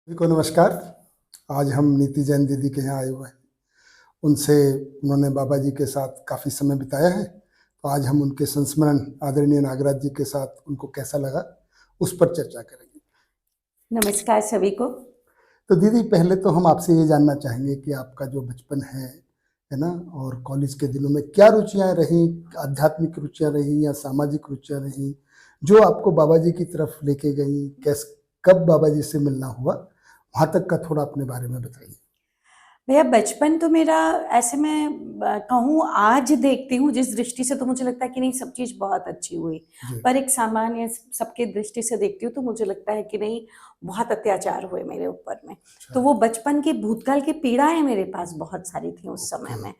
जी को नमस्कार। आज हम नीति जैन दीदी के यहाँ आए हुए हैं। उनसे उन्होंने बाबा जी के साथ काफ़ी समय बिताया है, तो आज हम उनके संस्मरण आदरणीय नागराज जी के साथ उनको कैसा लगा, उस पर चर्चा करेंगे। नमस्कार सभी को। तो दीदी पहले तो हम आपसे ये जानना चाहेंगे कि आपका जो बचपन है ना? और कॉलेज के दिनों में क्या रुचियाँ रहीं, आध्यात्मिक रुचियाँ रहीं या सामाजिक रुचियाँ रहीं, जो आपको बाबा जी की तरफ लेके गईं? कब बाबा जी से मिलना हुआ? वहाँ तक का थोड़ा अपने बारे में बताइए। भैया बचपन तो मेरा ऐसे मैं कहूँ आज देखती हूँ जिस दृष्टि से, तो मुझे लगता है कि नहीं सब चीज़ बहुत अच्छी हुई। जी। पर एक सामान्य सबके दृष्टि से देखती हूँ तो मुझे लगता है कि नहीं बहुत अत्याचार हुए मेरे ऊपर में। अच्छा। तो वो बचपन की भूतकाल की पीड़ाएं मेरे पास बहुत सारी थी उस समय में।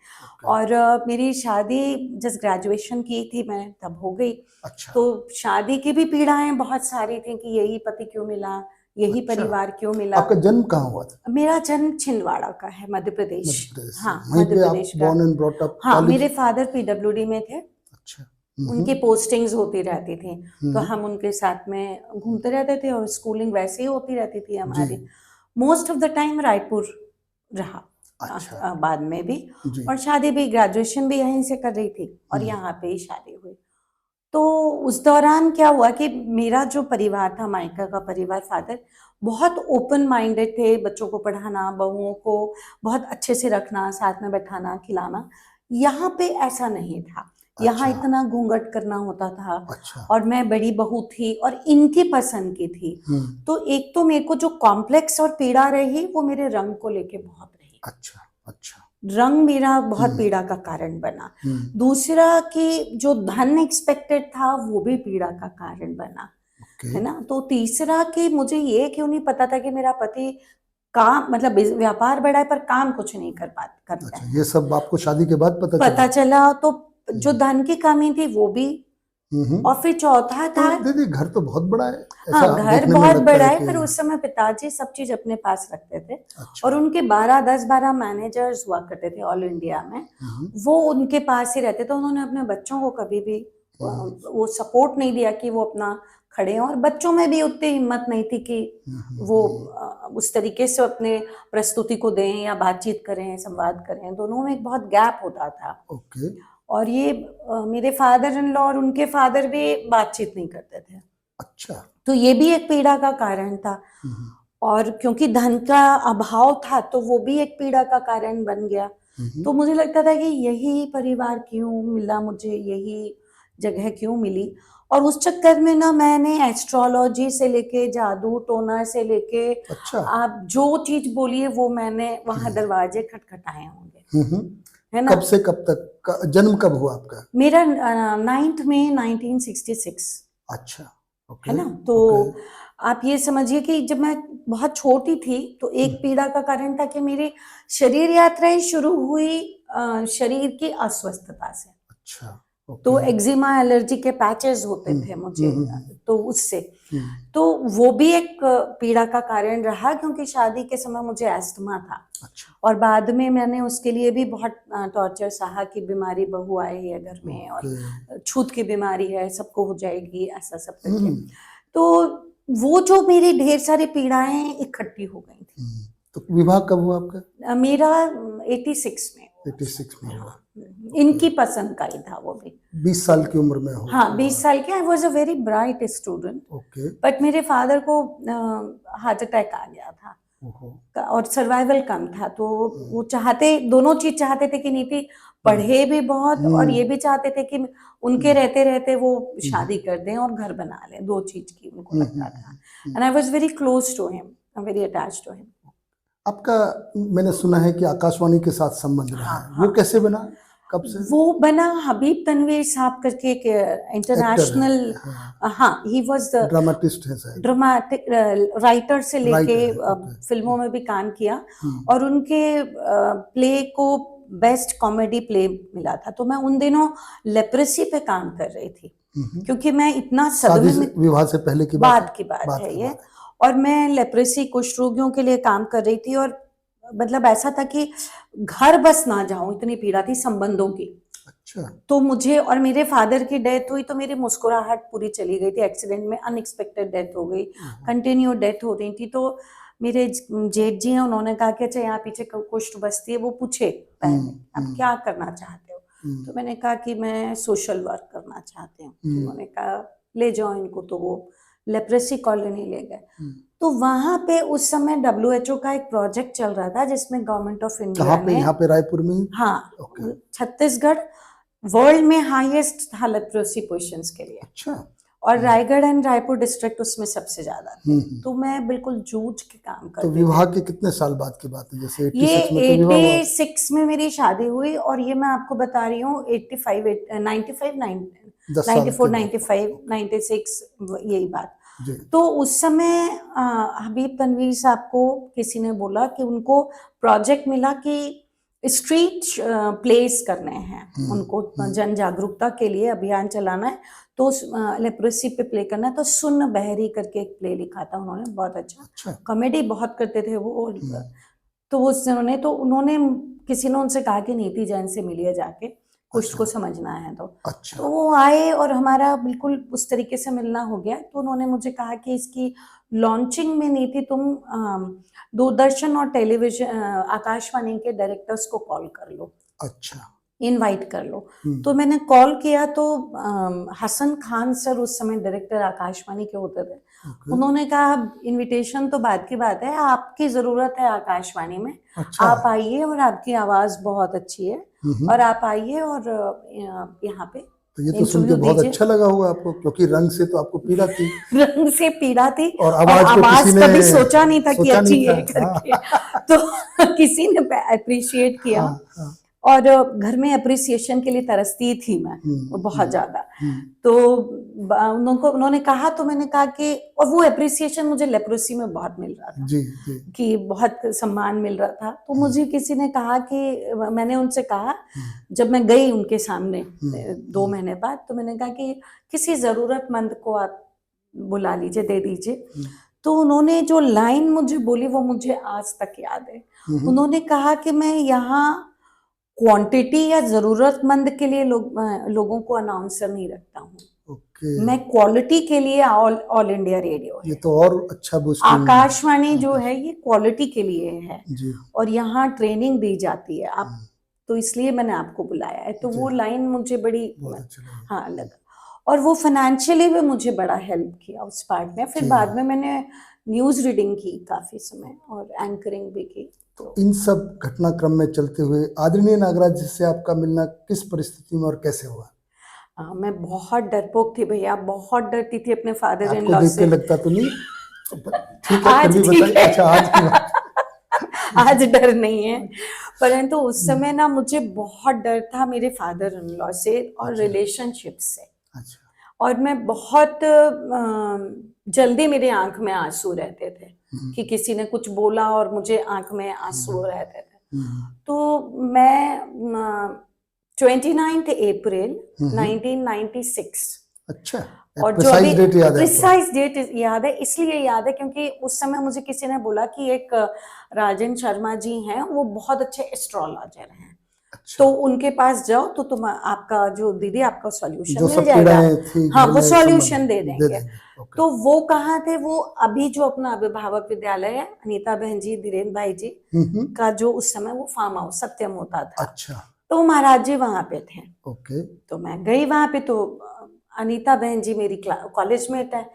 और मेरी शादी जब ग्रेजुएशन की थी मैं तब हो गई। अच्छा। तो शादी की भी पीड़ाएं बहुत सारी थी कि यही पति क्यों मिला, यही अच्छा। परिवार क्यों मिला। आपका जन्म कहाँ हुआ था? मेरा जन्म छिंदवाड़ा का है, मध्य प्रदेश। मध्य प्रदेश से। हाँ, वहीं मध्य पे आप प्रदेश का। बॉर्न एंड ब्रॉट अप, हाँ, कॉलेज? मेरे फादर पीडब्ल्यूडी में थे। अच्छा। उनकी पोस्टिंग्स होती रहती थी, तो हम्म। हम उनके साथ में घूमते रहते थे और स्कूलिंग वैसे ही होती रहती थी जी। हमारी। Most of the time Raipur रहा। अच्छा। बाद में भी। जी। और शादी भी, ग्रेजुएशन भी यहीं से कर रही थी और यहाँ पे ही शादी हुई। तो उस दौरान क्या हुआ कि मेरा जो परिवार था, मायका का परिवार, फादर बहुत ओपन माइंडेड थे। बच्चों को पढ़ाना, बहुओं को बहुत अच्छे से रखना, साथ में बैठाना, खिलाना। यहाँ पे ऐसा नहीं था। यहाँ अच्छा। इतना घूंघट करना होता था। अच्छा। और मैं बड़ी बहू थी और इनकी पसंद की थी। तो एक तो मेरे को जो कॉम्प्लेक्स और पीड़ा रही वो मेरे रंग को लेके बहुत रही। अच्छा। अच्छा। रंग मेरा बहुत पीड़ा का कारण बना। दूसरा कि जो धन एक्सपेक्टेड था वो भी पीड़ा का कारण बना। है ना? तो तीसरा कि मुझे ये क्यों नहीं पता था कि मेरा पति काम मतलब व्यापार बड़ा है पर काम कुछ नहीं करता अच्छा, है। ये सब आपको शादी के बाद पता चला तो जो धन की कमी थी वो भी। और फिर चौथा तो था, दीदी घर तो बहुत बड़ा है, ऐसा हाँ घर देखने में बहुत लगता बड़ा है है, कि। पर उस समय पिताजी सब चीज अपने पास रखते थे। अच्छा। और उनके 10-12 मैनेजर्स हुआ करते थे ऑल इंडिया में। वो उनके पास ही रहते थे। उन्होंने अपने बच्चों को कभी भी वो सपोर्ट नहीं दिया कि वो अपना खड़े हों, और बच्चों में भी उतनी हिम्मत नहीं थी कि वो उस तरीके से अपने प्रस्तुति को दें या बातचीत करें, संवाद करें। दोनों में एक बहुत गैप होता था। ओके। और ये मेरे फादर इन लॉ और उनके फादर भी बातचीत नहीं करते थे। अच्छा। तो ये भी एक पीड़ा का कारण था। और क्योंकि धन का अभाव था तो वो भी एक पीड़ा का कारण बन गया। तो मुझे लगता था कि यही परिवार क्यों मिला मुझे, यही जगह क्यों मिली। और उस चक्कर में ना मैंने एस्ट्रोलॉजी से लेके जादू टोना से लेके अच्छा। आप जो चीज बोलिए वो मैंने वहां दरवाजे खटखटाए होंगे। है ना? कब से कब तक जन्म कब हुआ आपका? मेरा 9 मई 1966। अच्छा। है ओके। ना? तो ओके। आप ये समझिए कि जब मैं बहुत छोटी थी तो एक पीड़ा का कारण था कि मेरी शरीर यात्राएं शुरू हुई शरीर की अस्वस्थता से। अच्छा। तो ओके। एक्जिमा एलर्जी के पैचेस होते थे मुझे, तो उससे। हम्म। तो वो भी एक पीड़ा का कारण रहा क्योंकि शादी के समय मुझे अस्थमा था। अच्छा। और बाद में मैंने उसके लिए भी बहुत टॉर्चर सहा कि बीमारी बहू आई है घर में और छूत की बीमारी है, सबको हो जाएगी, ऐसा सब करके। तो वो जो मेरी ढेर सारी पीड़ाएं इकट्ठी हो गई थी। तो विवाह कब हुआ आपका? मेरा 86 में। 86 में हुआ। इनकी पसंद का ही था वो भी। 20 साल की उम्र में हो? हाँ 20 साल के। I was a very bright student. Okay. But मेरे फादर को हार्ट अटैक आ गया था और सर्वाइवल कम था। तो वो चाहते, दोनों चीज चाहते थे कि नीति पढ़े भी बहुत और ये भी चाहते थे कि उनके रहते रहते वो शादी कर दें और घर बना लें। दो चीज की उनको लगता था। And I was very close to him, very attached to him. आपका मैंने सुना है कि आकाशवाणी के साथ संबंध रहा है। वो कैसे बना, कब से? वो बना हबीब तनवीर साहब करके एक इंटरनेशनल, हाँ ही वॉज द ड्रामाटिस्ट है शायद, ड्रामेटिक राइटर से लेके फिल्मों में भी काम किया। और उनके प्ले को बेस्ट कॉमेडी प्ले मिला था। तो मैं उन दिनों लेप्रेसी पे काम कर रही थी क्योंकि मैं इतना सदमे में, विवाह से पहले की बात की बात है ये। और मैं लेप्रेसी कुष्ठ रोगियों के लिए काम कर रही थी और मतलब ऐसा था कि घर बस ना जाऊं, इतनी पीड़ा थी संबंधों की। अच्छा। तो मुझे, और मेरे फादर की डेथ हुई तो मेरी मुस्कुराहट पूरी चली गई थी। एक्सीडेंट में अनएक्सपेक्टेड डेथ हो गई, कंटिन्यू डेथ हो रही थी। तो मेरे जेठ जी हैं, उन्होंने कहा कि अच्छा यहाँ पीछे कुष्ठ बस्ती है, वो पूछे पहले आप क्या करना चाहते हो। तो मैंने कहा कि मैं सोशल वर्क करना चाहती हूँ। तो उन्होंने कहा ले जाओ इनको, तो वो लेप्रेसी कॉलोनी ले गए। तो वहां पे उस समय WHO का एक प्रोजेक्ट चल रहा था जिसमें गवर्नमेंट ऑफ इंडिया ने, यहाँ पे रायपुर में ही? हाँ, ओके। छत्तीसगढ़ वर्ल्ड में हाईएस्ट था लेप्रोसी पोजीशंस के लिए। अच्छा। और रायगढ़ एंड रायपुर डिस्ट्रिक्ट उसमें सबसे ज्यादा थे। तो मैं बिल्कुल जूझ के काम करती तो थी। विवाह के कितने साल बाद की बात है? जैसे 86 में ये तो विवाह हुआ। 86 में मेरी शादी हुई और ये मैं आपको बता रही हूँ 85 95 10 साल के 94 बाद। 95 96 यही बात। जी। तो उस समय हबीब तनवीर साहब को किसी ने बोला कि उनको प्रोजेक्ट मिला कि स्ट्रीट प्लेस करने हैं, उनको जन जागरूकता के लिए अभियान चलाना है, तो लेप्रेसी पे प्ले करना है। तो सुन बहरी करके एक प्ले लिखा था उन्होंने, बहुत अच्छा कॉमेडी बहुत करते थे वो। तो उन्होंने किसी ने उनसे कहा कि नीति जैन से मिलिए जाके, कुष्ठ को समझना है। तो वो आए और हमारा बिल्कुल उस तरीके से मिलना हो गया। तो उन्होंने मुझे कहा कि इसकी लॉन्चिंग में नीति तुम दूरदर्शन और टेलीविजन आकाशवाणी के डायरेक्टर्स को कॉल कर लो, अच्छा, इनवाइट कर लो। तो मैंने कॉल किया तो हसन खान सर उस समय डायरेक्टर आकाशवाणी के होते थे। उन्होंने कहा इनविटेशन तो बाद की बात है, आपकी जरूरत है आकाशवाणी में। अच्छा। आप आइए और आपकी आवाज बहुत अच्छी है और आप आइए और यहाँ पे। तो ये तो सुन के बहुत अच्छा लगा होगा आपको, क्योंकि रंग से तो आपको पीड़ा थी। रंग से पीड़ा थी और आवाज कभी सोचा नहीं था कि अच्छी है करके। तो किसी ने अप्रिशिएट किया। और घर में अप्रिसिएशन के लिए तरसती थी मैं बहुत ज्यादा। तो उन्होंने कहा, तो मैंने कहा कि, और वो अप्रिसिएशन मुझे लेप्रोसी में बहुत मिल रहा था। जी। कि बहुत सम्मान मिल रहा था। तो मुझे किसी ने कहा कि, मैंने उनसे कहा जब मैं गई उनके सामने 2 महीने बाद, तो मैंने कहा कि किसी जरूरतमंद को आप बुला लीजिए, दे दीजिए। तो उन्होंने जो लाइन मुझे बोली वो मुझे आज तक याद है। उन्होंने कहा कि मैं यहाँ क्वांटिटी या जरूरतमंद के लिए लोगों को अनाउंसर नहीं रखता हूँ। मैं क्वालिटी के लिए ऑल इंडिया रेडियो है। ये तो और अच्छा बूस्टिंग। आकाशवाणी जो है ये क्वालिटी के लिए है जी। और यहाँ ट्रेनिंग दी जाती है आप, तो इसलिए मैंने आपको बुलाया है। तो वो लाइन मुझे बड़ी हाँ लगा, और वो फाइनेंशियली भी मुझे बड़ा हेल्प किया उस पार्ट में। फिर बाद में मैंने न्यूज रीडिंग की काफी समय और एंकरिंग भी की। तो इन सब घटनाक्रम में चलते हुए आदरणीय नागराज जी से आपका मिलना किस परिस्थिति में और कैसे हुआ? मैं बहुत डरपोक थी भैया, बहुत डरती थी अपने फादर इन लॉ से। आपको देख के लगता तो नहीं? ठीक है, फिर भी बताइए। अच्छा, आज की बात। आज डर नहीं है, परंतु उस समय ना मुझे बहुत डर था मेरे फादर इन लॉ से और रिलेशनशिप से। अच्छा। और मैं बहुत जल्दी मेरे आंख में आंसू रहते थे कि किसी ने कुछ बोला और मुझे आंख में आंसू रहते थे। तो मैं 29 अप्रैल 1996। अच्छा, और जो अभी प्रिसाइज डेट याद है, इसलिए याद है क्योंकि उस समय मुझे किसी ने बोला कि एक राजन शर्मा जी हैं, वो बहुत अच्छे एस्ट्रोलॉजर हैं। अच्छा। तो उनके पास जाओ तो तुम आपका जो दीदी आपका सॉल्यूशन मिल जाएगा। हाँ, वो सॉल्यूशन दे देंगे। तो वो कहाँ थे? वो अभी जो अपना अभिभावक विद्यालय है, अनीता बहन जी, धीरेन्द्र भाई जी का जो उस समय वो फार्म हाउस सत्यम होता था। अच्छा। तो महाराज जी वहां पे थे। ओके। तो मैं गई वहां पे, तो अनीता बहन जी मेरी कॉलेज मेट है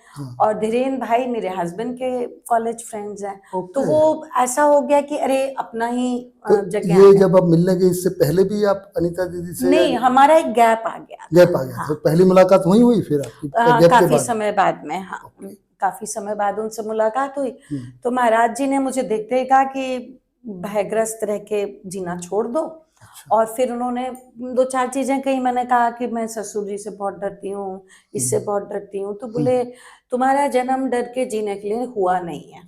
और धीरेन्द्र भाई मेरे हस्बैंड के कॉलेज फ्रेंड्स हैं। तो वो ऐसा हो गया कि अरे अपना ही जगह। ये जब आप मिलने गए, इससे पहले भी आप अनीता दीदी से? नहीं, हमारा एक गैप आ गया। हाँ। तो पहली मुलाकात हुई फिर आपकी गैप काफी के बाद? समय बाद में। हाँ, काफी समय बाद उनसे मुलाकात हुई। तो महाराज जी ने मुझे देखते ही कहा कि भयग्रस्त रह के जीना छोड़ दो। अच्छा। और फिर उन्होंने 2-4 चीजें कही। मैंने कहा कि मैं ससुर जी से बहुत डरती हूँ, इससे बहुत डरती हूँ। तो बोले तुम्हारा जन्म डर के जीने के लिए हुआ नहीं है।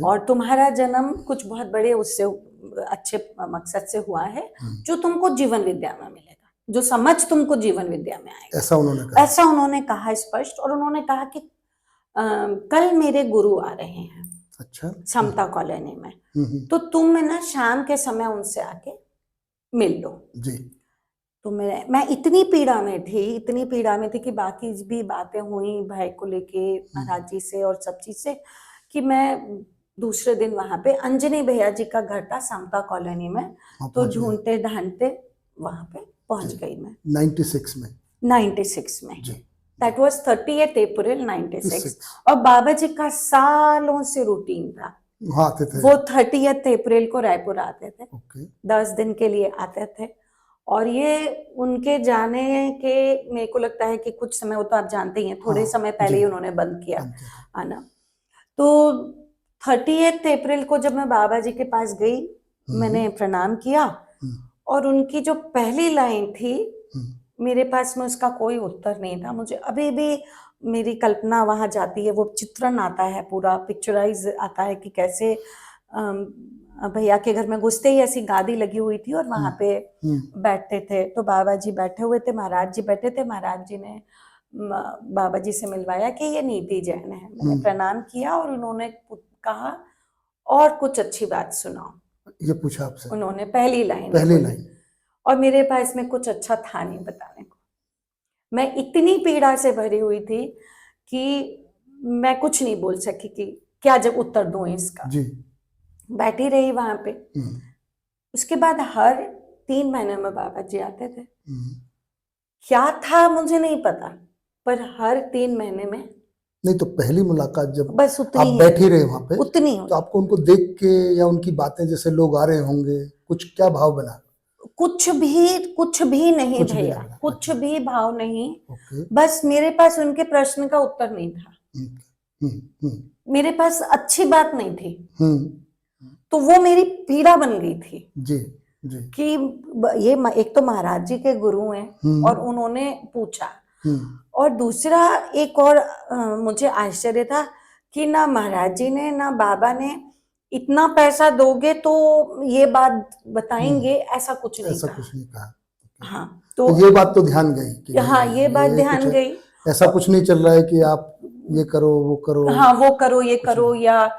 और तुम्हारा जन्म कुछ बहुत बड़े उससे अच्छे मकसद से हुआ है, जो तुमको जीवन विद्या में मिलेगा, जो समझ तुमको जीवन विद्या में आएगा। ऐसा उन्होंने कहा स्पष्ट। और उन्होंने कहा कि कल मेरे गुरु आ रहे हैं। अच्छा। समता कॉलोनी में। तो तुम ना शाम के समय उनसे आके मिल लो जी। तो मैं इतनी पीड़ा में थी कि बाकी भी बातें हुई भाई को लेके महाराज जी से और सब चीज से, कि मैं दूसरे दिन वहां पे अंजनी भैया जी का घर था समता कॉलोनी में, वहाँ तो पहुंच गए। ढूंढते ढांढते वहां पे पहुंच जी। गई मैं 96 में। 96 में। जी। दैट वाज 30th अप्रैल 96। 96 और बाबा जी का सालों से रूटीन था, वहाँ आते थे। वो 30th अप्रैल को रायपुर आते थे, ओके। 10 दिन के लिए आते थे। और ये उनके जाने के मेरे को लगता है कि कुछ समय, वो तो आप जानते ही हैं, थोड़े हाँ, समय पहले जी। ही उन्होंने बंद किया बंद किया था। आना। तो 30th अप्रैल को जब मैं बाबा जी के पास गई, मैंने प्रणाम किया, हम्म, और उनकी जो पहली लाइन थी, हम्म, मेरे पास में उसका कोई उत्तर नहीं था। मुझे अभी भी मेरी कल्पना वहां जाती है, वो चित्रण आता है, पूरा पिक्चराइज आता है कि कैसे भैया के घर में घुसते ही ऐसी गादी लगी हुई थी और वहां पे बैठते थे। तो बाबा जी बैठे हुए थे, महाराज जी बैठे थे, महाराज जी ने बाबा जी से मिलवाया कि ये नीति जैन है। मैंने प्रणाम किया और उन्होंने कहा और कुछ अच्छी बात सुनाओ, ये पूछा आपसे? उन्होंने पहली लाइन पहली लाइन। और मेरे पास में कुछ अच्छा था नहीं बताने को। मैं इतनी पीड़ा से भरी हुई थी कि मैं कुछ नहीं बोल सकी कि क्या जब उत्तर दूं इसका। जी। बैठी रही वहां पे। उसके बाद हर 3 महीने में बाबा जी आते थे। क्या था मुझे नहीं पता, पर हर 3 महीने में। नहीं तो पहली मुलाकात जब बस उतनी आप बैठी रहे वहां पे, उतनी तो आपको उनको देख के या उनकी बातें, जैसे लोग आ रहे होंगे, कुछ क्या भाव बना? कुछ भी नहीं कुछ भी भैया, नहीं बना। कुछ भी भाव नहीं। ओके। बस मेरे पास उनके प्रश्न का उत्तर नहीं था। मेरे पास अच्छी बात नहीं थी, तो वो मेरी पीड़ा बन गई थी। जी जी। कि ये एक तो महाराज जी के गुरु हैं और उन्होंने पूछा, और दूसरा एक और मुझे आश्चर्य था कि ना महाराज जी ने ना बाबा ने इतना पैसा दोगे तो ये बात बताएंगे, ऐसा कुछ नहीं ऐसा कहा। कुछ नहीं कहा। हाँ, तो ये बात तो ध्यान गई कि हाँ, ये बात ध्यान गई। ऐसा कुछ नहीं चल रहा है कि आप ये करो वो करो। हाँ, वो करो ये करो, या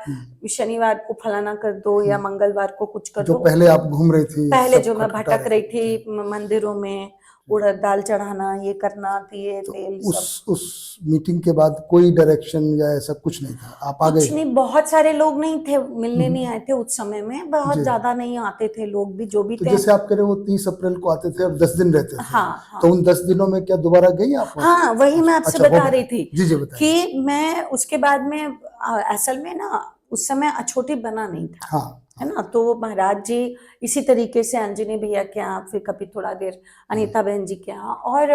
शनिवार को फलाना कर दो, या मंगलवार को कुछ कर जो दो। पहले आप घूम रही थी, पहले सब जो मैं खटखटा भटक रही थी मंदिरों में, उड़द दाल चढ़ाना, ये करना, ये तो तेल सब। उस मीटिंग के बाद कोई डायरेक्शन या ऐसा कुछ नहीं था, आप आ गए? कुछ नहीं, बहुत सारे लोग नहीं थे, मिलने नहीं आए थे उस समय में, बहुत जी। ज्यादा नहीं आते थे लोग भी, जो भी तो थे। जैसे आप कह रहे हो 30 अप्रैल को आते थे और 10 दिन रहते थे। हाँ, हाँ। तो उन 10 दिनों में क्या दोबारा गई आप? हाँ, वही मैं आपसे अच्छा, बता रही थी। जी जी बताइए। कि मैं उसके बाद में असल में ना उस समय अछोटी बना नहीं था। हाँ, है ना, तो महाराज जी इसी तरीके से अंजनी भैया के यहाँ, फिर कभी थोड़ा देर अनीता बहन जी के यहाँ, और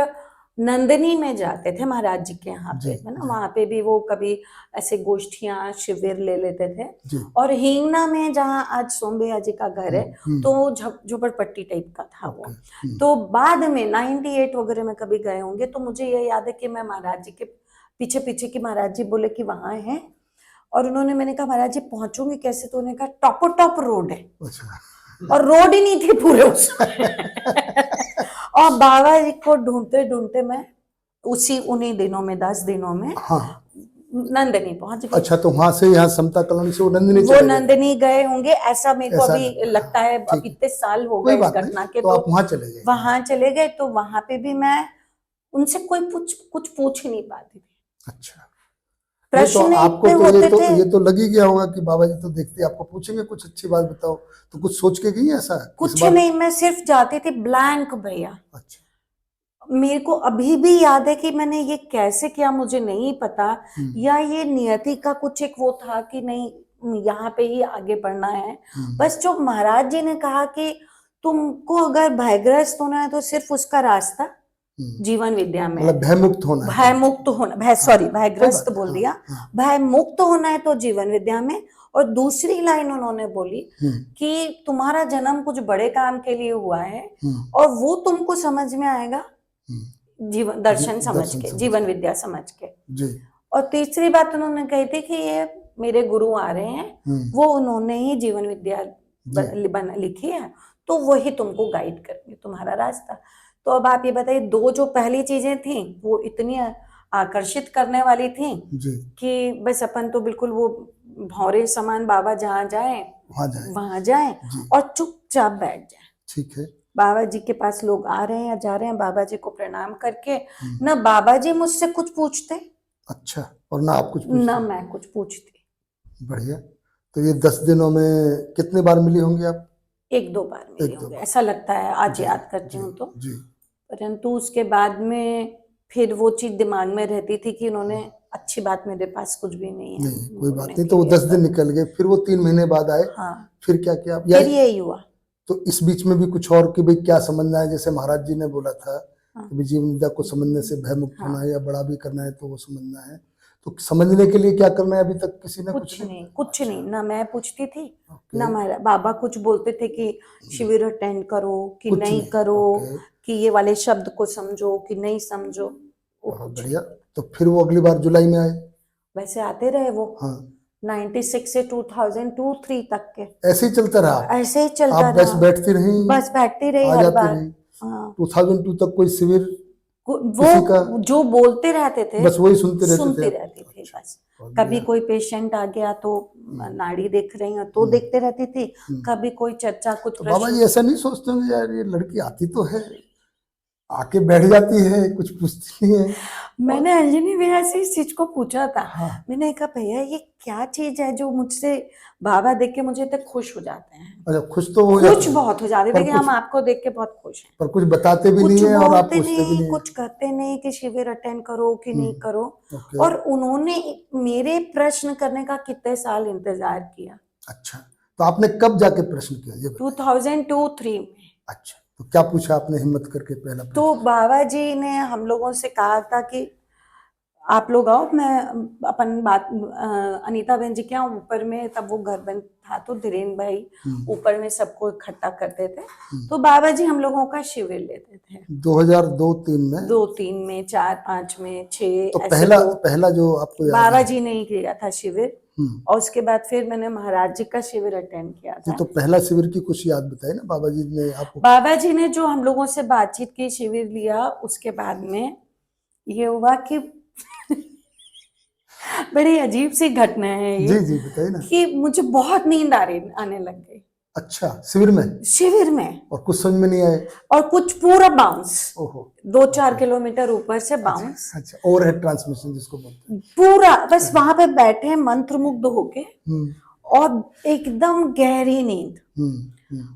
नंदिनी में जाते थे महाराज जी के यहाँ पे, है ना, वहां पे भी वो कभी ऐसे गोष्ठियां शिविर ले लेते थे। और हिंगना में जहाँ आज सोम भैया जी का घर है, तो झोपड़पट्टी टाइप का था वो। तो बाद में 98 वगैरह में कभी गए होंगे, तो मुझे ये याद है कि मैं महाराज जी के पीछे पीछे की, महाराज जी बोले कि वहां है, और उन्होंने, मैंने कहा महाराज जी पहुंचूंगी कैसे, तो उन्होंने कहा टॉप रोड है। और रोड ही नहीं थी पूरे उसमें। और बाबा जी को ढूंढते ढूंढते मैं उन्हीं दिनों में, 10 दिनों में, हाँ, नंदिनी पहुंच गई। अच्छा, तो वहां से यहाँ समता कॉलोनी से वो नंदिनी गए होंगे, ऐसा मेरे को अभी लगता है। अब इतने साल हो गए इस घटना के, तो आप वहां चले गए? वहां चले गए, तो वहां पे भी मैं उनसे कुछ पूछ ही नहीं पाती थी। अच्छा, प्रश्न तो आपको इतने तो होते थे। ये तो लग ही गया होगा कि बाबा जी तो देखते आपको पूछेंगे कुछ अच्छी बात बताओ, तो कुछ सोच के गई ऐसा? कुछ नहीं, मैं सिर्फ जाती थी ब्लैंक भैया। अच्छा। मेरे को अभी भी याद है कि मैंने ये कैसे किया मुझे नहीं पता, या ये नियति का कुछ एक वो था कि नहीं यहाँ पे ही आगे बढ़ना है। बस जो महाराज जी ने कहा कि तुमको अगर भयग्रस्त होना है तो सिर्फ उसका रास्ता जीवन विद्या में, मतलब भयमुक्त होना है। भयमुक्त होना, सॉरी भयग्रस्त बोल दिया, भयमुक्त होना है तो जीवन विद्या में। और दूसरी लाइन उन्होंने बोली कि तुम्हारा जन्म कुछ बड़े काम के लिए हुआ है, और वो तुमको समझ में आएगा जीवन दर्शन समझ के, जीवन विद्या समझ के। जी। और तीसरी बात उन्होंने कही थी कि ये मेरे गुरु आ रहे हैं, वो उन्होंने ही जीवन विद्या लिखी है, तो वही तुमको गाइड करेंगे, तुम्हारा रास्ता। तो अब आप ये बताइए, दो जो पहली चीजें थी वो इतनी आकर्षित करने वाली थी कि बस अपन तो बिल्कुल वो भौरे समान, बाबा जहाँ जाए वहां जाए और चुपचाप बैठ जाए। ठीक है। बाबा जी के पास लोग आ रहे हैं या जा रहे हैं, बाबा जी को प्रणाम करके, ना बाबा जी मुझसे कुछ पूछते, अच्छा, और ना आप कुछ पूछते? ना मैं कुछ पूछती। बढ़िया। तो ये 10 दिनों में कितने बार मिली होंगी आप? 1-2 बार मिले एक दो होंगे, बार। ऐसा लगता है, आज जी याद करती जी हूँ तो। जी। परंतु उसके बाद में फिर वो चीज़ दिमाग में रहती थी कि उन्होंने, अच्छी बात मेरे पास कुछ भी नहीं है नहीं कोई बात बोलने नहीं, के तो वो लिए 10 दिन तो। निकल गए, फिर वो 3 महीने बाद आए, हाँ, फिर क्या किया आप? या फिर यही हुआ। तो इस बीच में भी कुछ और कि भाई क्या समझना है, जैसे महाराज जी ने बोला था हाँ, कि जीवन विद्या को समझने से भय मुक्त होना हाँ, है, या बड़ा भी करना है तो वो समझना है। तो समझने के लिए क्या करना है, अभी तक किसी ने कुछ कुछ नहीं नहीं, बताया? कुछ नहीं, अच्छा, ना मैं पूछती थी, ओके, ना मेरा बाबा कुछ बोलते थे कि शिविर अटेंड करो कि कुछ नहीं नहीं, करो, ओके, कि ये वाले शब्द को समझो कि नहीं समझो, वो बहुत कुछ नहीं। बढ़िया। तो फिर वो अगली बार जुलाई में आए? वैसे आते रहे वो, हाँ, 96 से 2002-3 तक के, ऐसे ही चलता रहा? ऐसे ही चलता आप बस रहा। बैठती रही, बस बैठती रही आ हर जाती बार। रही? हाँ, 2002 तक कोई शिविर किसी का? वो जो बोलते रहते थे बस वही सुनते रहते थे सुनती आप? रहती थी अच्छा, बस। बहुत कभी बढ़िया। कोई पेशेंट आ गया तो नाड़ी देख रही हूँ तो देखते रहती थी, कभी कोई चर्चा, कुछ तो बाबा प्रश्न। जी ऐसा नहीं सोचते होंगे यार ये लड़की आती तो है, आके बैठ जाती है, कुछ पूछती नहीं है? और मैंने अंजनी भैया से इस चीज को पूछा था। हाँ, मैंने कहा भैया ये क्या चीज है जो मुझसे बाबा देख के मुझे इतने खुश हो जाते हैं। अच्छा खुश तो हो खुश जाते हैं, बहुत हो जाते हैं, पर देखिए कुछ हम आपको देख के बहुत खुश हैं। पर कुछ बताते भी कुछ नहीं है और आप बोलते पूछते भी नहीं, नहीं है। कुछ कहते नहीं कि शिविर अटेंड करो कि नहीं करो। ओके, और उन्होंने मेरे प्रश्न करने का कितने साल इंतजार किया। अच्छा, तो आपने कब जाके प्रश्न किया ये बताइए? 2002-3 में। अच्छा, तो क्या पूछा आपने हिम्मत करके पहला तो प्रश्न? बाबा जी ने हम लोगों से कहा था कि आप लोग आओ, मैं अपन बात, अनीता बहन जी के यहाँ ऊपर में, तब वो घर बंद था तो धीरेन भाई ऊपर में सबको इकट्ठा करते थे, तो बाबा जी हम लोगों का शिविर लेते थे। 2002-3 में? 2-3 में, 4-5 में, 6 तो ऐसे पहला दो। पहला जो आपको याद बाबा है? जी ने ही किया था शिविर, हम्म, और उसके बाद फिर मैंने महाराज जी का शिविर अटेंड किया नहीं था। तो पहला शिविर की कुछ याद बताइए ना, बाबा जी ने आपको। बाबा जी ने जो हम लोगों से बातचीत की, शिविर लिया, उसके बाद में ये हुआ कि बड़ी अजीब सी घटना है ये, जी जी बताइए ना। कि मुझे बहुत नींद आने लग गई अच्छा, शिविर में? शिविर में, और कुछ समझ में नहीं आए? और कुछ पूरा बाउंस, ओहो, 2-4 ओके, किलोमीटर ऊपर से अच्छा बाउंस, अच्छा, ओवरहेड ट्रांसमिशन जिसको बोलते हैं। पूरा बस वहां पे बैठे मंत्रमुग्ध होके, हम्म और एकदम गहरी नींद। हम्म।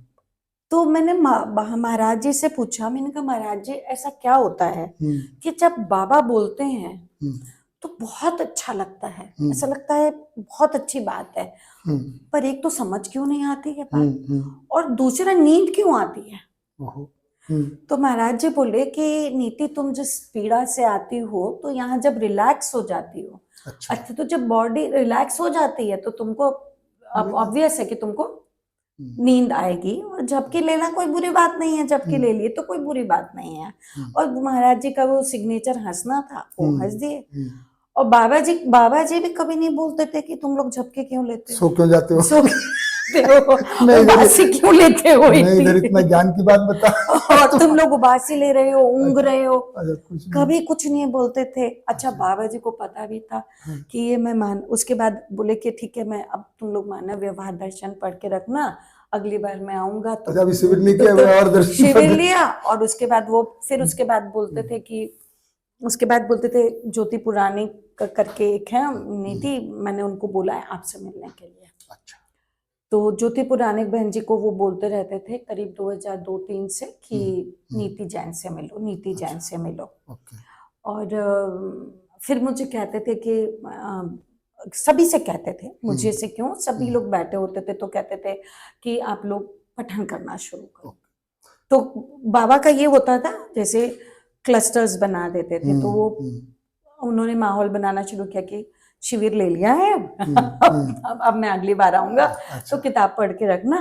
तो मैंने महाराज जी से पूछा, मैंने कहा महाराज जी ऐसा क्या होता है कि जब बाबा बोलते हैं हम्म तो बहुत अच्छा लगता है, हम्म ऐसा लगता है बहुत अच्छी बात है, हम्म पर एक तो समझ क्यों नहीं आती है बात, हम्म। और दूसरा नींद क्यों आती है। ओहो, तो महाराज जी बोले कि नीति तुम जिस पीड़ा से आती हो, तो यहाँ जब रिलैक्स हो जाती हो, अच्छा, अच्छा, तो जब बॉडी रिलैक्स हो जाती है तो तुमको ऑब्वियस है कि तुमको नींद आएगी, और झपकी लेना कोई बुरी बात नहीं है, झपकी ले लिए तो कोई बुरी बात नहीं है। और महाराज जी का वो सिग्नेचर हंसना था, वो हंस दिए। और बाबा जी भी कभी नहीं बोलते थे कि तुम लोग झपके क्यों लेते हो, सो क्यों जाते हो? सो क्यों हो, मैं इधर उबासी क्यों लेते हो मैं इधर इतना इतनी, ज्ञान की बात बता और तुम लोग उबासी ले रहे हो, ऊँग रहे हो, अच्छा कुछ नहीं। कभी कुछ नहीं बोलते थे। अच्छा, बाबा जी को पता भी था कि ये मैं मान, उसके बाद बोले कि ठीक है, मैं अब तुम लोग मानव व्यवहार दर्शन पढ़ के रखना, अगली बार मैं आऊंगा तो। अच्छा, अभी शिविर नहीं किया हुआ और दर्शन शिविर पढ़- लिया, और उसके बाद वो फिर उसके बाद बोलते थे कि, उसके बाद बोलते थे ज्योति पुराणी करके एक है नीति, मैंने उनको बोला है आपसे मिलने के लिए। अच्छा, तो ज्योति पुराणिक बहन जी को वो बोलते रहते थे करीब 2002-3 से कि नीति जैन से मिलो, नीति जैन से मिलो। ओके, और फिर मुझे कहते थे कि सभी से कहते थे, मुझे से क्यों, सभी लोग बैठे होते थे तो कहते थे कि आप लोग पठन करना शुरू करो। तो बाबा का ये होता था, जैसे क्लस्टर्स बना देते थे, तो वो उन्होंने माहौल बनाना शुरू किया कि शिविर ले लिया है अब मैं अगली बार आऊंगा तो किताब पढ़ के रखना,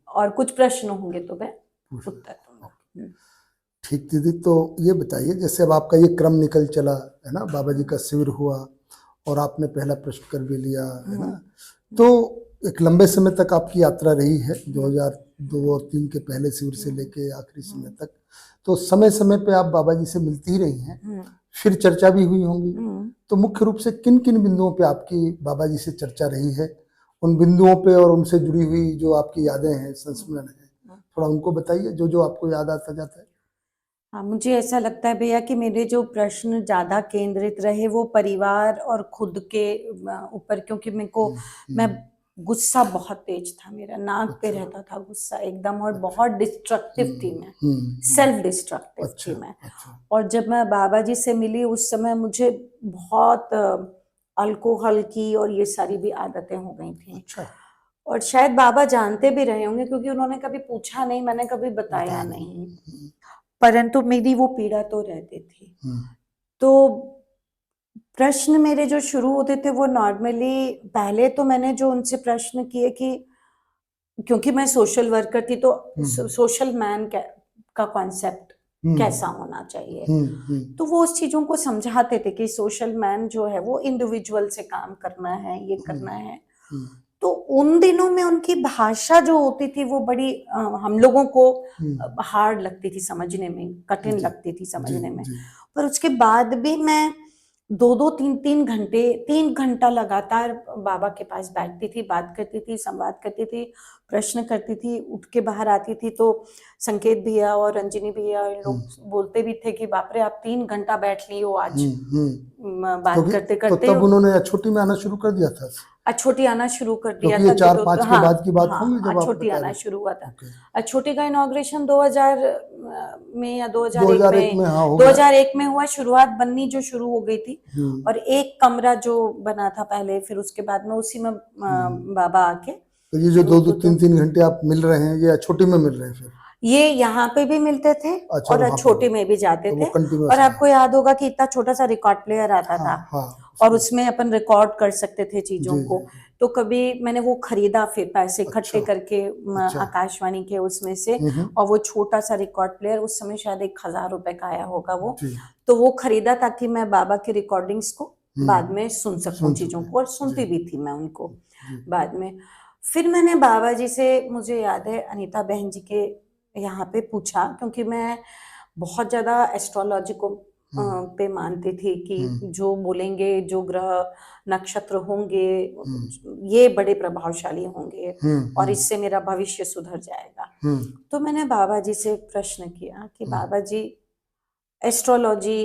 और कुछ प्रश्न होंगे तो मैं उत्तर दूंगा। ठीक दीदी, तो ये बताइए जैसे अब आपका ये क्रम निकल चला है ना, बाबा जी का शिविर हुआ और आपने पहला प्रश्न कर भी लिया है ना, तो एक लंबे समय तक आपकी यात्रा रही है 2002 और 3 के पहले शिविर से लेके आखिरी समय तक, तो समय समय पे आप बाबा जी से मिलती ही रही हैं, फिर चर्चा भी हुई होंगी, तो मुख्य रूप से किन किन बिंदुओं पे आपकी बाबा जी से चर्चा रही है, उन बिंदुओं पे और उनसे जुड़ी हुई जो आपकी यादें हैं, संस्मरण है, थोड़ा उनको बताइए जो जो आपको याद आता जाता है। हाँ, मुझे ऐसा लगता है भैया कि मेरे जो प्रश्न ज्यादा केंद्रित रहे वो परिवार और खुद के ऊपर, क्योंकि मेरे को, मैं गुस्सा बहुत तेज था मेरा, नाक पे अच्छा। रहता था गुस्सा एकदम, और अच्छा। बहुत डिस्ट्रक्टिव थी मैं, हम्म। सेल्फ डिस्ट्रक्टिव अच्छा। थी मैं। अच्छा। और जब मैं बाबा जी से मिली उस समय मुझे बहुत अल्कोहल की और ये सारी भी आदतें हो गई थी। अच्छा। और शायद बाबा जानते भी रहे होंगे क्योंकि उन्होंने कभी पूछा नहीं, मैंने कभी बताया नहीं, परंतु मेरी वो पीड़ा तो रहती थी। तो प्रश्न मेरे जो शुरू होते थे वो नॉर्मली, पहले तो मैंने जो उनसे प्रश्न किए कि क्योंकि मैं सोशल वर्कर थी तो सोशल मैन का कॉन्सेप्ट कैसा होना चाहिए, तो वो उस चीजों को समझाते थे कि सोशल मैन जो है वो इंडिविजुअल से काम करना है, ये करना है। तो उन दिनों में उनकी भाषा जो होती थी वो बड़ी हम लोगों को हार्ड लगती थी समझने में, कठिन लगती थी समझने में। पर उसके बाद भी मैं 2-2, 3-3 घंटे, 3 घंटा लगातार बाबा के पास बैठती थी, बात करती थी, संवाद करती थी, प्रश्न करती थी। उठ के बाहर आती थी तो संकेत भैया और रंजिनी भैया लोग बोलते भी थे कि बाप रे आप 3 घंटा बैठ ली हो आज बात करते करते। तो तब उन्होंने छोटी में आना शुरू कर दिया था? छोटी आना शुरू कर दिया था, ये 4-5 के बाद की बात होगी जब आप छोटी बता आना रहे शुरू हुआ था। छोटी का इनॉग्रेशन 2000 में या 2001 में, हाँ, 2001 में हुआ। शुरुआत बननी जो शुरू हो गई थी, और एक कमरा जो बना था पहले, फिर उसके बाद में उसी में बाबा आके। तो ये जो 2-2, 3-3 घंटे आप मिल रहे हैं, ये छोटी में मिल रहे हैं? फिर ये यहाँ पे भी मिलते थे, अच्छा, और छोटी में भी जाते थे। और है। आपको याद होगा कि इतना छोटा सा रिकॉर्ड प्लेयर आता था, और उसमें अपन रिकॉर्ड कर सकते थे चीजों को। तो कभी मैंने वो खरीदा, फिर पैसे इकट्ठे करके आकाशवाणी के उसमें से, और वो छोटा सा रिकॉर्ड प्लेयर उस समय शायद 1000 रुपए का आया होगा वो, तो वो खरीदा ताकि मैं बाबा की रिकॉर्डिंग्स को बाद में सुन सकूं चीजों को, और सुनती भी थी मैं उनको बाद में। फिर मैंने बाबा जी से, मुझे याद है अनीता बहन जी के यहाँ पे पूछा, क्योंकि मैं बहुत ज्यादा एस्ट्रोलॉजी को पे मानती थी कि जो बोलेंगे, जो ग्रह नक्षत्र होंगे ये बड़े प्रभावशाली होंगे, और इससे मेरा भविष्य सुधर जाएगा। तो मैंने बाबा जी से प्रश्न किया कि बाबा जी एस्ट्रोलॉजी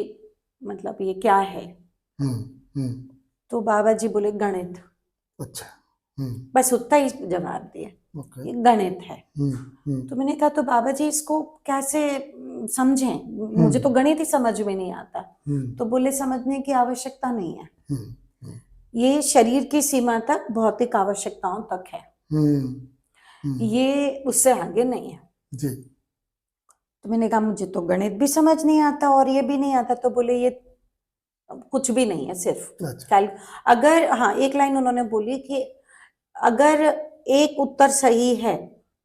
मतलब ये क्या है? तो बाबा जी बोले गणित। अच्छा। बस उतना ही जवाब दिया, ये गणित है। तो मैंने कहा तो बाबा जी इसको कैसे समझें, मुझे तो गणित ही समझ में नहीं आता। तो बोले समझने की आवश्यकता नहीं है, ये शरीर की सीमा तक, भौतिक आवश्यकताओं तक है, ये उससे आगे नहीं है जी। तो मैंने कहा मुझे तो गणित भी समझ नहीं आता और ये भी नहीं आता। तो बोले ये कुछ भी नहीं है, सिर्फ अगर, हाँ, एक लाइन उन्होंने बोली कि अगर एक उत्तर सही है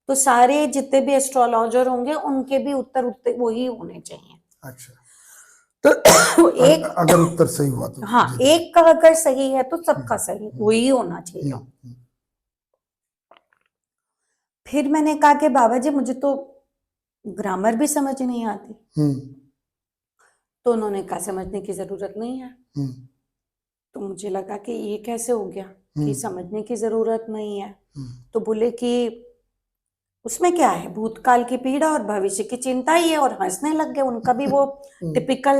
तो सारे जितने भी एस्ट्रोलॉजर होंगे उनके भी उत्तर वही होने चाहिए। अच्छा। तो एक अगर उत्तर सही हुआ तो, हाँ, एक का अगर सही है तो सबका सही वही होना चाहिए। फिर मैंने कहा कि बाबा जी मुझे तो ग्रामर भी समझ नहीं आती। तो उन्होंने कहा समझने की जरूरत नहीं है। तो मुझे लगा कि ये कैसे हो गया कि समझने की जरूरत नहीं है। तो बोले कि उसमें क्या है, भूतकाल की पीड़ा और भविष्य की चिंता ही है, और हंसने लग गए। उनका भी वो टिपिकल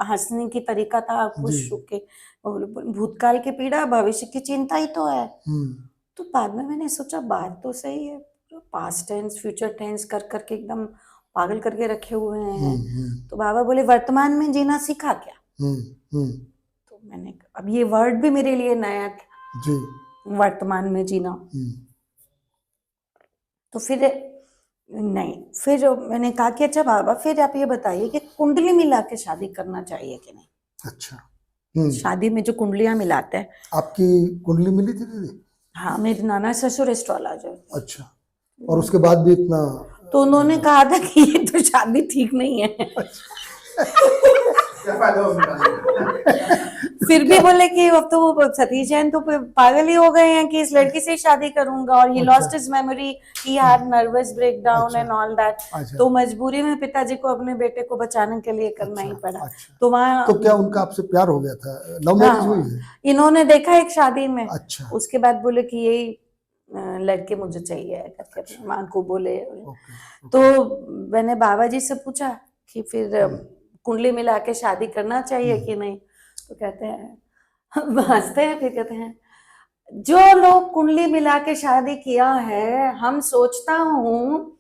हंसने की तरीका था, खुश होके। भूतकाल की पीड़ा, भविष्य की चिंता ही तो है। तो बाद में मैंने सोचा बात तो सही है, पास्ट टेंस फ्यूचर टेंस कर करके एकदम पागल करके रखे हुए हैं। तो बाबा बोले वर्तमान में जीना सीखा क्या? तो मैंने, अब ये वर्ड भी मेरे लिए नया था जी, वर्तमान में जीना। तो फिर नहीं, फिर मैंने कहा कि अच्छा बाबा फिर आप ये बताइए कि कुंडली मिला के शादी करना चाहिए कि नहीं? अच्छा। शादी में जो कुंडलियां मिलाते हैं। आपकी कुंडली मिली थी दीदी? हाँ, मेरे नाना ससुर एस्ट्रोलॉजर। अच्छा। और उसके बाद भी इतना? तो उन्होंने कहा था कि ये तो शादी ठीक नहीं है। फिर भी बोले कि अब तो वो सतीश जैन तो पागल ही हो गए हैं कि इस लड़की से शादी करूंगा, और he lost his memory, he had nervous breakdown and all that. तो मजबूरी में पिताजी को अपने बेटे को बचाने के लिए करना ही पड़ा। तो वहाँ, तो क्या उनका आपसे प्यार हो गया था? लव मैरिज हुई है? इन्होंने देखा एक शादी में। अच्छा। उसके बाद बोले कि यही लड़के मुझे चाहिए करके अपनी माँ को बोले। तो मैंने बाबा जी से पूछा कि फिर कुंडली मिला के शादी करना चाहिए कि नहीं? तो कहते हैं, हंसते हैं, फिर कहते हैं जो लोग कुंडली मिला के शादी किया है, हम सोचता हूँ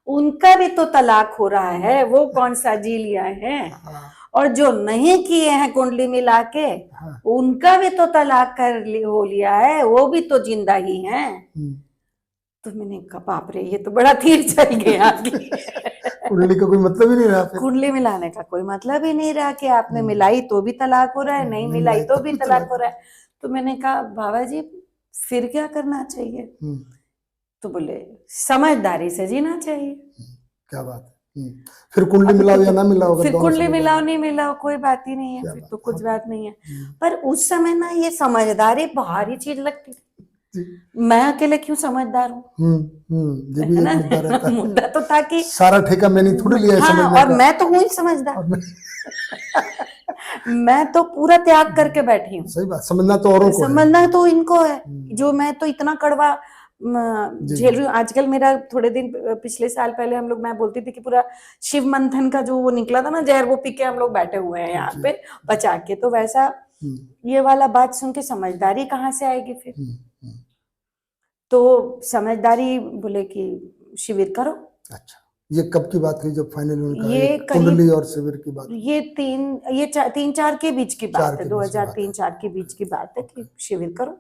उनका भी तो तलाक हो रहा है, वो कौन सा जी लिया है। हाँ और जो नहीं किए हैं कुंडली मिला के, हाँ। उनका भी तो तलाक हो लिया है, वो भी तो जिंदा ही हैं। तो मैंने कहा बाप रे, ये तो बड़ा तीर चल गया कुंडली का कोई मतलब ही नहीं रहा फिर। कुंडली मिलाने का कोई मतलब ही नहीं रहा कि आपने मिलाई तो भी तलाक हो रहा है, नहीं मिलाई तो भी तलाक हो रहा है। तो मैंने कहा बाबा जी फिर क्या करना चाहिए? तो बोले समझदारी से जीना चाहिए। क्या बात है। फिर कुंडली मिलाओ या ना मिलाओ, फिर कुंडली मिलाओ नहीं मिलाओ कोई बात ही नहीं है, फिर तो कुछ बात नहीं है। पर उस समय ना ये समझदारी भारी चीज लगती थी। मैं अकेले क्यों समझदार हूँ, ये भी एक मुद्दा रहता है। मुद्दा तो था कि सारा ठेका मैंने थोड़ी लिया है समझने हाँ, और का। मैं तो हूँ ही समझदार। मैं तो पूरा त्याग करके बैठी हूँ। सही बात, समझना तो औरों को है। समझना तो इनको है, जो मैं तो इतना कड़वा झेल रही हूँ। आजकल मेरा थोड़े दिन पिछले साल पहले हम लोग, मैं बोलती थी कि पूरा शिव मंथन का जो वो निकला था ना जहर, वो पी के हम लोग बैठे हुए हैं यहाँ पे बचा के। तो वैसा ये वाला बात सुन के समझदारी कहाँ से आएगी फिर? तो समझदारी बोले कि शिविर करो। अच्छा, ये कब की बात हुई जब फाइनली उन्होंने ये कहा कुंडली और शिविर की बात? ये 3-4 के बीच की बात है, 2003-4 के बीच की बात है कि शिविर करो।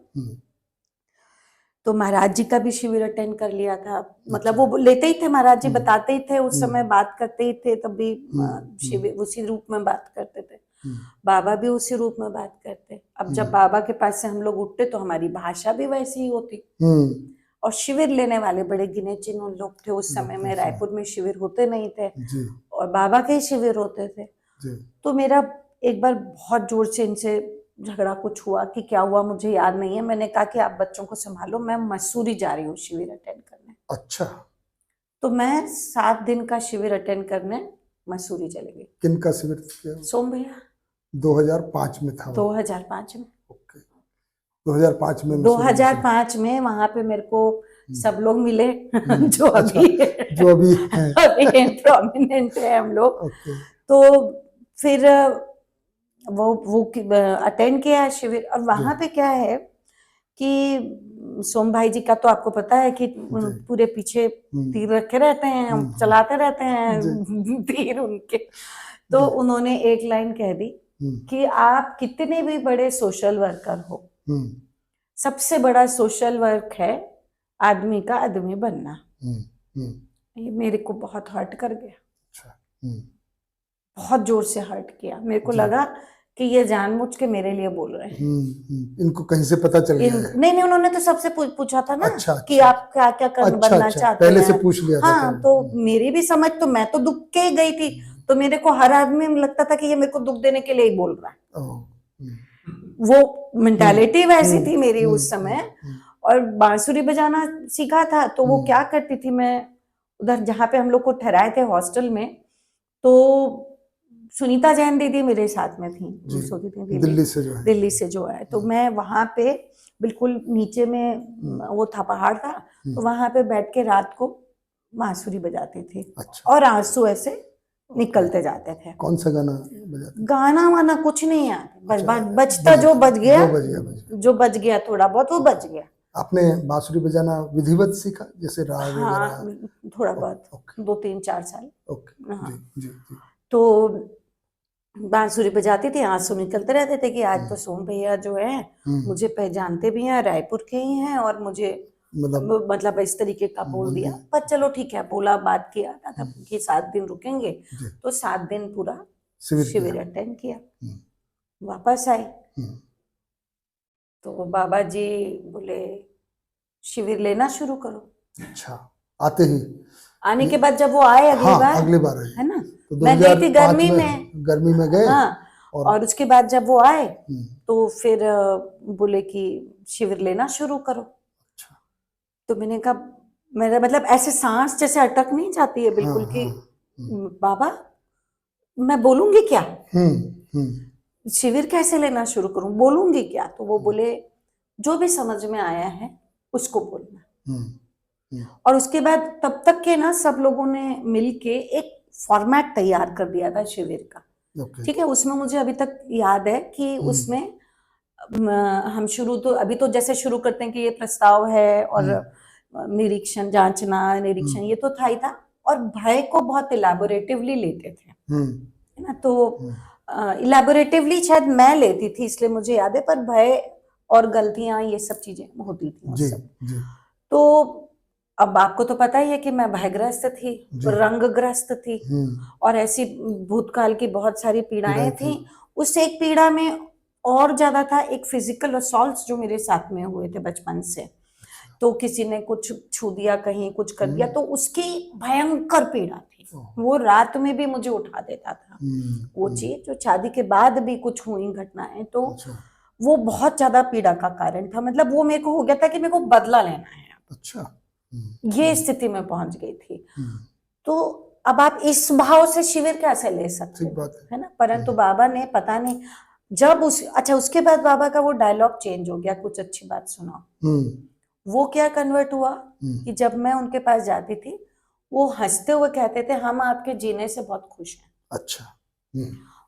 तो महाराज जी का भी शिविर अटेंड कर लिया था। मतलब वो लेते ही थे, महाराज जी बताते ही थे, उस समय बात करते ही थे, तब भी शिविर उसी रूप में बात करते थे। बाबा भी उसी रूप में बात करते। अब जब बाबा के पास से हम लोग उठते तो हमारी भाषा भी वैसी ही होती। और शिविर लेने वाले बड़े गिने चुने लोग थे उस समय में। रायपुर में शिविर होते नहीं थे और बाबा के ही शिविर होते थे। तो मेरा एक बार बहुत जोर से इनसे झगड़ा कुछ हुआ कि क्या हुआ मुझे याद नहीं है। मैंने कहा कि आप बच्चों को संभालो, मैं मसूरी जा रही हूँ शिविर अटेंड करने। अच्छा। तो मैं 7 दिन का शिविर अटेंड करने मसूरी चली गई। किन का शिविर? सोम भैया। 2005 में था? 2005 में। 2005 में 2005 में वहां पे मेरे को सब लोग मिले जो अभी प्रोमिनेंट है हम लोग। तो फिर वो अटेंड किया शिविर। और वहां पे क्या है कि सोम भाई जी का तो आपको पता है कि पूरे पीछे तीर रखे रहते हैं, हम चलाते रहते हैं तीर उनके। तो उन्होंने एक लाइन कह दी कि आप कितने भी बड़े सोशल वर्कर हो, सबसे बड़ा सोशल वर्क है आदमी का आदमी बनना। ये मेरे को बहुत हर्ट कर गया, बहुत जोर से हर्ट किया। मेरे को लगा कि ये जानबूझ के मेरे लिए बोल रहे हैं। इनको कहीं से पता चल गया है? नहीं, उन्होंने तो सबसे पूछा था ना। अच्छा, कि आप क्या क्या बनना चाहते हैं, पहले से पूछ लिया था। हाँ, तो मेरी भी समझ, तो मैं तो दुख के गई थी। तो मेरे को हर आदमी में लगता था कि ये मेरे को दुख देने के लिए ही बोल रहा है। वो मेंटालिटी वैसी थी मेरी उस समय। और बांसुरी बजाना सीखा था, तो वो क्या करती थी, मैं उधर जहाँ पे हम लोग को ठहराए थे हॉस्टल में, तो सुनीता जैन दीदी मेरे साथ में थी, दिल्ली से जो है। तो मैं वहां पे बिल्कुल नीचे में वो था, पहाड़ था, तो वहां पे बैठ के रात को बांसुरी बजाती थी। अच्छा। और आंसू ऐसे निकलते जाते थे। कौन सा गाना बजाते? गाना वाना कुछ नहीं याद, बजता जो बज गया, जो बज गया थोड़ा बहुत वो बज गया। आपने बांसुरी बजाना विधिवत सीखा जैसे राग? हाँ, थोड़ा बहुत 2-3-4 साल। हाँ। जी। तो बांसुरी बजाती थी, आंसू निकलते रहते थे कि आज तो सोम भैया जो है मुझे पहचानते भी हैं, रायपुर के ही हैं, और मुझे मतलब इस तरीके का बोल दिया। पर चलो ठीक है, बोला, बात किया था कि 7 दिन रुकेंगे। तो 7 दिन पूरा शिविर अटेंड किया, वापस आई। तो बाबा जी बोले शिविर लेना शुरू करो। अच्छा, आते ही? आने के बाद जब वो आए अगली बार है ना, तो मैं गई थी गर्मी में गए। हाँ, और उसके बाद जब वो आए तो फिर बोले कि शिविर लेना शुरू करो। अच्छा। तो मैंने कहा, मेरा मतलब ऐसे सांस जैसे अटक नहीं जाती है बिल्कुल कि बाबा मैं बोलूंगी क्या, शिविर कैसे लेना शुरू करूं, बोलूंगी क्या? तो वो बोले जो भी समझ में आया है उसको बोलना। और उसके बाद तब तक के ना सब लोगों ने मिलके एक फॉर्मेट तैयार कर दिया था शिविर का। ठीक है, उसमें मुझे अभी तक याद है कि उसमें हम शुरू तो अभी तो जैसे शुरू करते हैं कि ये प्रस्ताव है और निरीक्षण जांचना निरीक्षण ये तो था ही था, और भय को बहुत इलेबोरेटिवली लेते थे, है ना। तो इलेबोरेटिवली शायद मैं लेती थी इसलिए मुझे याद है, पर भय और गलतियां ये सब चीजें होती थी जी, उस सब। जी, तो अब आपको तो पता ही है कि मैं भयग्रस्त थी, जी। रंगग्रस्त थी, और ऐसी भूतकाल की बहुत सारी पीड़ाएं पीड़ाएं थी। थी। उस एक पीड़ा में और ज्यादा था एक फिजिकल असॉल्ट जो मेरे साथ में हुए थे बचपन से। तो किसी ने कुछ छू दिया, कहीं कुछ कर दिया, तो उसकी भयंकर पीड़ा थी। वो रात में भी मुझे उठा देता था वो चीज, जो शादी के बाद भी कुछ हुई घटनाएं, तो वो बहुत ज्यादा पीड़ा का कारण था। मतलब वो मेरे को हो गया था कि मेरे को बदला लेना है। अच्छा, ये स्थिति में पहुंच गई थी। तो अब आप इस भाव से शिविर कैसे ले सकते ठीक बात है ना। परंतु बाबा ने पता नहीं जब उसके बाद बाबा का वो डायलॉग चेंज हो गया, कुछ अच्छी बात सुनाओ। वो क्या कन्वर्ट हुआ कि जब मैं उनके पास जाती थी, वो हंसते हुए कहते थे हम आपके जीने से बहुत खुश हैं। अच्छा।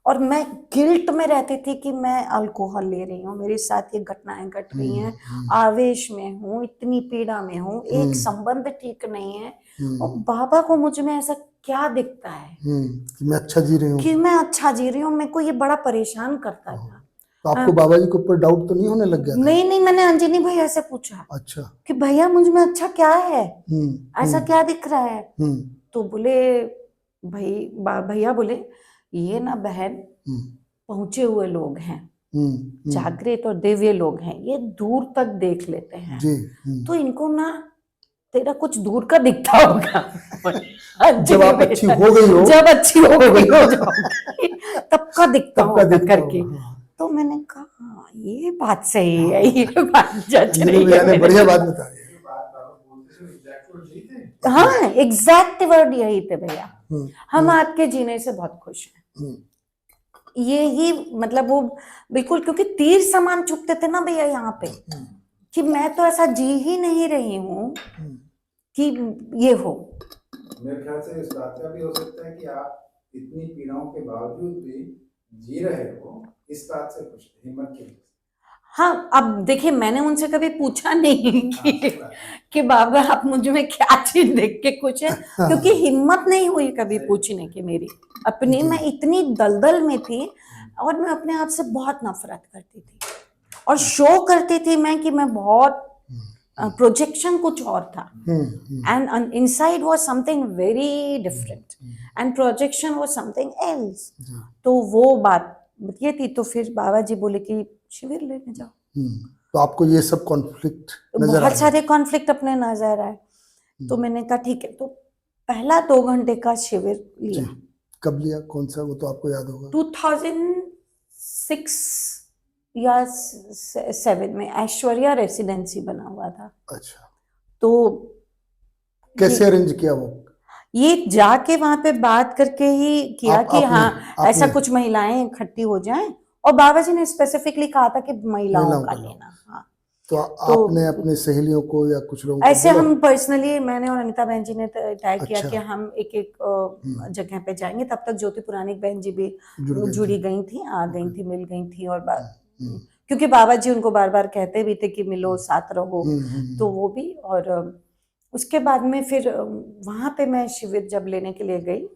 और मैं गिल्ट में रहती थी कि मैं अल्कोहल ले रही हूँ, मेरे साथ ये घटनाएं घट रही हैं, आवेश में हूँ, इतनी पीड़ा में हूँ, एक संबंध ठीक नहीं है। और बाबा को मुझ में ऐसा क्या दिखता है कि मैं अच्छा जी रही हूँ, कि मैं अच्छा जी रही हूँ। मेरे को ये बड़ा परेशान करता था। तो आपको बाबा जी के ऊपर डाउट तो नहीं होने लग गया था? नहीं, मैंने अंजनी भैया से पूछा, अच्छा, कि भैया मुझ में अच्छा क्या है, ऐसा क्या दिख रहा है? तो बोले भैया बोले ये ना बहन पहुंचे हुए लोग हैं, जागृत और दिव्य लोग हैं, ये दूर तक देख लेते हैं जी, तो इनको ना तेरा कुछ दूर का दिखता होगा। जब आप अच्छी हो गई हो, जब अच्छी हो गई हो जाओगी तब का दिखता होगा करके। तो मैंने कहा ये बात सही है, ये बात जच रही है, बढ़िया बात बता दी। हाँ, एग्जैक्ट वर्ड यही थे भैया, हम आपके जीने से बहुत खुश हैं। ये ही मतलब वो बिल्कुल, क्योंकि तीर समान चुभते थे ना भैया यहाँ पे, कि मैं तो ऐसा जी ही नहीं रही हूँ कि ये हो। मेरे ख्याल से इस बात का भी हो सकता है कि आप इतनी पीड़ाओं के बावजूद भी जी रहे हो, इस बात से कुछ हिम्मत की। हाँ, अब देखिए मैंने उनसे कभी पूछा नहीं कि बाबा आप मुझ में क्या चीज देख के खुश है, क्योंकि हिम्मत नहीं हुई कभी पूछने की मेरी अपनी। मैं इतनी दलदल में थी और मैं अपने आप से बहुत नफरत करती थी और शो करती थी मैं कि मैं बहुत, प्रोजेक्शन कुछ और था, and inside was something very different and projection was something else. तो वो बात ये थी। तो फिर बाबा जी बोले कि शिविर लेने जाओ। तो आपको ये सब कॉन्फ्लिक्ट नजर आए? बहुत सारे कॉन्फ्लिक्ट अपने नजर आए। तो मैंने कहा ठीक है, तो पहला 2 घंटे का शिविर लिया। कब लिया, कौन सा, वो तो आपको याद होगा? 2006 या 7 में ऐश्वर्या रेसिडेंसी बना हुआ था। अच्छा, तो कैसे अरेंज किया वो? ये जाके वहां पे बात करके ही किया कि हाँ ऐसा कुछ महिलाएं इकट्ठी हो जाएं, और बाबा जी ने स्पेसिफिकली कहा था कि महिलाओं का लेना। हाँ, तो आपने अपने सहेलियों को या कुछ लोगों को ऐसे हम पर्सनली, मैंने और अनिता बहन जी ने तय किया कि हम एक एक जगह पे जाएंगे। तब तक ज्योति पुराणिक बहन जी भी जुड़ी गई थी, आ गई थी, मिल गई थी। और क्योंकि बाबा जी उनको बार बार कहते भी थे कि मिलो, साथ रहो, तो वो भी। और उसके बाद में फिर वहां पे मैं शिविर जब लेने के लिए गई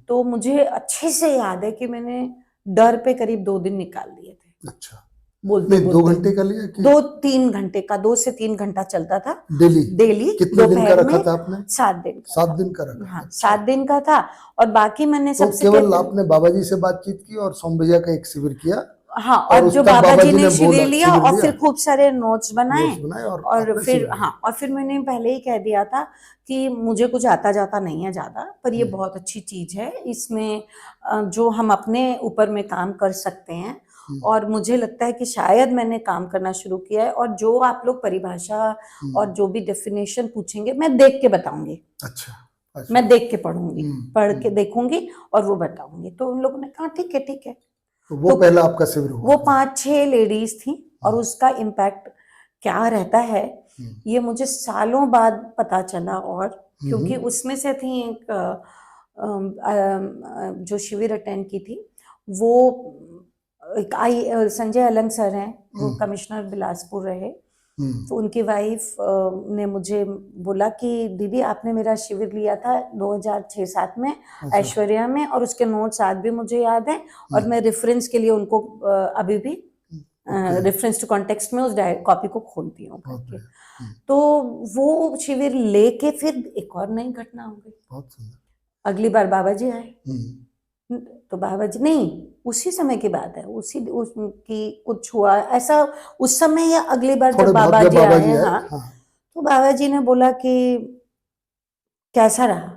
तो मुझे अच्छे से याद है कि मैंने डर पे करीब 2 दिन निकाल दिए थे। अच्छा, बोलते 2 घंटे का लिया कि 2-3 घंटे का, 2 से 3 घंटा चलता था डेली। कितने दिन का रखा था आपने? 7 दिन का। 7 दिन का रखा? हाँ, 7 दिन का था। और बाकी मैंने तो सबसे केवल आपने बाबा जी से बातचीत की और सोम भैया का एक शिविर किया? हाँ, और जो बाबा जी ने शिविर लिया और फिर खूब सारे नोट्स बनाए और फिर हाँ, और फिर मैंने पहले ही कह दिया था कि मुझे कुछ आता जाता नहीं है ज्यादा, पर ये बहुत अच्छी चीज है, इसमें जो हम अपने ऊपर में काम कर सकते हैं। और मुझे लगता है कि शायद मैंने काम करना शुरू किया है, और जो आप लोग परिभाषा और जो भी डेफिनेशन पूछेंगे मैं देख के बताऊंगी। अच्छा, मैं देख के पढ़ूंगी, पढ़ के देखूंगी और वो बताऊंगी। तो उन लोगों ने कहा ठीक है ठीक है। तो वो पहला आपका शिविर हुआ? वो 5-6 लेडीज थी, और उसका इम्पैक्ट क्या रहता है ये मुझे सालों बाद पता चला। और क्योंकि उसमें से थी एक जो शिविर अटेंड की थी, वो एक संजय अलंग सर हैं, वो कमिश्नर बिलासपुर रहे, तो उनकी वाइफ ने मुझे बोला कि दीदी आपने मेरा शिविर लिया था 2006-7 में ऐश्वर्या में, और उसके नोट्स आज भी मुझे याद हैं, और मैं रेफरेंस के लिए उनको अभी भी रेफरेंस टू कॉन्टेक्स्ट में उस कॉपी को खोलती हूँ करके। तो वो शिविर लेके फिर एक और नई घटना हो गई। बहुत सुंदर। अगली बार बाबा जी आए, तो बाबा जी नहीं, उसी समय की बात है, उसकी कुछ हुआ ऐसा उस समय या अगली बार जब बाबा जी आए, हाँ, तो बाबा जी ने बोला कि कैसा रहा?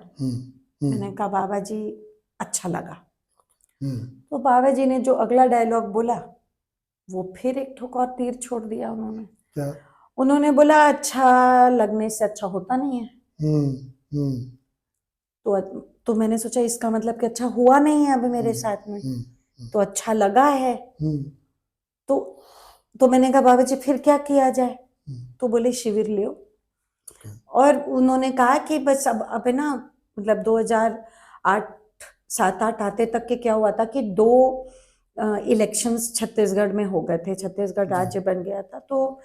मैंने कहा बाबा जी अच्छा लगा। तो बाबा जी ने जो अगला डायलॉग बोला वो फिर एक ठोक और तीर छोड़ दिया उन्होंने। क्या? उन्होंने बोला अच्छा लगने से अच्छा होता नहीं है। तो मैंने सोचा इसका मतलब कि अच्छा हुआ नहीं है अभी मेरे साथ में, तो अच्छा लगा है। तो मैंने कहा बाबा जी फिर क्या किया जाए? तो बोले शिविर लियो। और उन्होंने कहा कि बस अब है ना, मतलब 2008-7-8 आते तक के क्या हुआ था कि 2 इलेक्शंस छत्तीसगढ़ में हो गए थे, छत्तीसगढ़ राज्य बन गया था। तो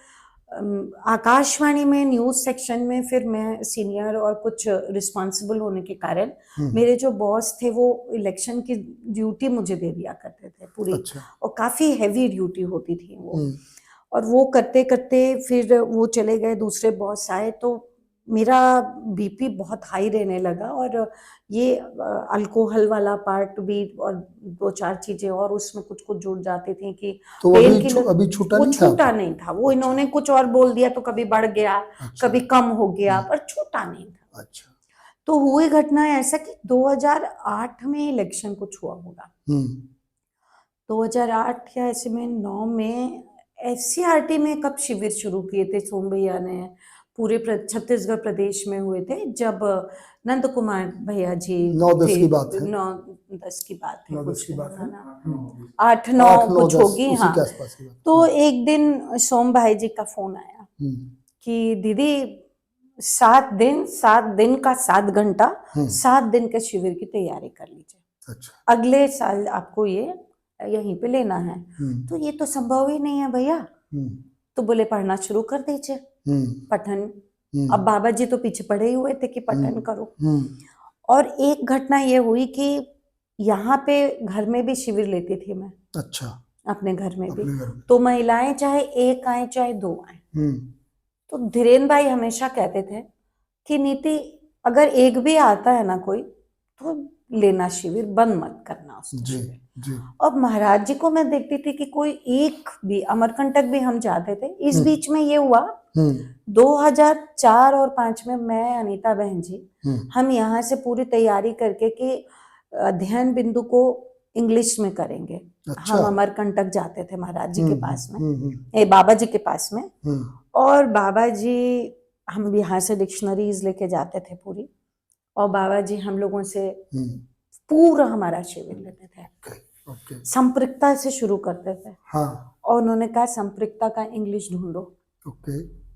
आकाशवाणी में न्यूज सेक्शन में फिर मैं सीनियर और कुछ रिस्पॉन्सिबल होने के कारण मेरे जो बॉस थे वो इलेक्शन की ड्यूटी मुझे दे दिया करते थे पूरी। अच्छा। और काफ़ी हैवी ड्यूटी होती थी वो। और वो करते करते फिर वो चले गए, दूसरे बॉस आए, तो मेरा बीपी बहुत हाई रहने लगा, और ये अल्कोहल वाला पार्ट भी और 2-4 चीजें और उसमें कुछ कुछ जुड़ जाती थी कि तो अभी छूटा नहीं था वो। इन्होंने कुछ और बोल दिया तो कभी बढ़ गया, कभी कम हो गया, पर छूटा नहीं था। अच्छा। तो हुई घटना ऐसा कि 2008 में इलेक्शन कुछ हुआ होगा, 2008 या ऐसे में 9 में SCRT में कब शिविर शुरू किए थे सोम भैया ने, पूरे छत्तीसगढ़ प्रदेश में हुए थे, जब नंद कुमार भैया जी 9-10 की बात है, 9-10 की बात है, 9-10 की बात है, 8-9 कुछ होगी, हाँ। तो एक दिन सोम भाई जी का फोन आया कि दीदी 7 दिन का 7 घंटा 7 दिन के शिविर की तैयारी कर लीजिए। अच्छा। अगले साल आपको ये यहीं पे लेना है। तो ये तो संभव ही नहीं है भैया। तो बोले पढ़ना शुरू कर दीजिए, पठन। अब बाबा जी तो पीछे पड़े ही हुए थे कि पठन करो। और एक घटना ये हुई कि यहाँ पे घर में भी शिविर लेती थी मैं। अच्छा। अपने घर में भी। तो महिलाएं चाहे 1 आए चाहे 2 आए, तो धीरेन भाई हमेशा कहते थे कि नीति अगर एक भी आता है ना कोई, तो लेना शिविर, बंद मत करना उसको शिविर। और महाराज जी को मैं देखती थी कि कोई एक भी, अमरकंटक भी हम जाते थे। इस बीच में ये हुआ 2004 और 5 में मैं अनीता बहन जी हम यहाँ से पूरी तैयारी करके कि अध्ययन बिंदु को इंग्लिश में करेंगे। अच्छा। हम अमरकंटक जाते थे महाराज जी के पास में, बाबा जी के पास में। और बाबा जी, हम यहाँ से डिक्शनरीज लेके जाते थे पूरी, और बाबा जी हम लोगों से पूरा हमारा शिविर लेते थे। संपृक्ता से शुरू करते थे। हाँ। और उन्होंने कहा संपृक्ता का इंग्लिश ढूंढो।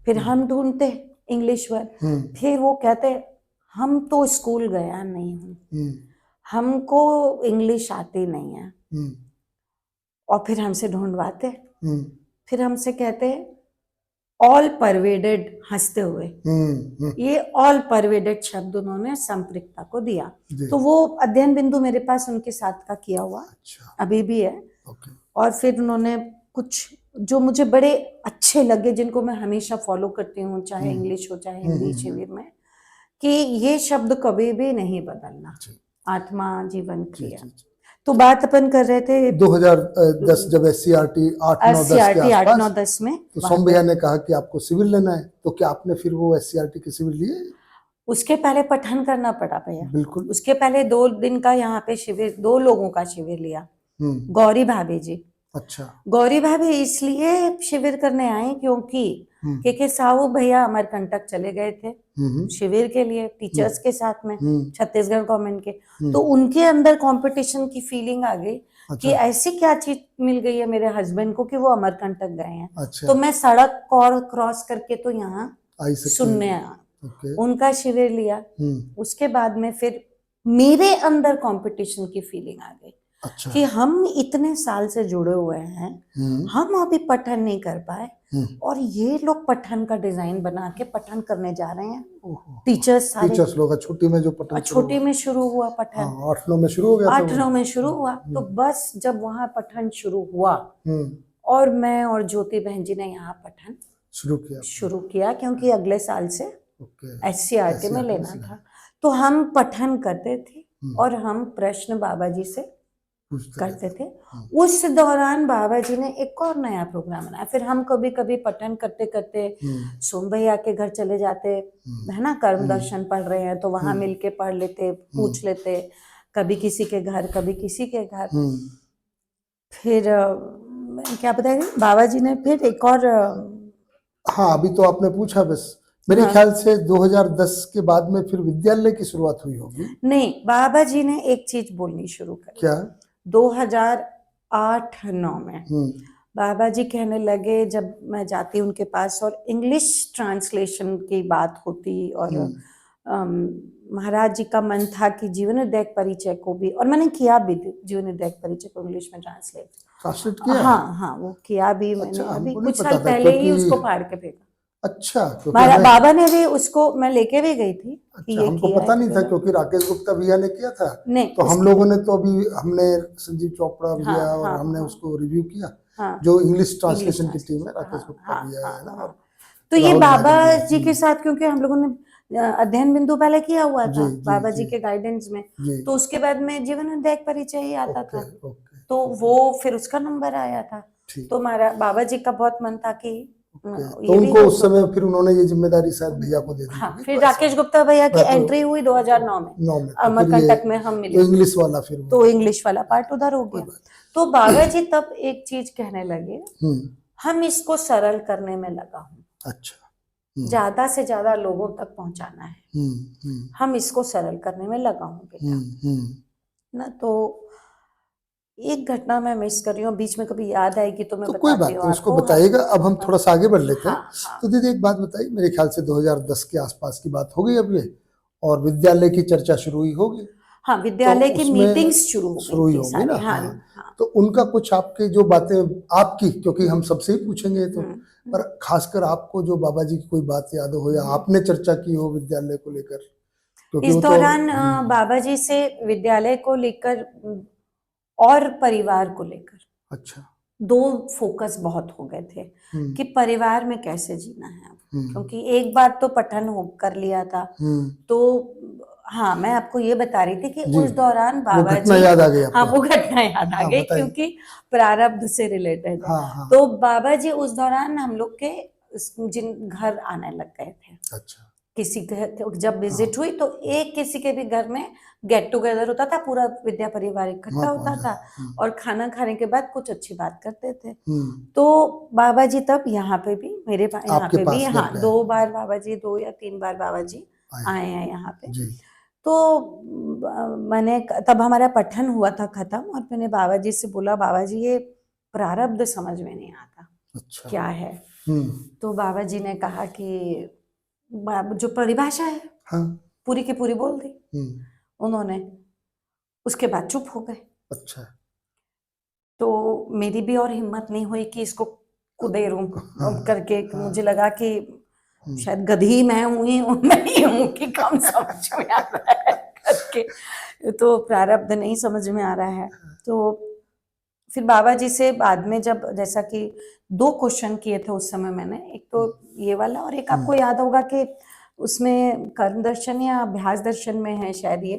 फिर हम ढूंढते इंग्लिश वर्ड। फिर वो कहते हम तो स्कूल गया नहीं हूँ, हमको इंग्लिश आती नहीं है। और फिर हमसे ढूंढवाते। फिर हमसे कहते ऑल परवेडेड, हंसते हुए। ये ऑल परवेडेड शब्द उन्होंने संपृक्ता को दिया। तो वो अध्ययन बिंदु मेरे पास उनके साथ का किया हुआ। अच्छा। अभी भी है। और फिर उन्होंने कुछ जो मुझे बड़े अच्छे लगे, जिनको मैं हमेशा फॉलो करती हूँ, चाहे इंग्लिश हो चाहे हिंदी शिविर में, कि ये शब्द कभी भी नहीं बदलना, आत्मा जीवन क्रिया। तो बात अपन कर रहे थे 2010 जब SCRT 8-9-10 में, तो सोम भैया ने कहा कि आपको सिविल लेना है, तो क्या आपने फिर वो SCRT के सिविल लिए? उसके पहले पठन करना पड़ा भैया। बिल्कुल। उसके पहले 2 दिन का यहाँ पे शिविर, 2 लोगों का शिविर लिया। गौरी भाभी जी। अच्छा। गौरी भाभी इसलिए शिविर करने आए क्योंकि साहू भैया अमरकंटक चले गए थे शिविर के लिए, टीचर्स के साथ में, छत्तीसगढ़ गवर्नमेंट के। तो उनके अंदर कंपटीशन की फीलिंग आ गई। अच्छा। कि ऐसी क्या चीज मिल गई है मेरे हस्बैंड को कि वो अमरकंटक गए हैं। अच्छा। तो मैं सड़क और क्रॉस करके तो यहाँ सुनने आया। उनका शिविर लिया। उसके बाद में फिर मेरे अंदर कंपटीशन की फीलिंग आ गई। अच्छा। कि हम इतने साल से जुड़े हुए हैं, हम अभी पठन नहीं कर पाए और ये लोग पठन का डिजाइन बना के पठन करने जा रहे हैं। टीचर्स सारे टीचर्स लोग छुट्टी में जो पठन छोटी में शुरू हुआ पठन, 8-9 में शुरू हो गया था 8-9 में शुरू हुआ। तो बस जब वहाँ पठन शुरू हुआ और मैं और ज्योति बहन जी ने यहाँ पठन शुरू किया क्योंकि अगले साल से SCRT में लेना था। तो हम पठन करते थे और हम प्रश्न बाबा जी से करते थे। उस दौरान बाबा जी ने एक और नया प्रोग्राम बनाया। फिर हम कभी कभी पठन करते करते सोम भैया के घर चले जाते, है ना, कर्म दर्शन पढ़ रहे हैं तो वहां मिलके पढ़ लेते, पूछ लेते, कभी किसी के घर कभी किसी के घर। फिर क्या बताएंगे बाबा जी ने फिर एक और हाँ, अभी तो आपने पूछा बस। मेरे ख्याल से 2010 के बाद में फिर विद्यालय की शुरुआत हुई होगी। नहीं, बाबा जी ने एक चीज बोलनी शुरू करी। क्या? 2008-9 में बाबा जी कहने लगे, जब मैं जाती उनके पास और इंग्लिश ट्रांसलेशन की बात होती और महाराज जी का मन था कि जीवनोदय परिचय को भी, और मैंने किया भी जीवनोदय परिचय को इंग्लिश में ट्रांसलेट किया। हाँ, वो किया भी मैंने। अच्छा, अभी कुछ साल पहले ही उसको फाड़ के फेंका। अच्छा, बाबा ने भी उसको, मैं लेके भी गई थी। अच्छा, हमको पता नहीं था क्योंकि राकेश गुप्ता भैया ने किया था। नहीं, तो हम लोगों ने तो अभी हमने संजीव चोपड़ा भैया और हमने उसको रिव्यू किया, जो इंग्लिश ट्रांसलेशन की टीम है, राकेश गुप्ता भैया है ना। तो ये बाबा जी के साथ, क्योंकि हम लोगों ने अध्ययन बिंदु पहले किया हुआ था बाबा जी के गाइडेंस में, तो उसके बाद में जीवनोदय परिचय ही आता था। तो वो फिर उसका नंबर आया था। तो हमारा बाबा जी का बहुत मन था कि तो उनको उस समय फिर उन्होंने ये जिम्मेदारी शायद भैया को दे दी। हाँ, फिर राकेश गुप्ता भैया की एंट्री हुई 2009 में अमरकंटक में हम मिले। इंग्लिश वाला फिर तो इंग्लिश वाला पार्ट उधर हो गया। तो बाबा जी तब एक चीज कहने लगे, हम इसको सरल करने में लगा हूँ। अच्छा, ज्यादा से ज्यादा लोगों तक पहुंचाना है, हम इसको सरल करने में लगा हूँ बेटा ना। तो एक घटना मैं मिस कर रही हूँ, बीच में कभी याद आएगी तो मैं कोई बात नहीं, उसको बताइएगा। अब हम थोड़ा सा आगे बढ़ लेते हैं। तो दीदी एक बात बताइए, मेरे ख्याल से 2010 के आसपास की बात हो गई अब ये, और विद्यालय की चर्चा शुरू हुई होगी। हाँ, विद्यालय की मीटिंग्स शुरू हुई होगी ना। हाँ। तो उनका कुछ आपके जो बातें आपकी, क्योंकि हम सबसे ही पूछेंगे तो, पर खासकर आपको जो बाबा जी की कोई बात याद हो या आपने चर्चा की हो विद्यालय को लेकर। इस दौरान बाबा जी से विद्यालय को लेकर और परिवार को लेकर, अच्छा, दो फोकस बहुत हो गए थे कि परिवार में कैसे जीना है। क्योंकि एक बार तो पठन कर लिया था, तो हाँ, मैं आपको ये बता रही थी कि उस दौरान बाबा जी, याद आ गई। हाँ, वो घटना याद आ गई क्योंकि प्रारब्ध से रिलेटेड है। तो बाबा जी उस दौरान हम लोग के जिन घर आने लग गए थे। अच्छा। किसी के जब विजिट हुई तो एक किसी के भी घर में गेट टुगेदर होता था, पूरा विद्या परिवार इकट्ठा होता था और खाना खाने के बाद कुछ अच्छी बात करते थे। तो बाबा जी तब यहाँ पे भी, मेरे यहाँ पे भी, हाँ, 2 बार बाबा जी, 2 या 3 बार बाबा जी आए हैं यहाँ पे। तो मैंने तब हमारा पठन हुआ था खत्म और मैंने बाबा जी से बोला, बाबा जी ये प्रारब्ध समझ में नहीं आता। अच्छा। क्या है? तो बाबा जी ने कहा कि जो परिभाषा है, हाँ, पूरी की पूरी बोल दी उन्होंने। उसके बाद चुप हो गए। अच्छा। तो मेरी भी और हिम्मत नहीं हुई कि इसको कुदेरूं करके। मुझे लगा कि शायद गधी मैं हूँ कि कम समझ में आ रहा है करके, तो प्रारब्ध नहीं समझ में आ रहा है। तो फिर बाबा जी से बाद में, जब जैसा कि 2 क्वेश्चन किए थे उस समय मैंने, एक तो ये वाला और एक आपको याद होगा कि उसमें कर्म दर्शन या अभ्यास दर्शन में है शायद ये,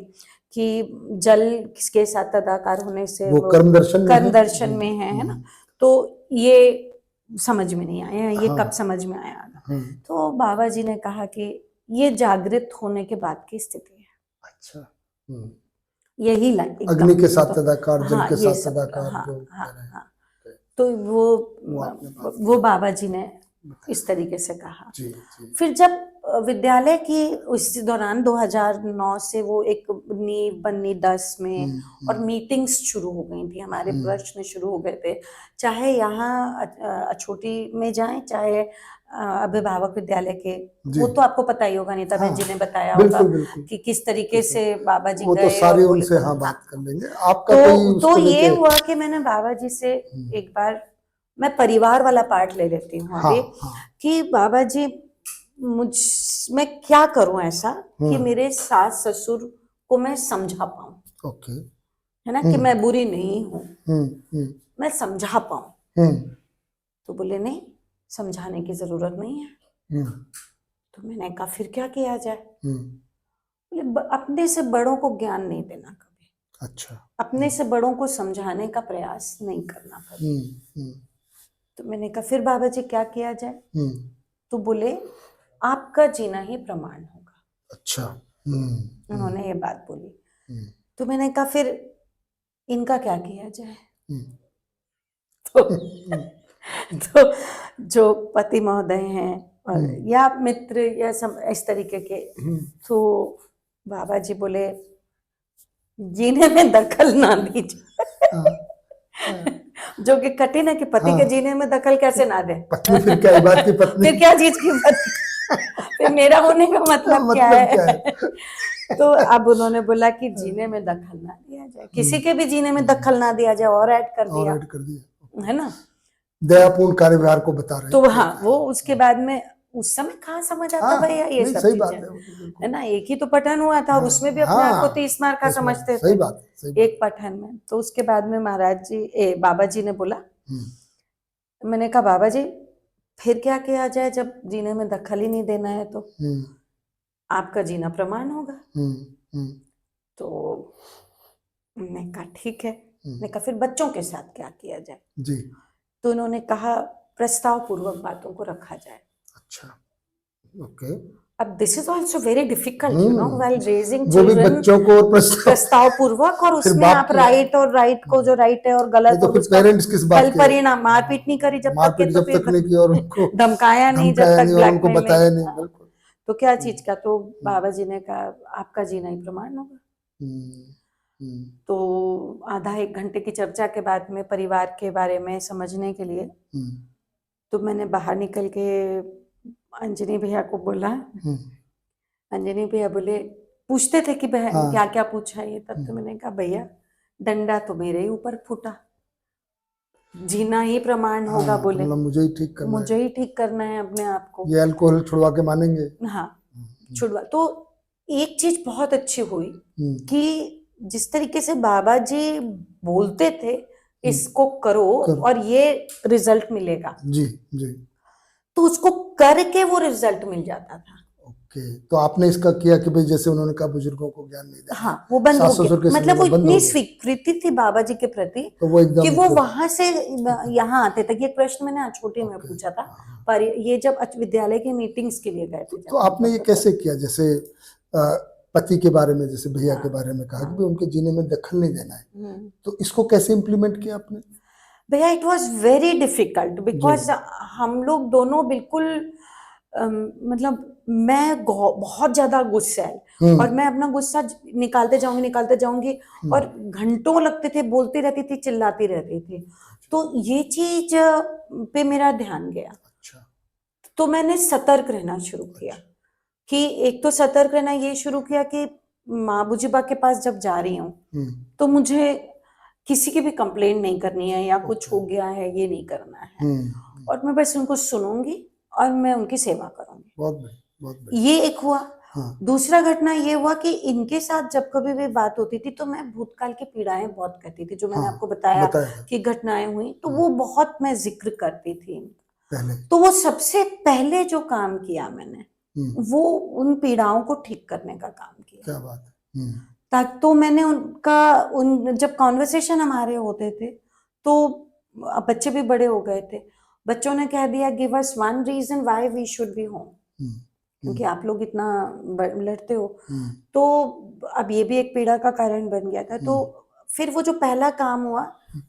कि जल किसके साथ तदाकार होने से वो कर्म दर्शन में है ना। तो ये समझ में नहीं आया, ये कब समझ में आया? तो बाबा जी ने कहा कि ये जागृत होने के बाद की स्थिति है। अच्छा। यही अग्नि के साथ तदाकार, जल के साथ तदाकार। हाँ। तो वो बाबा जी ने इस तरीके से कहा। फिर जब विद्यालय की उस दौरान 2009 से वो एक नींव बनी 10 में और मीटिंग्स शुरू हो गई थी, हमारे प्रश्न शुरू हो गए थे, चाहे यहाँ छोटी में जाएं चाहे अभिभावक विद्यालय के, जी। वो तो आपको पता ही होगा, नीता बहन हाँ, जी ने बताया होगा बिल्कुल बिल्कुल। कि किस तरीके से बाबा जी वो तो गए सारी और बोले। उनसे हाँ बात कर लेंगे। आपका कोई तो उसको ये लेके हुआ कि मैंने बाबा जी से एक बार, मैं परिवार वाला पार्ट ले लेती हूँ हाँ अभी, हाँ कि बाबा जी मुझ मैं क्या करूं ऐसा कि मेरे सास ससुर को मैं समझा पाऊं, ओके है ना, कि मैं बुरी नहीं हूं, हम्म मैं समझा पाऊं। हम्म तो बोले नहीं, समझाने की जरूरत नहीं है। हम्म तो मैंने कहा फिर क्या किया जाए? हम्म बोले अपने से बड़ों को ज्ञान नहीं देना कभी, अच्छा अपने से बड़ों को समझाने का प्रयास नहीं करना कभी। हम्म तो मैंने कहा फिर बाबा जी क्या किया जाए? हम्म तो बोले आपका जीना ही प्रमाण होगा। अच्छा उन्होंने ये बात बोली। हम्म तो मैंने कहा फिर इनका क्या किया जाए? हम्म तो, तो जो पति महोदय हैं और या मित्र या इस तरीके के, तो बाबा जी बोले जीने में दखल ना दीजिए। जो कि कठिन है कि पति के जीने में दखल कैसे ना दे। पत्नी फिर क्या बात की पत्नी फिर क्या चीज की पत्नी, फिर मेरा होने का मतलब क्या है? तो अब उन्होंने बोला कि जीने में दखल ना दिया जाए, किसी के भी जीने में दखल ना दिया जाए, और ऐड कर दिया, है ना, दयापूर्ण कार्यव्यवहार को बता रहे। तो हाँ, वो उसके बाद में उस समय कहाँ समझ आता भैया ये सब सही बात चीजें, है ना। एक ही तो पठन हुआ था और उसमें भी अपने आप को 30 मार्क का समझते थे, सही बात एक पठन में। तो उसके बाद में महाराज जी बाबा जी ने बोला, मैंने कहा बाबा जी फिर क्या किया जाए जब जीने में दखल ही नहीं देना है? तो आपका जीना प्रमाण होगा। तो मैंने कहा ठीक है। मैंने कहा फिर बच्चों के साथ क्या किया जाए? जी। तो उन्होंने कहा प्रस्ताव पूर्वक बातों को रखा जाए। अच्छा, ओके। अब this is also very difficult, you know, while raising वो भी चिल्ड्रन, बच्चों को प्रस्ताव पूर्वक, और उसमें आप राइट और राइट को जो राइट है और गलत, तो और फिर उसका पेरेंट्स किस बात फल के, परिणाम, मारपीट नहीं करी जब तक के, तो फिर नहीं की और उनको धमकाया नहीं जब तक, उनको बताया नहीं, बिल्कुल। तो क्या चीज का? तो बाबा जी ने कहा आपका जीना ही प्रमाण होगा। तो आधा एक घंटे की चर्चा के बाद में परिवार के बारे में समझने के लिए, तो मैंने बाहर निकल के अंजनी भैया को बोला। अंजनी भैया बोले, पूछते थे कि बहन क्या क्या पूछा ये तब। तो मैंने कहा भैया डंडा तो मेरे ही ऊपर फूटा, जीना ही प्रमाण होगा। बोले मुझे ही ठीक करना है अपने आप को, ये अल्कोहल छुड़वा के मानेंगे। हाँ, छुड़वा। तो एक चीज बहुत अच्छी हुई कि जिस तरीके से बाबा जी बोलते थे इसको करो और ये रिजल्ट मिलेगा, जी जी, तो उसको करके वो रिजल्ट मिल जाता था। ओके, तो आपने इसका किया कि भाई जैसे उन्होंने कहा बुजुर्गों को ज्ञान नहीं देना, हाँ, वो बंद हो गया। मतलब वो इतनी स्वीकृति थी बाबा जी के प्रति, तो वो कि वो वहां से यहाँ आते थे। ये प्रश्न मैंने छोटे में पूछा था, पर ये जब विद्यालय की मीटिंग्स के लिए गए थे। तो आपने ये कैसे किया? जैसे पति के बारे में, जैसे भैया के बारे में कहा कि उनके जीने में दखल नहीं देना है, तो इसको कैसे इम्प्लीमेंट किया आपने? भैया it was very difficult because हम लोग दोनों बिल्कुल मतलब मैं बहुत ज्यादा गुस्सैल, और मैं अपना गुस्सा निकालते जाऊंगी और घंटों लगते थे, बोलती रहती थी, चिल्लाती रहती थी। तो ये चीज पे मेरा ध्यान गया। तो मैंने सतर्क रहना शुरू किया कि एक तो सतर्क रहना ये शुरू किया कि माँ बुजुर्ग के पास जब जा रही हूँ तो मुझे किसी की भी कंप्लेंट नहीं करनी है या कुछ हो गया है ये नहीं करना है, और मैं बस उनको सुनूंगी और मैं उनकी सेवा करूंगी। बहुत ये एक हुआ। दूसरा घटना ये हुआ कि इनके साथ जब कभी भी बात होती थी तो मैं भूतकाल की पीड़ाएं बहुत कहती थी, जो मैंने आपको बताया कि घटनाएं हुई, तो वो बहुत मैं जिक्र करती थी। तो वो सबसे पहले जो काम किया मैंने वो उन पीड़ाओं को ठीक करने का काम किया। क्या बात है। तो मैंने जब कॉन्वर्सेशन हमारे होते थे तो बच्चे भी बड़े हो गए थे, बच्चों ने कह दिया give us one reason why we should be home, क्योंकि आप लोग इतना लड़ते हो। तो अब ये भी एक पीड़ा का कारण बन गया था। तो फिर वो जो पहला काम हुआ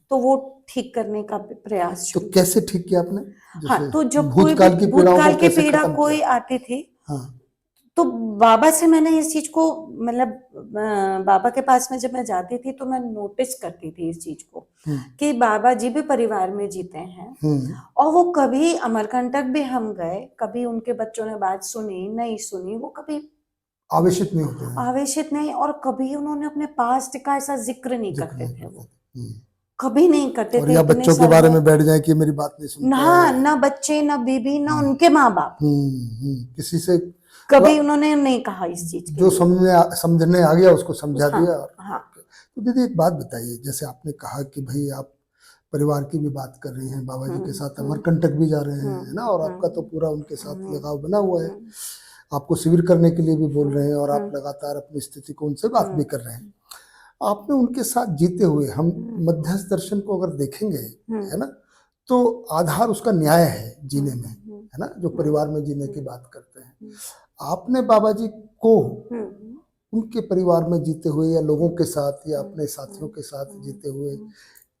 तो वो ठीक करने का प्रयास शुरू। तो कैसे ठीक किया आपने? हाँ, तो जब भूतकाल की पीड़ा कोई आती थी तो बाबा से मैंने इस चीज को मतलब बाबा के पास में जब मैं जाती थी तो मैं नोटिस करती थी इस चीज को कि बाबा जी भी परिवार में जीते हैं और वो कभी अमरकंटक भी हम गए, कभी उनके बच्चों ने बात सुनी नहीं सुनी, वो कभी आवेशित नहीं होते हैं, आवेशित नहीं, और कभी उन्होंने अपने पास्ट का ऐसा जिक्र नहीं जिक्र करते नहीं थे। वो करते। कभी नहीं करते और थे। या इतने बच्चों के साल बारे में में बैठ जाए कि मेरी बात नहीं सुनता ना है। ना बच्चे ना बीबी ना उनके माँ बाप किसी से कभी उन्होंने नहीं कहा इस चीज के जो लिए। समझने आ गया उसको समझा हाँ, दिया। हाँ। तो दीदी एक बात बताइए, जैसे आपने कहा कि भाई आप परिवार की भी बात कर रही हैं, बाबा जी के साथ अमरकंटक भी जा रहे हैं, है ना, और आपका तो पूरा उनके साथ लगाव बना हुआ है, आपको शिविर करने के लिए भी बोल रहे हैं और आप लगातार अपनी स्थिति को उनसे बात भी कर रहे हैं। आपने उनके साथ जीते हुए, हम मध्यस्थ दर्शन को अगर देखेंगे, है ना, तो आधार उसका न्याय है जीने में, है ना, जो परिवार में जीने की बात करते हैं। आपने बाबा जी को उनके परिवार में जीते हुए या लोगों के साथ या अपने साथियों के साथ जीते हुए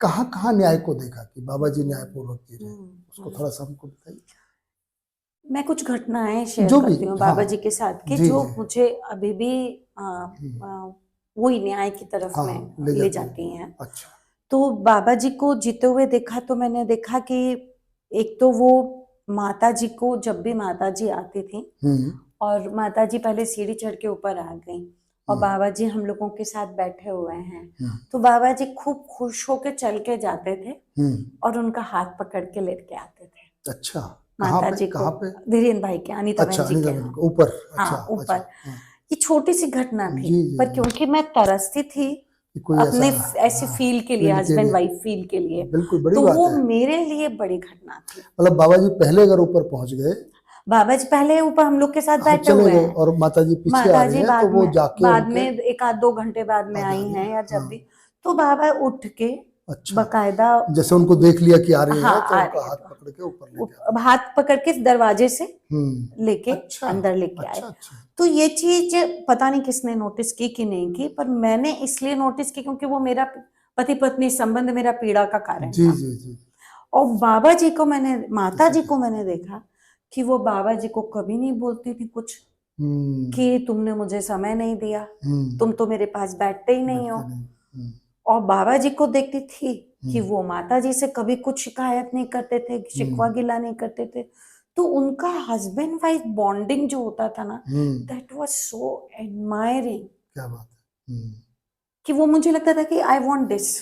कहाँ कहाँ न्याय को देखा कि बाबा जी न्यायपूर्वक जी रहे, उसको थोड़ा सा हमको बताइए। मैं कुछ घटनाएं शेयर जो भी, करती हूँ हाँ, बाबा जी के साथ की, जी जो जी, मुझे अभी भी वही न्याय की तरफ हाँ, में ले ले जाती जाती हैं। अच्छा, तो बाबा जी को जीते हुए देखा तो मैंने देखा कि एक तो वो माता जी को, जब भी माता जी आती थी और माता जी पहले सीढ़ी चढ़ के ऊपर आ गई और बाबा जी हम लोगों के साथ बैठे हुए हैं, तो बाबा जी खूब खुश होके चल के जाते थे और उनका हाथ पकड़ के लेके आते थे। अच्छा, माता जी को, कहाँ पे? धीरेन्द्र भाई के, अनीता अच्छा, बहन जी अनिता के, बहन को ऊपर, हाँ अच्छा, ऊपर। अच्छा, ये छोटी सी घटना थी, जी जी पर जी, क्योंकि मैं तरसती थी कि कोई अपने ऐसा, ऐसे फील के लिए, फील के हस्बैंड लिए, वाइफ फील के लिए, बिल्कुल बड़ी तो बात वो है। मेरे लिए बड़ी घटना थी। मतलब बाबा जी पहले अगर ऊपर पहुंच गए, बाबा जी पहले ऊपर हम लोग के साथ हम बैठे चले हुए गए हैं, और माता जी पीछे आ माता रही जी हैं, तो वो जाके बाद उनके में 1-2 घंटे बाद में आ जा आई रही हैं या जब हाँ, भी, तो बाबा उठ के अच्छा, बकायदा, जैसे उनको देख लिया कि आ रही हाँ हैं तो आ उनका रहे हैं, हाथ तो पकड़ के ऊपर लेके आते हाथ पकड़ के दरवाजे से लेके अच्छा, अंदर लेके आए। अच्छा, अच्छा, तो ये चीज पता नहीं किसने नोटिस की कि नहीं की, पर मैंने इसलिए नोटिस की क्योंकि वो मेरा पति पत्नी संबंध मेरा पीड़ा का कारण जी था। जी जी, और बाबा जी को मैंने, माता किसी जी के, को मैंने देखा कि वो बाबा जी को कभी नहीं बोलती थी कुछ कि तुमने मुझे समय नहीं दिया, तुम तो मेरे पास बैठते ही नहीं हो। बैठते नहीं, और बाबा जी को देखती थी कि वो माता जी से कभी कुछ शिकायत नहीं करते थे, शिकवा गिला नहीं करते थे। तो उनका हस्बैंड वाइफ बॉन्डिंग जो होता था ना, दैट वाज सो एडमायरिंग। क्या बात है, कि वो मुझे लगता था कि आई वांट दिस।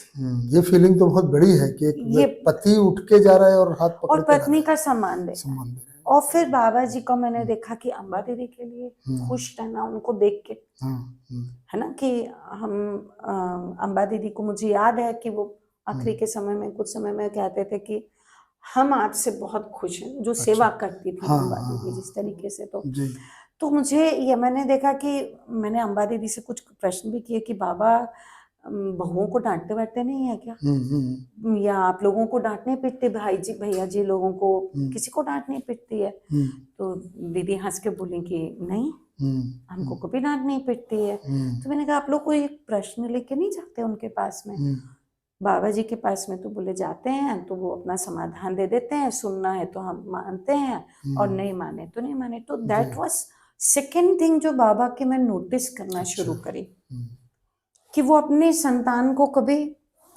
ये फीलिंग तो बहुत बड़ी है कि ये एक पति उठ के जा रहा है और हाथ पकड़ और के ला पत्नी रहा का है, सम्मान दे। सम्मान दे रहे हैं। और फिर बाबा जी को मैंने देखा कि अम्बा दीदी के लिए खुश रहना, उनको देख के, है ना, कि हम अम्बा दीदी को, मुझे याद है कि वो आखिरी के समय में, कुछ समय में कहते थे कि हम आपसे बहुत खुश हैं, जो सेवा करती थी अम्बा दीदी जिस तरीके से। तो मुझे ये, मैंने देखा कि मैंने अम्बा दीदी से कुछ प्रश्न भी किए कि बाबा बहुओं को डांटते बैठते नहीं है क्या, या आप लोगों को डांटने पीटते, भाई जी भैया जी लोगों को किसी को डांटने पीटती है? तो दीदी हंस के बोली कि नहीं, हमको कभी डांट नहीं पिटती है। तो मैंने कहा आप लोग कोई प्रश्न लेके नहीं जाते उनके पास में, बाबा जी के पास में? तो बोले जाते हैं तो वो अपना समाधान दे देते हैं, सुनना है तो हम मानते हैं और नहीं माने तो नहीं माने। तो दैट वाज सेकेंड थिंग जो बाबा के मैं नोटिस करना शुरू करी, कि वो अपने संतान को कभी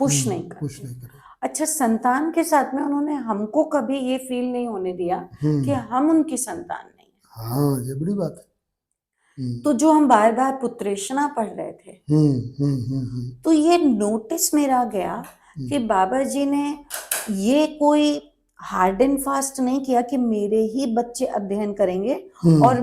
पुश नहीं करते। अच्छा, संतान के साथ में उन्होंने हमको कभी ये फील नहीं होने दिया कि हम उनकी संतान नहीं है। हाँ, ये बड़ी बात है। तो जो हम बार बार पुत्रेषणा पढ़ रहे थे, तो ये नोटिस मेरा गया कि बाबा जी ने ये कोई हार्ड एंड फास्ट नहीं किया कि मेरे ही बच्चे अध्ययन करेंगे और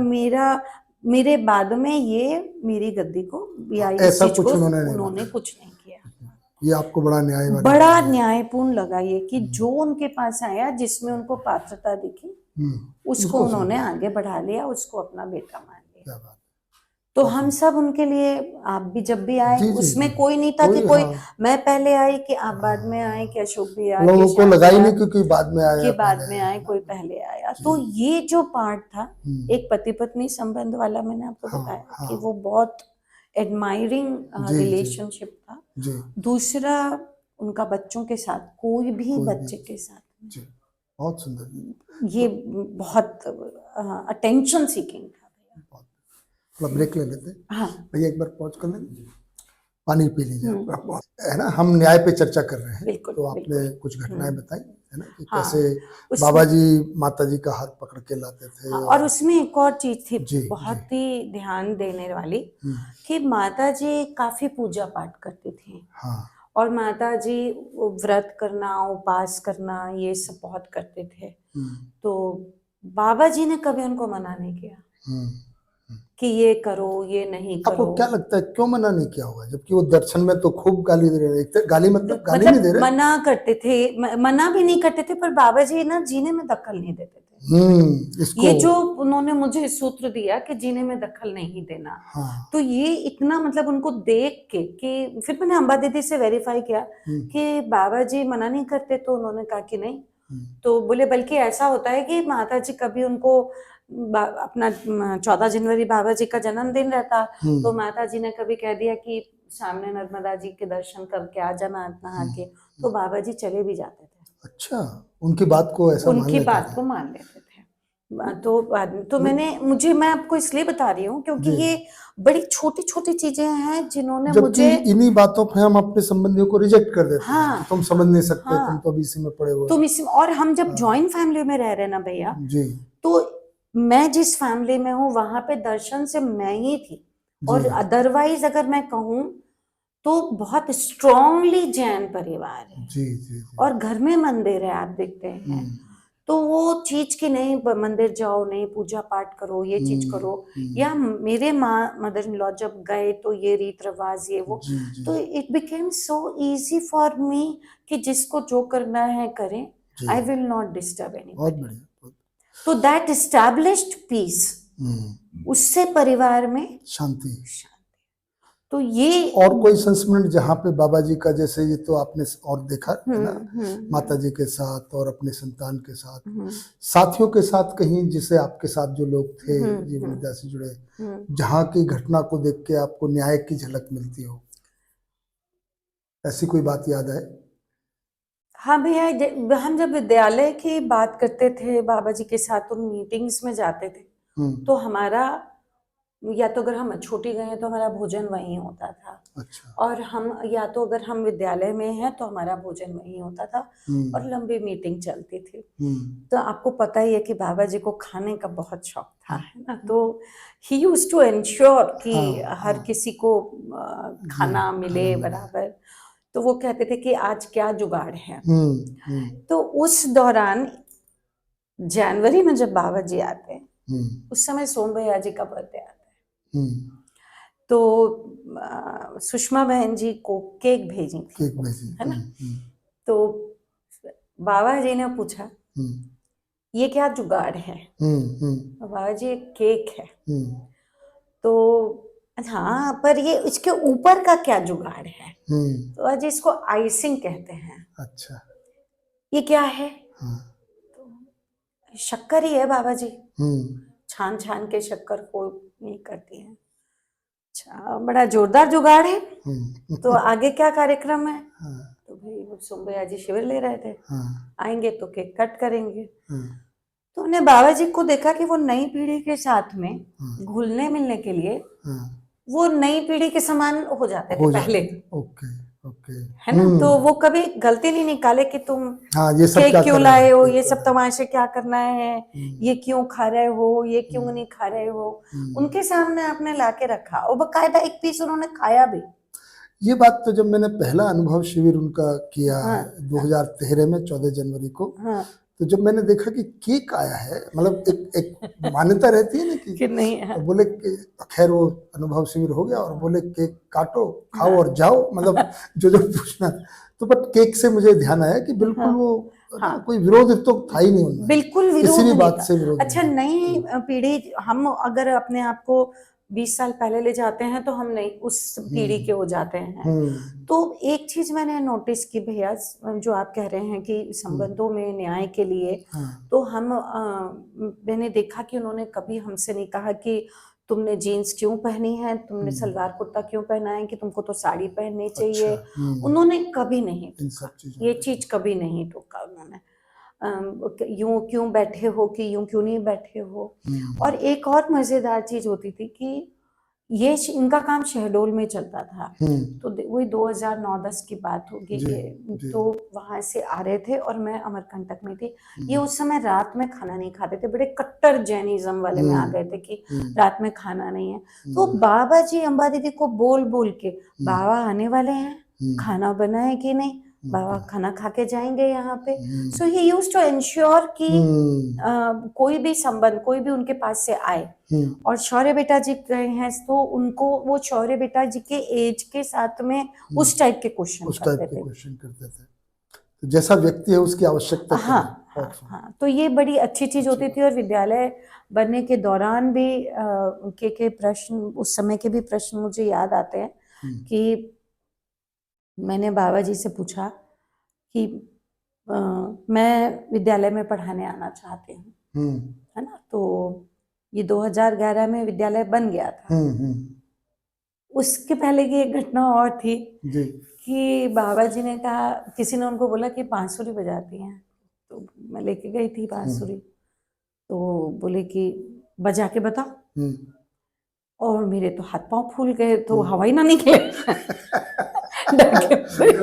मेरे बाद में ये मेरी गद्दी को या इस चीज को उन्होंने कुछ नहीं किया। ये आपको बड़ा न्याय, बड़ा न्यायपूर्ण लगा ये कि जो उनके पास आया, जिसमें उनको पात्रता दिखी, उसको उन्होंने आगे बढ़ा लिया, उसको अपना बेटा मान लिया। तो हम सब उनके लिए, आप भी जब भी आए, उसमें कोई नहीं था कि कोई मैं पहले आई कि आप बाद में आए, कि अशोक भी आए, लोगों को लगा ही नहीं क्योंकि बाद में आया, कि बाद में आए, कोई पहले आया। तो ये जो पार्ट था एक पति पत्नी संबंध वाला, मैंने आपको बताया कि वो बहुत एडमायरिंग रिलेशनशिप था। दूसरा, उनका बच्चों के साथ, कोई भी बच्चे के साथ, बहुत सुंदर, ये बहुत अटेंशन सीकिंग था। थोड़ा ब्रेक ले लेते हैं। हाँ भैया एक बार पॉज कर लें, पानी पी लीजिए आप, है ना। हम न्याय पे चर्चा कर रहे हैं, बिल्कुल, तो आपने बिल्कुल। कुछ घटनाएं बताई, है ना, कि हाँ, कैसे उस बाबा जी माता जी का हाथ पकड़ के लाते थे। हाँ, और उसमें एक और चीज थी जी जी। बहुत ही ध्यान देने वाली, हम्म, कि माता जी काफी पूजा पाठ करती थी, हाँ और माता जी वो व्रत करना, उपवास करना, ये सब बहुत करते थे। हम्म, तो बाबा जी ने कभी उनको मना नहीं किया हम्म। कि ये करो, ये नहीं आपको करो। क्या लगता है क्यों मना नहीं किया होगा, जबकि वो दर्शन में तो खूब गाली दे रहे थे, गाली मतलब गाली नहीं दे मतलब रहे। मना करते थे, मना भी नहीं करते थे, पर बाबा जी ना जीने में दखल नहीं देते थे। इसको, ये जो उन्होंने मुझे सूत्र दिया कि जीने में दखल नहीं देना, हाँ तो ये इतना मतलब उनको देख के, कि फिर मैंने अम्बा दीदी से वेरीफाई किया कि बाबा जी मना नहीं करते, तो उन्होंने कहा कि नहीं। तो बोले बल्कि ऐसा होता है कि माता जी कभी उनको अपना 14 जनवरी बाबा जी का जन्मदिन रहता, तो माता जी ने कभी कह दिया कि सामने नर्मदा जी के दर्शन करके आ जाना नहा के, तो बाबा जी चले भी जाते थे। अच्छा, उनकी बात को ऐसा मान उनकी लेते बात थे। को मान लेते थे। तो मैं आपको इसलिए बता रही हूँ क्योंकि जी। ये बड़ी छोटी छोटी चीजें हैं जिन्होंने जबकि मुझे, इन्हीं बातों पे हम अपने संबंधियों को रिजेक्ट कर देते हैं हाँ कि तुम समझ नहीं सकते, हाँ, तुम तो अभी इसी में पड़े हुए तुम हो। इस, और हम जब हाँ। जॉइंट फैमिली में रह रहे ना भैया, जी तो मैं जिस फैमिली में हूँ वहां पे दर्शन से मैं ही थी, और जी अदरवाइज अगर मैं कहूँ तो बहुत स्ट्रांगली जैन परिवार है, जी जी जी। और घर में मंदिर है, आप देखते हैं, तो वो चीज की नहीं, मंदिर जाओ नहीं, पूजा पाठ करो, ये चीज करो, या मेरे मदर इन लॉ जब गए तो ये रीत रिवाज ये वो, जी जी तो it became so easy for me कि जिसको जो करना है करें, जी। आई विल नॉट डिस्टर्ब बहुत एनीबॉडी। बढ़िया, बहुत। तो दैट एस्टैब्लिश्ड पीस, उससे परिवार में शांति। शांति। तो ये और कोई संस्मरण जहाँ पे बाबा जी का, जैसे ये तो आपने और देखा है ना, माता जी के साथ और अपने संतान के साथ, साथियों के साथ, कहीं जिसे आपके साथ जो लोग थे जीवन विद्या से जुड़े, जहाँ की घटना को देख के आपको न्याय की झलक मिलती हो, ऐसी कोई बात याद है? हाँ भैया, हम जब विद्यालय की बात करते थे बाबा जी के साथ, उन मीटिंग्स में जाते थे, तो हमारा, या तो अगर हम छोटी गए हैं तो हमारा भोजन वहीं होता था। अच्छा। और हम, या तो अगर हम विद्यालय में हैं तो हमारा भोजन वहीं होता था, और लंबी मीटिंग चलती थी। तो आपको पता ही है कि बाबा जी को खाने का बहुत शौक था, है ना, तो ही यूज्ड टू एंश्योर कि हर किसी को खाना मिले बराबर। तो वो कहते थे कि आज क्या जुगाड़ है। तो उस दौरान जनवरी में जब बाबा जी आते हैं, उस समय सोम भैया जी का बर्थडे आता है, तो सुषमा बहन जी को केक भेजी थी, है ना। तो बाबा जी ने पूछा ये क्या जुगाड़ है, बाबा जी केक है, तो हाँ पर ये इसके ऊपर का क्या जुगाड़ है, तो आज इसको आइसिंग कहते हैं। अच्छा। ये क्या है, तो शक्कर ही है बाबा जी, छान छान के शक्कर को नहीं करती है। अच्छा, बड़ा जोरदार जुगाड़ है। तो आगे क्या कार्यक्रम है? तो भाई सोम भैया जी शिविर ले रहे थे, आएंगे तो केक कट करेंगे। तो उन्हें बाबा जी को देखा कि वो नई पीढ़ी के साथ में घुलने मिलने के लिए वो नई पीढ़ी के समान हो जाते थे पहले। ओके ओके, है ना, तो वो कभी गलती नहीं निकाले कि तुम ये सब केक क्या क्यों कर लाए रहे हो, ये सब तमाशे क्या करना है, ये क्यों खा रहे हो, ये क्यों नहीं खा रहे हो। उनके सामने आपने लाके रखा, और बकायदा एक पीस उन्होंने खाया भी। ये बात तो जब मैंने पहला अनुभव शिविर उनका किया 2013 में 14 जनवरी को, तो जब मैंने देखा कि केक आया है, मतलब एक मान्यता रहती है ना कि नहीं, तो बोले कि खैर वो अनुभव शिविर हो गया, और बोले केक काटो, खाओ और जाओ, मतलब जो पूछना। तो बट केक से मुझे ध्यान आया कि बिल्कुल वो कोई विरोध तो था ही नहीं उनमें, बिल्कुल विरोध किसी भी नहीं बात था। से विरोध अच्छा, नई पीढ़ी, हम अगर अपने आप को 20 साल पहले ले जाते हैं तो हम नहीं उस पीढ़ी के हो जाते हैं। तो एक चीज मैंने नोटिस की भैया, जो आप कह रहे हैं कि संबंधों में न्याय के लिए, तो मैंने देखा कि उन्होंने कभी हमसे नहीं कहा कि तुमने जीन्स क्यों पहनी है, तुमने सलवार कुर्ता क्यों पहना है, कि तुमको तो साड़ी पहननी चाहिए। उन्होंने कभी नहीं टोका, ये चीज कभी नहीं टोका उन्होंने। यूं क्यों बैठे हो, कि यूं क्यों नहीं बैठे हो। और एक और मजेदार चीज होती थी कि इनका काम शहडोल में चलता था। हम्म, तो वही 2009-10 की बात होगी जी, ये। जी। तो वहां से आ रहे थे और मैं अमरकंटक में थी। ये हम्म, उस समय रात में खाना नहीं खाते थे, बड़े कट्टर जैनिज्म वाले में आ हम्म, गए थे कि हम्म, रात में खाना नहीं है। तो हम्म, बाबा जी अम्बा दीदी को बोल बोल के, हम्म, बाबा आने वाले हैं, हम्म, खाना बनाए कि नहीं, बाबा हम्म, खाना खा के जाएंगे यहाँ पे। हम्म, सो ही यूज्ड टू एंश्योर कि हम्म, कोई भी संबंध, कोई भी उनके पास से आए। हम्म, और शौर्य बेटा जी गए हैं तो उनको वो शौर्य बेटा जी के एज के साथ में उस टाइप के क्वेश्चन उस टाइप करते के थे। क्वेश्चन करते थे। तो जैसा व्यक्ति है उसकी आवश्यकता क्या हाँ है? हाँ Okay, हाँ, तो ये बड़ी अच्छी चीज अच्छी होती बात। थी। और विद्यालय बनने के दौरान भी के प्रश्न, उस समय के भी प्रश्न मुझे याद आते हैं हम्म, कि मैंने बाबा जी से पूछा कि मैं विद्यालय में पढ़ाने आना चाहती हूँ, हम्म, है ना। तो ये 2011 में विद्यालय बन गया था। हम्म, उसके पहले की एक घटना और थी जी, कि बाबा जी ने कहा, किसी ने उनको बोला कि बांसुरी बजाती हैं। तो मैं लेके गई थी बांसुरी। तो बोले कि बजा के बताओ। हम्म, और मेरे तो हाथ पांव फूल गए, तो हवा ही ना निकले। डर के कभी तो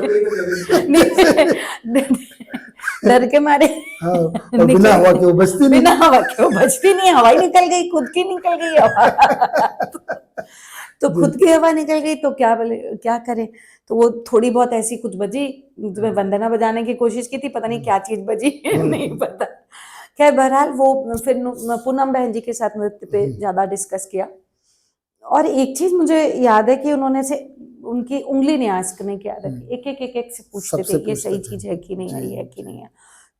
जरूर डर के मारे हाँ, और बिना निकले। हवा के वो बजती नहीं। बिना हवा के वो बजती नहीं, हवा ही निकल गई, खुद की निकल गई हवा। तो जी, खुद की हवा निकल गई तो क्या बोले, क्या करें। तो वो थोड़ी बहुत ऐसी कुछ बजी, तो मैं वंदना बजाने की कोशिश की थी, पता नहीं क्या चीज बजी, नहीं पता। खैर बहरहाल वो फिर पूनम बहन जी के साथ नृत्य पे ज्यादा डिस्कस किया। और एक चीज मुझे याद है कि उन्होंने से उनकी उंगली न्यास करने की आदत थी, एक एक से पूछते थे सबसे ये पूछते सही थे। चीज है कि नहीं जी, है, ये है कि जी, नहीं है।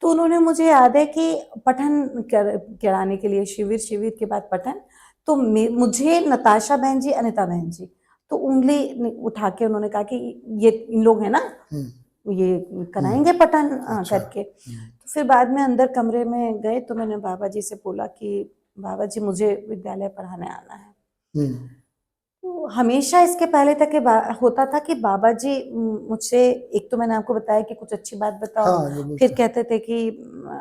तो उन्होंने, मुझे याद है कि पठन कराने के लिए, शिविर के बाद पठन, तो मुझे नताशा बहन जी, अनिता बहन जी, तो उंगली उठा के उन्होंने कहा कि ये इन लोग हैं ना, ये कराएंगे पठन अच्छा, करके। तो फिर बाद में अंदर कमरे में गए तो मैंने बाबा जी से बोला कि बाबा जी मुझे विद्यालय पढ़ाने आना है। हम्म, तो हमेशा इसके पहले तक होता था कि बाबा जी मुझसे, एक तो मैंने आपको बताया कि कुछ अच्छी बात बताओ, हाँ, ये बोलते फिर हैं। कहते थे कि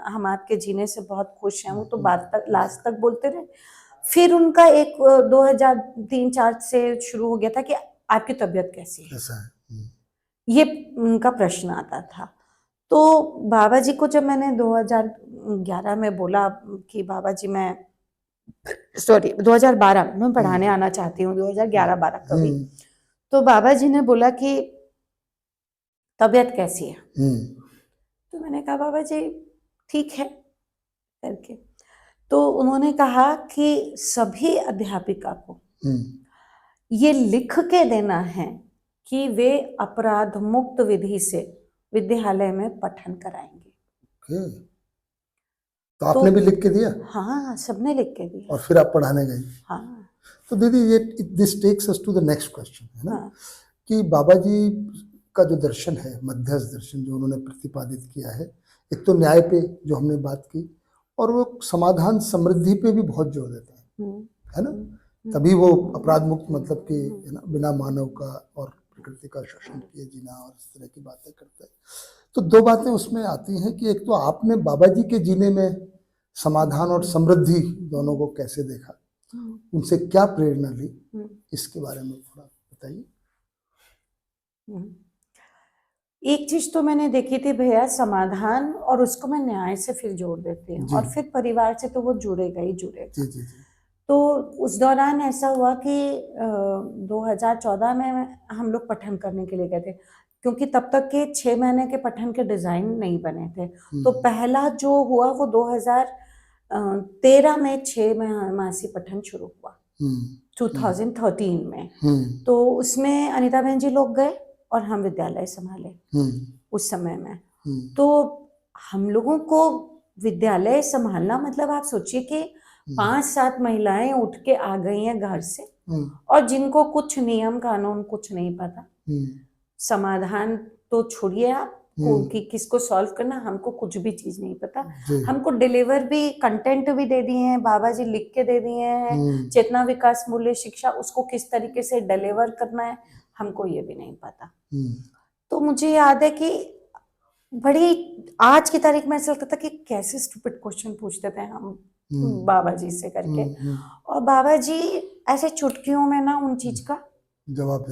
हम आपके जीने से बहुत खुश हैं, वो तो बात तक लास्ट तक बोलते रहे। फिर उनका एक 2003-4 से शुरू हो गया था कि आपकी तबीयत कैसी है, ऐसा है। ये उनका प्रश्न आता था। तो बाबा जी को जब मैंने 2011 में बोला कि बाबा जी मैं, सॉरी 2012 में पढ़ाने आना चाहती हूँ, 2011-12 कभी। तो बाबा जी ने बोला कि तबीयत कैसी है। तो मैंने कहा बाबा जी ठीक है करके। तो उन्होंने कहा कि सभी अध्यापिका को ये लिख के देना है कि वे अपराध मुक्त विधि से विद्यालय में पठन कराएंगे। ओके, तो तो आपने भी लिख के दिया हाँ, सबने लिख के दिया। और फिर आप पढ़ाने गई। हाँ तो दीदी ये this takes us to the next question, है ना, हाँ कि बाबा जी का जो दर्शन है, मध्यस्थ दर्शन जो उन्होंने प्रतिपादित किया है, एक तो न्याय पे जो हमने बात की, और वो समाधान समृद्धि पे भी बहुत जोर देता है ना। तभी वो अपराध मुक्त, मतलब कि है ना, बिना मानव का और प्रकृति का शोषण किए जीना और इस तरह की बातें करते हैं। तो दो बातें उसमें आती हैं कि एक तो आपने बाबा जी के जीने में समाधान और समृद्धि दोनों को कैसे देखा, उनसे क्या प्रेरणा ली, इसके बारे में थोड़ा बताइए। एक चीज तो मैंने देखी थी भैया, समाधान, और उसको मैं न्याय से फिर जोड़ देती हूँ, जी, और फिर परिवार से तो वो जुड़ेगा ही जी, जुड़ेगा। जी, जी, तो उस दौरान ऐसा हुआ कि 2014 में हम लोग पठन करने के लिए गए थे, क्योंकि तब तक के 6 महीने के पठन के डिजाइन नहीं बने थे। तो पहला जो हुआ वो 2013 में 6 मासिक पठन शुरू हुआ, 2013 में। तो उसमें अनिता बहन जी लोग गए और हम विद्यालय संभाले उस समय में। तो हम लोगों को विद्यालय संभालना, मतलब आप सोचिए कि 5-7 महिलाएं उठ के आ गई हैं घर से, और जिनको कुछ नियम कानून कुछ नहीं पता, समाधान तो छोड़िए आप कि किसको सॉल्व करना, हमको कुछ भी चीज नहीं पता। हमको डिलीवर भी, कंटेंट भी दे दिए हैं, बाबा जी लिख के दे दिए हैं, चेतना विकास मूल्य शिक्षा, उसको किस तरीके से डिलीवर करना है हमको ये भी नहीं पता। तो मुझे याद है कि बड़ी, आज की तारीख में ऐसा लगता था कि कैसे स्टूपिड क्वेश्चन पूछते थे हम बाबा जी से करके। और बाबा जी ऐसे चुटकियों में ना उन चीज का जवाब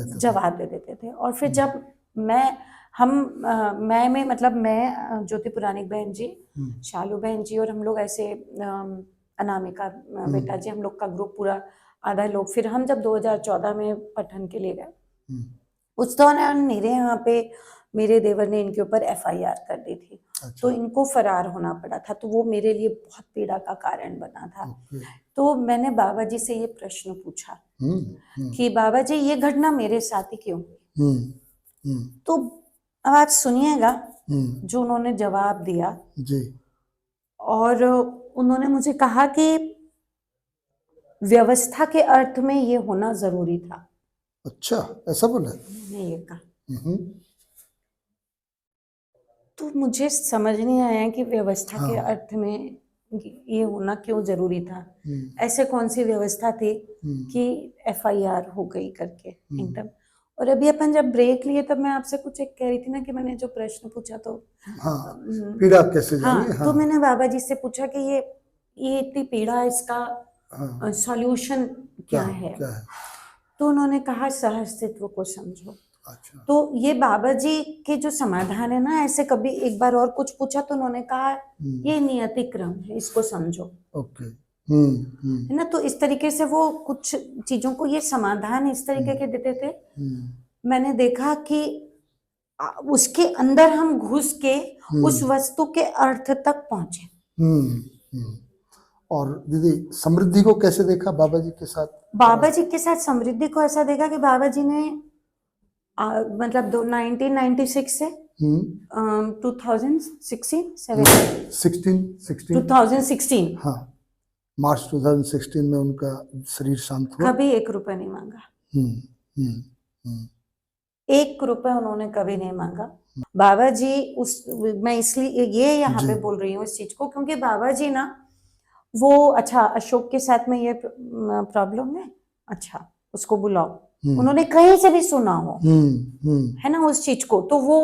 दे देते थे। और फिर जब मैं में मतलब मैं, ज्योति पुराणिक बहन जी, शालू बहन जी और हम लोग ऐसे अनामिका बेटा जी, हम लोग का ग्रुप पूरा आधा लोग, फिर हम जब 2014 में पठन के लिए गए, उस दौरान मेरे यहाँ पे मेरे देवर ने इनके ऊपर FIR कर दी थी। तो इनको फरार होना पड़ा था, तो वो मेरे लिए बहुत पीड़ा का कारण बना था। तो मैंने बाबा जी से ये प्रश्न पूछा कि बाबा जी ये घटना मेरे साथ ही क्यों? तो अब आप सुनिएगा जो उन्होंने जवाब दिया जी। और उन्होंने मुझे कहा कि व्यवस्था के अर्थ में ये होना जरूरी था। अच्छा, ऐसा बोला? मैंने ये कहा तो मुझे समझ नहीं आया कि व्यवस्था के अर्थ में ये होना क्यों जरूरी था। ऐसे कौन सी व्यवस्था थी कि FIR हो गई करके एकदम। और अभी अपन जब ब्रेक लिए तब मैं आपसे कुछ एक कह रही थी ना कि मैंने जो प्रश्न पूछा तो पीड़ा कैसे जानी? तो मैंने बाबा जी से पूछा कि ये इतनी पीड़ा, इसका सॉल्यूशन क्या है? तो उन्होंने कहा सहअस्तित्व को समझो। अच्छा। तो ये बाबा जी के जो समाधान है ना, ऐसे कभी एक बार और कुछ पूछा तो उन्होंने कहा ये नियति क्रम है, इसको समझो। ओके। है ना? तो इस तरीके से वो कुछ चीजों को ये समाधान इस तरीके के देते थे। मैंने देखा कि उसके अंदर हम घुस के उस वस्तु के अर्थ तक पहुंचे। और दीदी समृद्धि को कैसे देखा बाबा जी के साथ? बाबा जी के साथ समृद्धि को ऐसा देखा कि बाबा जी ने मतलब 1996 से 2016 हाँ, मार्च 2016 में उनका शरीर शांत हुआ। कभी 1 रुपया नहीं मांगा। 1 रुपया उन्होंने कभी नहीं मांगा। बाबा जी मैं इसलिए ये यहाँ पे बोल रही हूँ इस चीज को क्योंकि बाबा जी ना वो, अच्छा अशोक के साथ में ये प्रॉब्लम है, अच्छा उसको बुलाओ, उन्होंने कहीं से भी सुना हो है ना उस चीज को, तो वो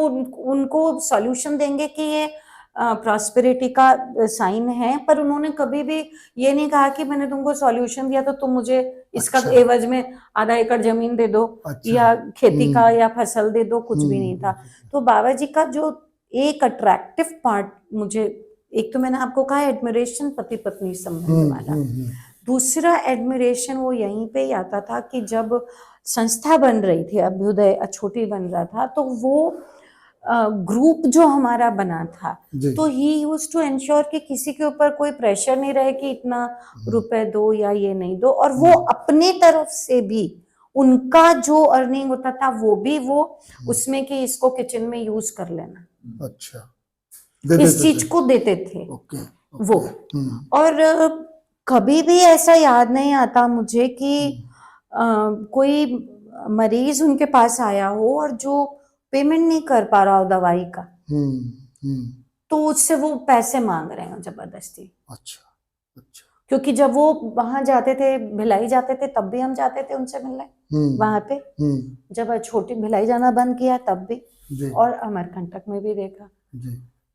उनको सॉल्यूशन देंगे कि ये प्रॉस्पेरिटी का साइन है। पर उन्होंने कभी भी ये नहीं कहा कि मैंने तुमको सॉल्यूशन दिया तो तुम मुझे इसका एवज में आधा एकड़ जमीन दे दो या खेती का या फसल दे दो, कुछ भी नहीं था। तो बाबा जी का जो एक अट्रैक्टिव पार्ट मुझे, एक तो मैंने आपको कहा एडमिरेशन पति पत्नी संबंध वाला, दूसरा एडमिरेशन वो यहीं पे ही आता था कि जब संस्था बन रही थी, अभ्युदय छोटी बन रहा था, तो वो ग्रुप जो हमारा बना था तो ही यूज्ड टू एंश्योर कि किसी के ऊपर कोई प्रेशर नहीं रहे कि इतना रुपए दो या ये नहीं दो, और वो अपने तरफ से भी उनका जो अर्निंग होता था वो भी वो उसमें कि इसको किचन में यूज कर लेना, अच्छा इस चीज को देते थे वो। और कभी भी ऐसा याद नहीं आता मुझे कि कोई मरीज उनके पास आया हो और जो पेमेंट नहीं कर पा रहा हो दवाई का, तो उससे वो पैसे मांग रहे हैं जबरदस्ती। अच्छा। क्योंकि जब वो वहां जाते थे, भिलाई जाते थे, तब भी हम जाते थे उनसे मिलने वहां पे, जब छोटी भिलाई जाना बंद किया तब भी, और अमरकंटक में भी देखा।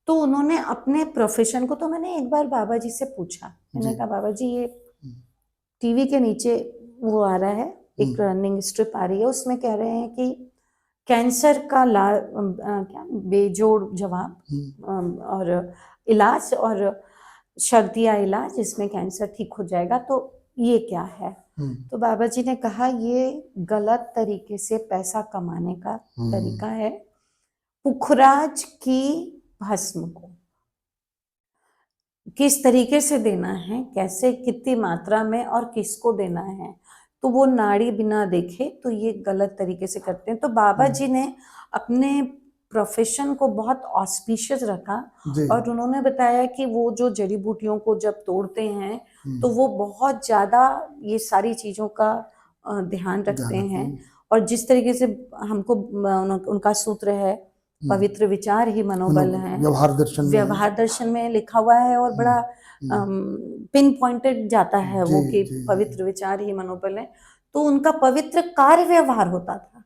तो उन्होंने अपने प्रोफेशन को, तो मैंने एक बार बाबा जी से पूछा, मैंने कहा बाबा जी ये टीवी के नीचे वो आ रहा है, एक रनिंग स्ट्रिप आ रही है, उसमें कह रहे हैं कि कैंसर का क्या बेजोड़ जवाब और इलाज और शर्तिया इलाज, इसमें कैंसर ठीक हो जाएगा, तो ये क्या है? तो बाबा जी ने कहा ये गलत तरीके से पैसा कमाने का तरीका है। पुखराज की भस्म को किस तरीके से देना है, कैसे, कितनी मात्रा में और किसको देना है, तो वो नाड़ी बिना देखे तो ये गलत तरीके से करते हैं। तो बाबा जी ने अपने प्रोफेशन को बहुत ऑस्पिशियस रखा और उन्होंने बताया कि वो जो जड़ी बूटियों को जब तोड़ते हैं तो वो बहुत ज्यादा ये सारी चीजों का ध्यान रखते हैं, और जिस तरीके से हमको उनका सूत्र है पवित्र विचार ही मनोबल है, व्यवहार दर्शन में लिखा हुआ है, और बड़ा पिन पॉइंटेड जाता है वो कि पवित्र विचार ही मनोबल है। तो उनका पवित्र कार्य व्यवहार होता था।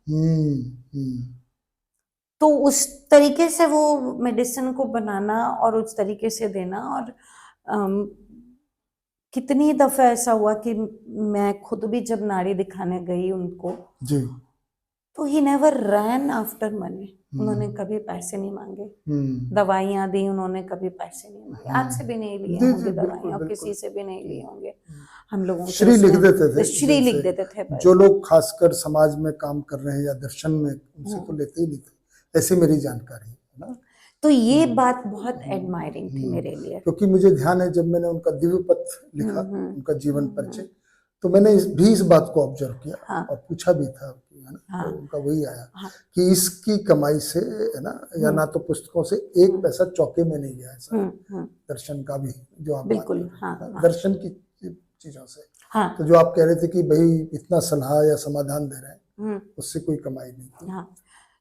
तो उस तरीके से वो मेडिसिन को बनाना और उस तरीके से देना, और कितनी दफा ऐसा हुआ कि मैं खुद भी जब नाड़ी दिखाने गई उनको, जी। तो he never rain after money. उन्होंने हम्म। कभी पैसे नहीं मांगे, हम्म। दवाइयाँ दी उन्होंने, कभी पैसे नहीं मांगे। हम्म। आपसे भी नहीं लिए जी जी होंगे बिल्कुल दवाइयाँ, और बिल्कुल। किसी से भी नहीं लिए होंगे। हम लोगों के श्री लिख उसमें देते थे, श्री लिख जैसे देते थे बस। जो लोग खासकर समाज में काम कर रहे हैं या दर्शन में, उनसे तो लेते ही नहीं थे, ऐसी मेरी जानकारी है ना। तो ये बात बहुत एडमायरिंग थी मेरे लिए। क्योंकि मुझे ध्यान है जब मैंने उनका दिव्य पथ लिखा, उनका जीवन परिचय, तो मैंने इस बात को ऑब्जर्व किया। हाँ। और पूछा भी था, है ना। हाँ। तो उनका वही आया हाँ। कि इसकी कमाई से, है ना, या ना तो पुस्तकों से एक पैसा चौके में नहीं गया ऐसा। दर्शन का भी जो आप बिल्कुल, बात कर रहे हैं, हाँ, हाँ। दर्शन की चीजों से। हाँ। तो जो आप कह रहे थे कि भाई इतना सलाह या समाधान दे रहे हैं, उससे कोई कमाई नहीं थी। हाँ।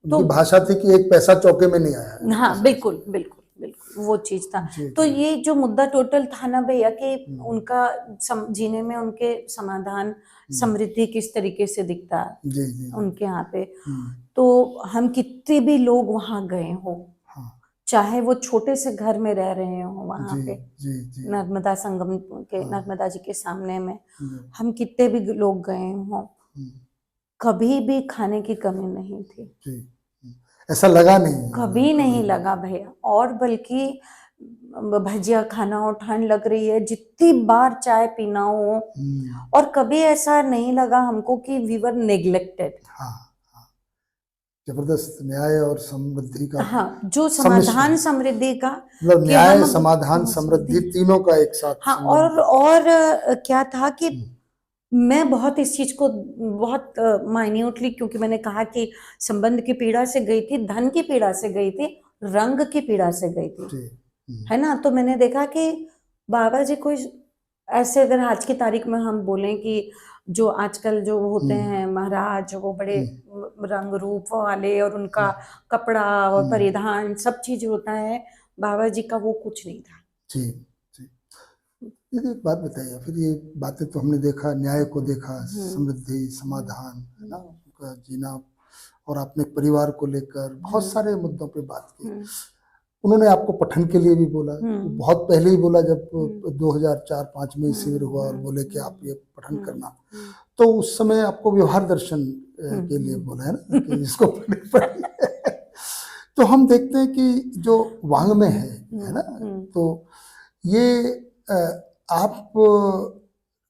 उनकी भाषा थी कि एक पैसा चौके में नहीं आया है। हाँ, बिल्कुल बिल्कुल बिल्कुल वो चीज था। तो ये जो मुद्दा टोटल था ना भैया, कि उनका जीने में उनके समाधान, समृद्धि किस तरीके से दिखता है जी जी। उनके यहाँ पे। तो हम कितने भी लोग वहां गए हो, चाहे वो छोटे से घर में रह रहे हो वहां पे, नर्मदा संगम के, नर्मदा जी के सामने में, हम कितने भी लोग गए हो, कभी भी खाने की कमी नहीं थी। ऐसा लगा नहीं, कभी नहीं लगा भैया। और बल्कि भजिया खाना हो, ठंड लग रही है, जितनी बार चाय पीना हो, और कभी ऐसा नहीं लगा हमको कि वी वर नेग्लेक्टेड। जबरदस्त न्याय और समृद्धि का। हाँ, जो समाधान समृद्धि का, मतलब न्याय, समाधान, समृद्धि तीनों का एक साथ। हाँ। और क्या था कि मैं बहुत इस चीज को बहुत माइन्यूटली, क्योंकि मैंने कहा कि संबंध की पीड़ा से गई थी, धन की पीड़ा से गई थी, रंग की पीड़ा से गई थी, है ना। तो मैंने देखा कि बाबा जी कोई ऐसे, अगर आज की तारीख में हम बोलें कि जो आजकल जो होते हैं महाराज, वो बड़े रंग रूप वाले, और उनका कपड़ा और परिधान सब चीज होता है, बाबा जी का वो कुछ नहीं था। जी जी। ये एक बात बताइए, फिर ये बातें तो हमने देखा, न्याय को देखा, समृद्धि, समाधान, है ना, उनका जीना, और आपने परिवार को लेकर बहुत सारे मुद्दों पे बात की। उन्होंने आपको पठन के लिए भी बोला, बहुत पहले ही बोला, जब 2004-05 में शिविर हुआ, और बोले कि आप ये पठन करना, तो उस समय आपको व्यवहार दर्शन के लिए बोला, है ना, कि इसको पढ़िए। तो हम देखते हैं कि जो वांग्मय है ना, तो ये आप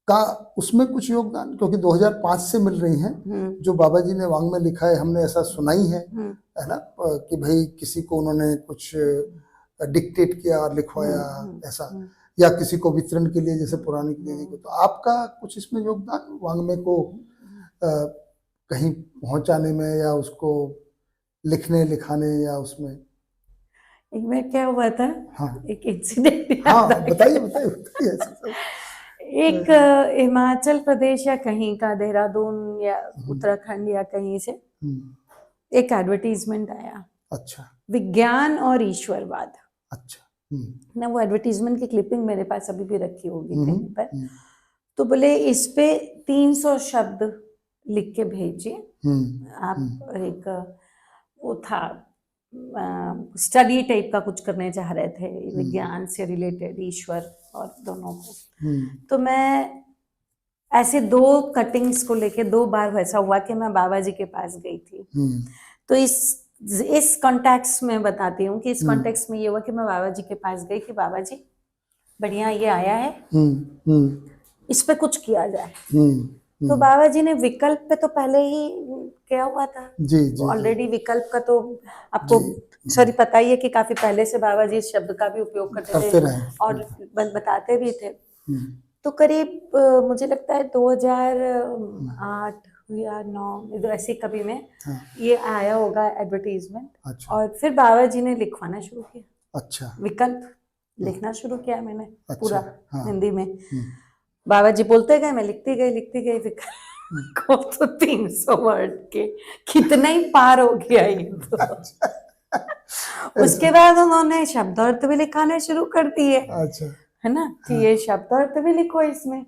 का उसमें कुछ योगदान, क्योंकि 2005 से मिल रही हैं, जो बाबा जी ने वांग्मय लिखा है, हमने ऐसा सुना ही है ना, कि भाई किसी को उन्होंने कुछ डिक्टेट किया और लिखवाया ऐसा, या किसी को वितरण के लिए, जैसे पौराणिक देवी को। तो आपका कुछ इसमें योगदान वांग्मय को कहीं पहुंचाने में, या उसको लिखने लिखाने, या उसमें? एक बार क्या हुआ था, एक इंसिडेंट। हाँ, बताइए बताइए बताइए। एक हिमाचल प्रदेश या कहीं का, देहरादून या उत्तराखंड या कहीं से एक एडवर्टीजमेंट आया। अच्छा। विज्ञान और ईश्वरवाद। अच्छा। ना वो एडवर्टीजमेंट की क्लिपिंग मेरे पास अभी भी रखी होगी कहीं पर। तो बोले इस पे 300 शब्द लिख के भेजिए। आप एक वो था स्टडी टाइप का कुछ करने चाह रहे थे, विज्ञान से रिलेटेड, ईश्वर और दोनों को। तो मैं ऐसे 2 कटिंग्स को लेके 2 बार वैसा हुआ कि मैं बाबा जी के पास गई थी। तो इस कॉन्टेक्स्ट में बताती हूँ कि इस कॉन्टेक्स्ट में ये हुआ कि मैं बाबा जी के पास गई कि बाबा जी बढ़िया ये आया है, इस पे कुछ किया जाए। तो बाबा जी ने विकल्प पे तो पहले ही क्या हुआ था, ऑलरेडी विकल्प का तो आपको सॉरी पता ही है कि काफी पहले से बाबा जी इस शब्द का भी उपयोग करते थे और बताते भी थे। तो करीब मुझे लगता है 2008 या 9 ऐसे कभी में ये आया होगा एडवर्टीजमेंट। अच्छा। और फिर बाबा जी ने लिखवाना शुरू किया। अच्छा। विकल्प लिखना शुरू किया मैंने। अच्छा। पूरा हिंदी में बाबा जी बोलते गए, मैं लिखती गई विकल्प को। तो 300 वर्ड के कितना ही पार हो गया ये तो। उसके बाद उन्होंने शब्द अर्थ भी लिखाने शुरू कर दिए। अच्छा। है ना, कि ये शब्द अर्थ भी लिखो इसमें।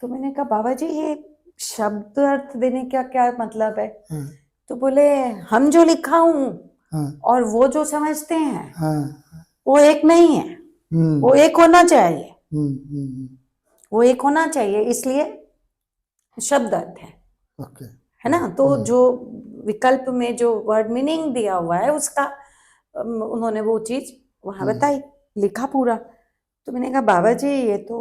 तो मैंने कहा बाबा जी ये शब्द अर्थ देने का क्या मतलब है? तो बोले हम जो लिखा हूं और वो जो समझते हैं वो एक नहीं है, वो एक होना चाहिए। वो एक होना चाहिए, इसलिए शब्द अर्थ ओके। है ना। तो जो विकल्प में जो वर्ड मीनिंग दिया हुआ है उसका उन्होंने वो चीज वहां बताई, लिखा पूरा। तो मैंने कहा बाबा जी ये तो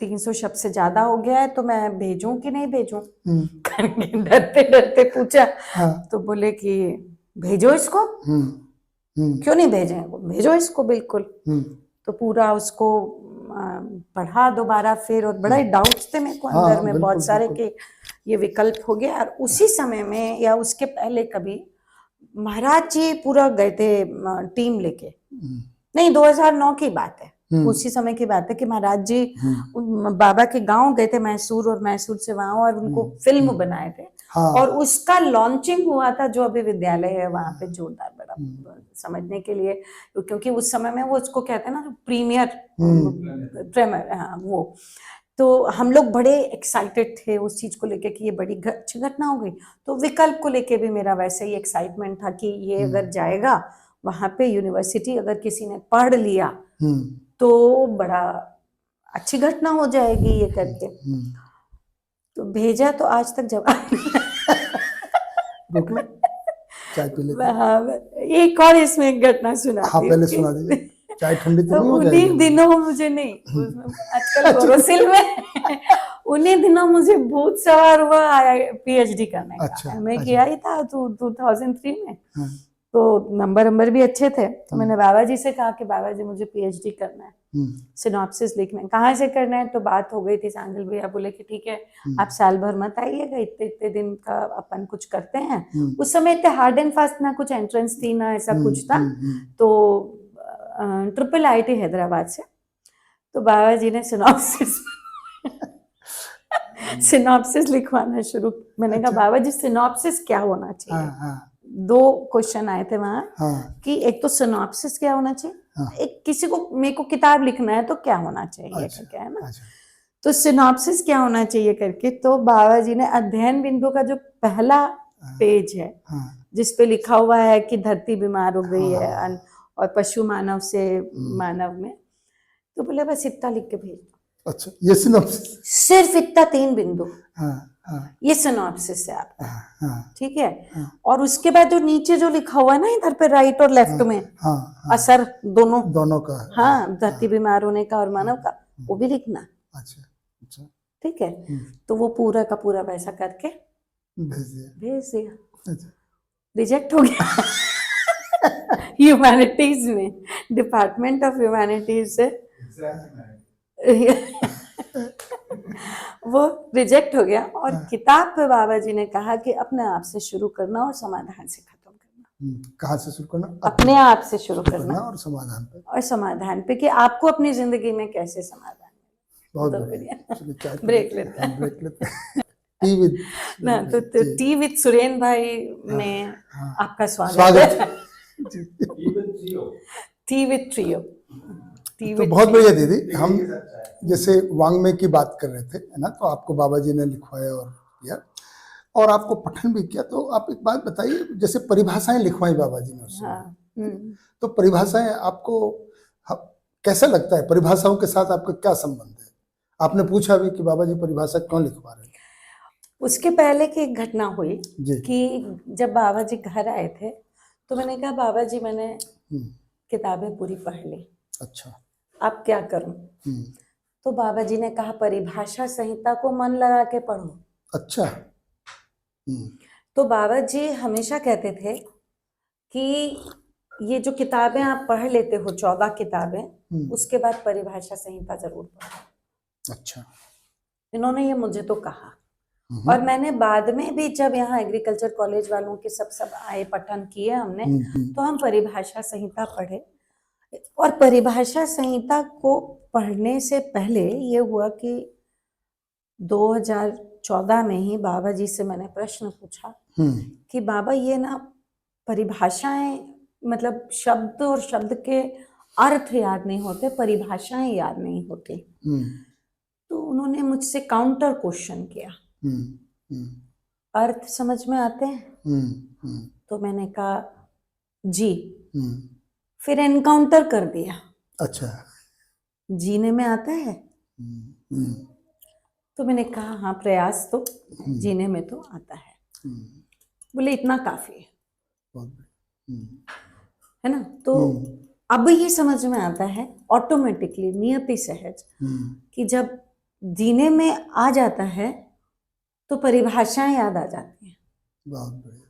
300 शब्द से ज्यादा हो गया है, तो मैं भेजूं कि नहीं भेजूं करके डरते डरते पूछा। हाँ। तो बोले कि भेजो इसको। क्यों नहीं भेजें, भेजो इसको बिल्कुल। तो पूरा उसको पढ़ा दोबारा फिर, और बड़ा ही डाउट्स थे मेरे को हाँ, अंदर में बिल्कुल, बहुत सारे बिल्कुल। कि ये विकल्प हो गया। और उसी समय में या उसके पहले कभी महाराज जी पूरा गए थे टीम लेके, नहीं 2009 की बात है, उसी समय की बात है कि महाराज जी बाबा के गांव गए थे मैसूर, और मैसूर से वहां और उनको फिल्म बनाए थे। हाँ। और उसका लॉन्चिंग हुआ था जो अभी विद्यालय है वहां पे, जोरदार बड़ा समझने के लिए, क्योंकि उस समय में वो उसको कहते हैं ना प्रीमियर, हाँ वो। तो हम लोग बड़े एक्साइटेड थे उस चीज को लेके कि ये बड़ी अच्छी घटना हो गई। तो विकल्प को लेके भी मेरा वैसे ही एक्साइटमेंट था कि ये अगर जाएगा वहां पे यूनिवर्सिटी, अगर किसी ने पढ़ लिया तो बड़ा अच्छी घटना हो जाएगी ये करके। तो भेजा, तो आज तक जवाब रुक लो, चाय पी लेते हैं। एक और इसमें एक घटना सुनाती हाँ, हूँ पहले कि- सुना दीजिए, चाय ठंडी तो तो नहीं हो उन्हीं जाएगी? दिनों मुझे नहीं, आजकल बोरोसिल में उन्हीं दिनों मुझे भूत सवार हुआ पीएचडी करने का। अच्छा, मैं अच्छा। किया ही था 2003 में। हाँ। तो नंबर भी अच्छे थे, तो मैंने बाबा जी से कहा कि बाबा जी मुझे पीएचडी करना है, सिनॉप्सिस लिखना है। कहाँ से करना है, तो बात हो गई थी, सांगल भैया बोले कि ठीक है आप साल भर मत आइएगा, इतने इतने दिन का अपन कुछ करते हैं। उस समय इतने हार्ड एंड फास्ट ना कुछ एंट्रेंस थी ना ऐसा कुछ था। तो ट्रिपल आईटी हैदराबाद से, तो बाबा जी ने सिनॉप्सिस लिखवाना शुरू। मैंने कहा बाबा जी सिनॉप्सिस क्या होना चाहिए? दो क्वेश्चन आए थे वहां कि एक तो सिनॉप्सिस क्या होना चाहिए, एक किसी को मेरे को किताब लिखना है तो क्या होना चाहिए करके, है ना। तो सिनॉप्सिस क्या होना चाहिए करके, तो बाबा जी ने अध्ययन बिंदु का जो पहला पेज है जिसपे लिखा हुआ है कि धरती बीमार हो गई है और पशु मानव से मानव में, तो बोले बस इतना लिख के भेज दो। अच्छा, ये सिनॉप्सिस, सिर्फ इतना 3 बिंदु, ये सिनॉप्सिस है आपका, ठीक है। और उसके बाद जो नीचे जो लिखा हुआ है ना इधर पे राइट और लेफ्ट में, असर दोनों का, हाँ धरती बीमार होने का और मानव का, वो भी लिखना। अच्छा, अच्छा, ठीक है। तो वो पूरा का पूरा वैसा करके भेज दिया। रिजेक्ट हो गया ह्यूमैनिटीज में, डिपार्टमेंट ऑफ ह्यूमैनिटीज से वो रिजेक्ट हो गया। और किताब पे बाबा जी ने कहा कि अपने आप से शुरू करना और समाधान से खत्म करना। कहाँ से शुरू करना? अपने आप से शुरू करना और समाधान पे कि आपको अपनी जिंदगी में कैसे समाधान। बहुत बढ़िया। ब्रेक लेते हैं। ब्रेक लेते हैं। टी विद ना तो टी विद सुरेन भाई में आपका स्वागत है। T with trio. तो बहुत बढ़िया दीदी, हम जैसे वांग्मय की बात कर रहे थे, है ना, तो आपको बाबा जी ने लिखवाया और किया और आपको पठन भी किया। तो आप एक बात बताइए, जैसे परिभाषाएं लिखवाई बाबा जी ने उसमें, तो परिभाषाएं आपको कैसा लगता है? परिभाषाओं के साथ आपका क्या संबंध है? आपने पूछा भी कि बाबा जी परिभाषा क्यों लिखवा रहे हैं? उसके पहले की एक घटना हुई कि जब बाबा जी घर आए थे, तो मैंने कहा बाबा जी मैंने किताबें पूरी पढ़ ली, अच्छा अब क्या करूं? तो बाबा जी ने कहा परिभाषा संहिता को मन लगा के पढ़ो। अच्छा। तो बाबा जी हमेशा कहते थे कि ये जो किताबें आप पढ़ लेते हो 14 किताबें, उसके बाद परिभाषा संहिता जरूर पढ़ो। अच्छा। इन्होंने ये मुझे तो कहा, और मैंने बाद में भी जब यहाँ एग्रीकल्चर कॉलेज वालों के सब आए पठन किए हमने, तो हम परिभाषा संहिता पढ़े। और परिभाषा संहिता को पढ़ने से पहले ये हुआ कि 2014 में ही बाबा जी से मैंने प्रश्न पूछा कि बाबा ये ना परिभाषाएं, मतलब शब्द और शब्द के अर्थ याद नहीं होते, परिभाषाएं याद नहीं होती। तो उन्होंने मुझसे काउंटर क्वेश्चन किया, अर्थ समझ में आते हैं? तो मैंने कहा जी। फिर एनकाउंटर कर दिया, अच्छा जीने में आता है? तो मैंने कहा हाँ, प्रयास तो जीने में तो आता है। बोले इतना काफी है, बहुत बढ़िया। है ना। तो अब ये समझ में आता है ऑटोमेटिकली, नियति सहज, कि जब जीने में आ जाता है तो परिभाषाएं याद आ जाती हैं। बहुत बढ़िया।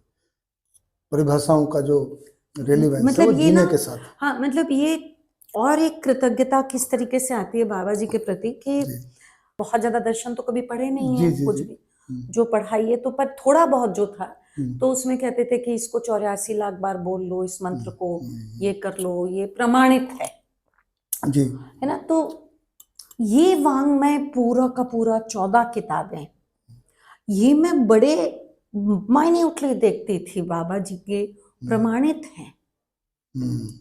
परिभाषाओं का जो रेलिवेंस है मतलब वो ये जीने ना, के साथ। हाँ मतलब ये और एक कृतज्ञता किस तरीके से आती है बाबा जी के प्रति कि जी बहुत ज्यादा दर्शन तो कभी पढ़े नहीं जी है जी कुछ जी। भी, जो पढ़ाई है तो, पर थोड़ा बहुत जो था हम्म, तो उसमें कहते थे कि इसको 84 लाख बार बोल लो, इस मंत्र को हम्म, ये कर लो, ये प्रमाणित है जी ना। तो ये वाङ्मय पूरा का पूरा 14 किताबें, ये मैं बड़े माइन्यूटली देखती थी बाबा जी के, प्रमाणित हैं।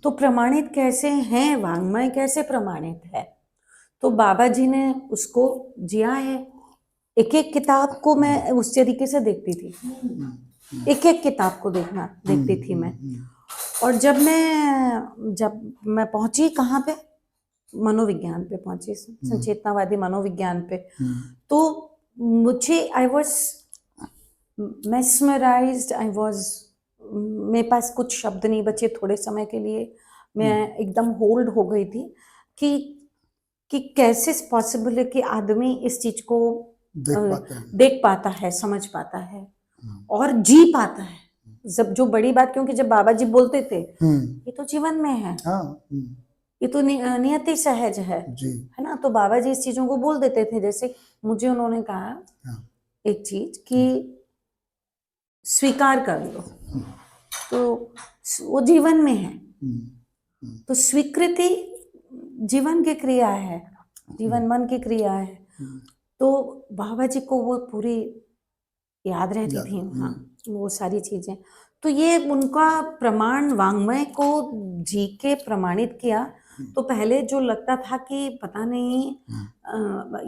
तो प्रमाणित कैसे हैं, वाङ्मय कैसे प्रमाणित है, तो बाबा जी ने उसको जिया है। एक एक किताब को मैं उस तरीके से देखती थी, एक एक किताब को देखती थी मैं। और जब मैं पहुंची कहाँ पे, मनोविज्ञान पे पहुंची, संचेतनावादी मनोविज्ञान पे, तो मुझे I was mesmerised, I was, मेरे पास कुछ शब्द नहीं बचे थोड़े समय के लिए, मैं एकदम होल्ड हो गई थी कि कैसे पॉसिबल है कि आदमी इस चीज को देख पाता है, समझ पाता है और जी पाता है। जब जो बड़ी बात, क्योंकि जब बाबा जी बोलते थे ये तो जीवन में है, ये तो नियति सहज है ना। तो बाबा जी इस चीजों को बोल देते थे, जैसे मुझे उन्होंने कहा एक चीज कि स्वीकार कर लो, तो वो जीवन में है। तो स्वीकृति जीवन की क्रिया है, जीवन मन की क्रिया है। तो बाबा जी को वो पूरी याद रहती थी, हाँ वो सारी चीजें। तो ये उनका प्रमाण, वाङ्मय को जी के प्रमाणित किया। तो पहले जो लगता था कि पता नहीं,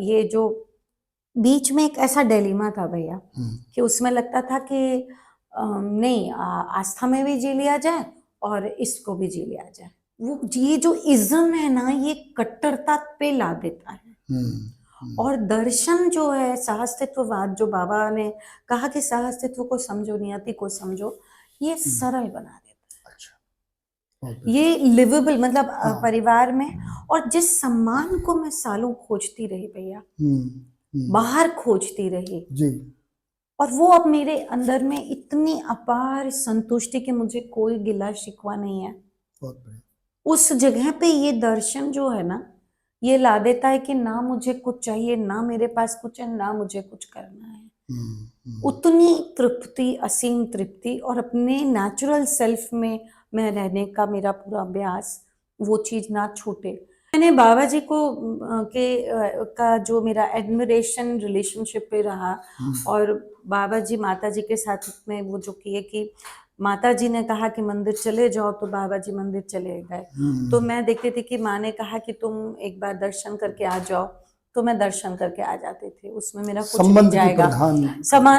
ये जो बीच में एक ऐसा डिलेमा था भैया कि उसमें लगता था कि नहीं, आस्था में भी जी लिया जाए और इसको भी जी लिया जाए। वो ये जो इज्म है ना, ये कट्टरता पे ला देता है। और दर्शन जो है, सहअस्तित्ववाद, जो बाबा ने कहा कि सहअस्तित्व को समझो, नियति को समझो, ये सरल बना देता है। अच्छा। ये लिवेबल, मतलब परिवार में, और जिस सम्मान को मैं सालों खोजती रही भैया, बाहर खोजती रही जी, और वो अब मेरे अंदर में इतनी अपार संतुष्टि कि मुझे कोई गिला शिकवा नहीं है। उस जगह पे ये दर्शन जो है ना, ये ला देता है कि ना मुझे कुछ चाहिए, ना मेरे पास कुछ है, ना मुझे कुछ करना है। उतनी तृप्ति, असीम तृप्ति, और अपने नेचुरल सेल्फ में मैं रहने का मेरा पूरा अभ्यास, वो चीज ना छूटे। मैंने बाबा जी को का जो मेरा एडमिरेशन रिलेशनशिप पे रहा, और बाबा जी माता जी के साथ में वो जो किए कि माता जी ने कहा कि मंदिर चले जाओ, तो बाबा जी मंदिर चले गए। तो मैं देखती थी कि माँ ने कहा कि तुम एक बार दर्शन करके आ जाओ, तो मैं दर्शन करके आ जाते थे। उसमें मेरा कुछ नहीं जाएगा,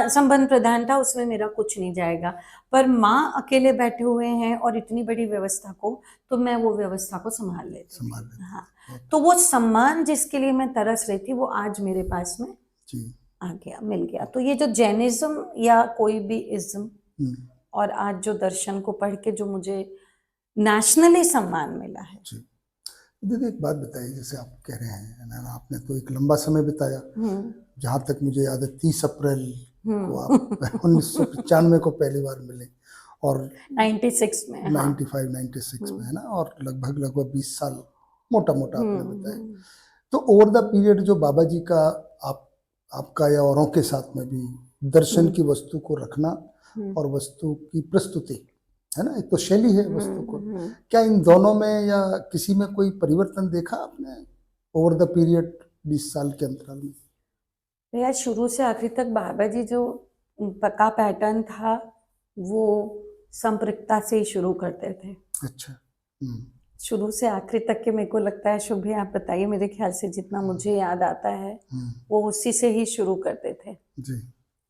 संबंध प्रधान था, उसमें मेरा कुछ नहीं जाएगा। पर माँ अकेले बैठे हुए हैं और इतनी बड़ी व्यवस्था को, तो मैं वो व्यवस्था को संभाल लेती थी। हाँ, तो वो सम्मान जिसके लिए मैं तरस रही थी, वो आज मेरे पास में आ गया, मिल गया। तो ये जो जैनिज्म या कोई भी इज्म, और आज जो दर्शन को पढ़ के जो मुझे नेशनली सम्मान मिला है। दीदी एक बात बताइए, जैसे आप कह रहे हैं ना, आपने तो एक लंबा समय बिताया, जहाँ तक मुझे याद है 30 अप्रैल को आप 1995 को पहली बार मिले, और 96 में, 96 में, है ना, और लगभग 20 साल मोटा मोटा आपने बताया। तो ओवर द पीरियड जो बाबा जी का आपका या औरों के साथ में भी दर्शन की वस्तु को रखना और वस्तु की प्रस्तुति, है ना, एक तो शैली है वस्तु को, क्या इन दोनों में या किसी में कोई परिवर्तन देखा आपने ओवर द पीरियड 20 साल के अंतराल में? यार शुरू से आखिर तक बाबा जी जो पक्का पैटर्न था, वो संपृक्तता से ही शुरू करते थे। अच्छा। शुरू से आखिर तक के, मेरे को लगता है, शुभ आप बताइए, मेरे ख्याल से जितना मुझे याद आता है वो उसी से ही शुरू करते थे जी,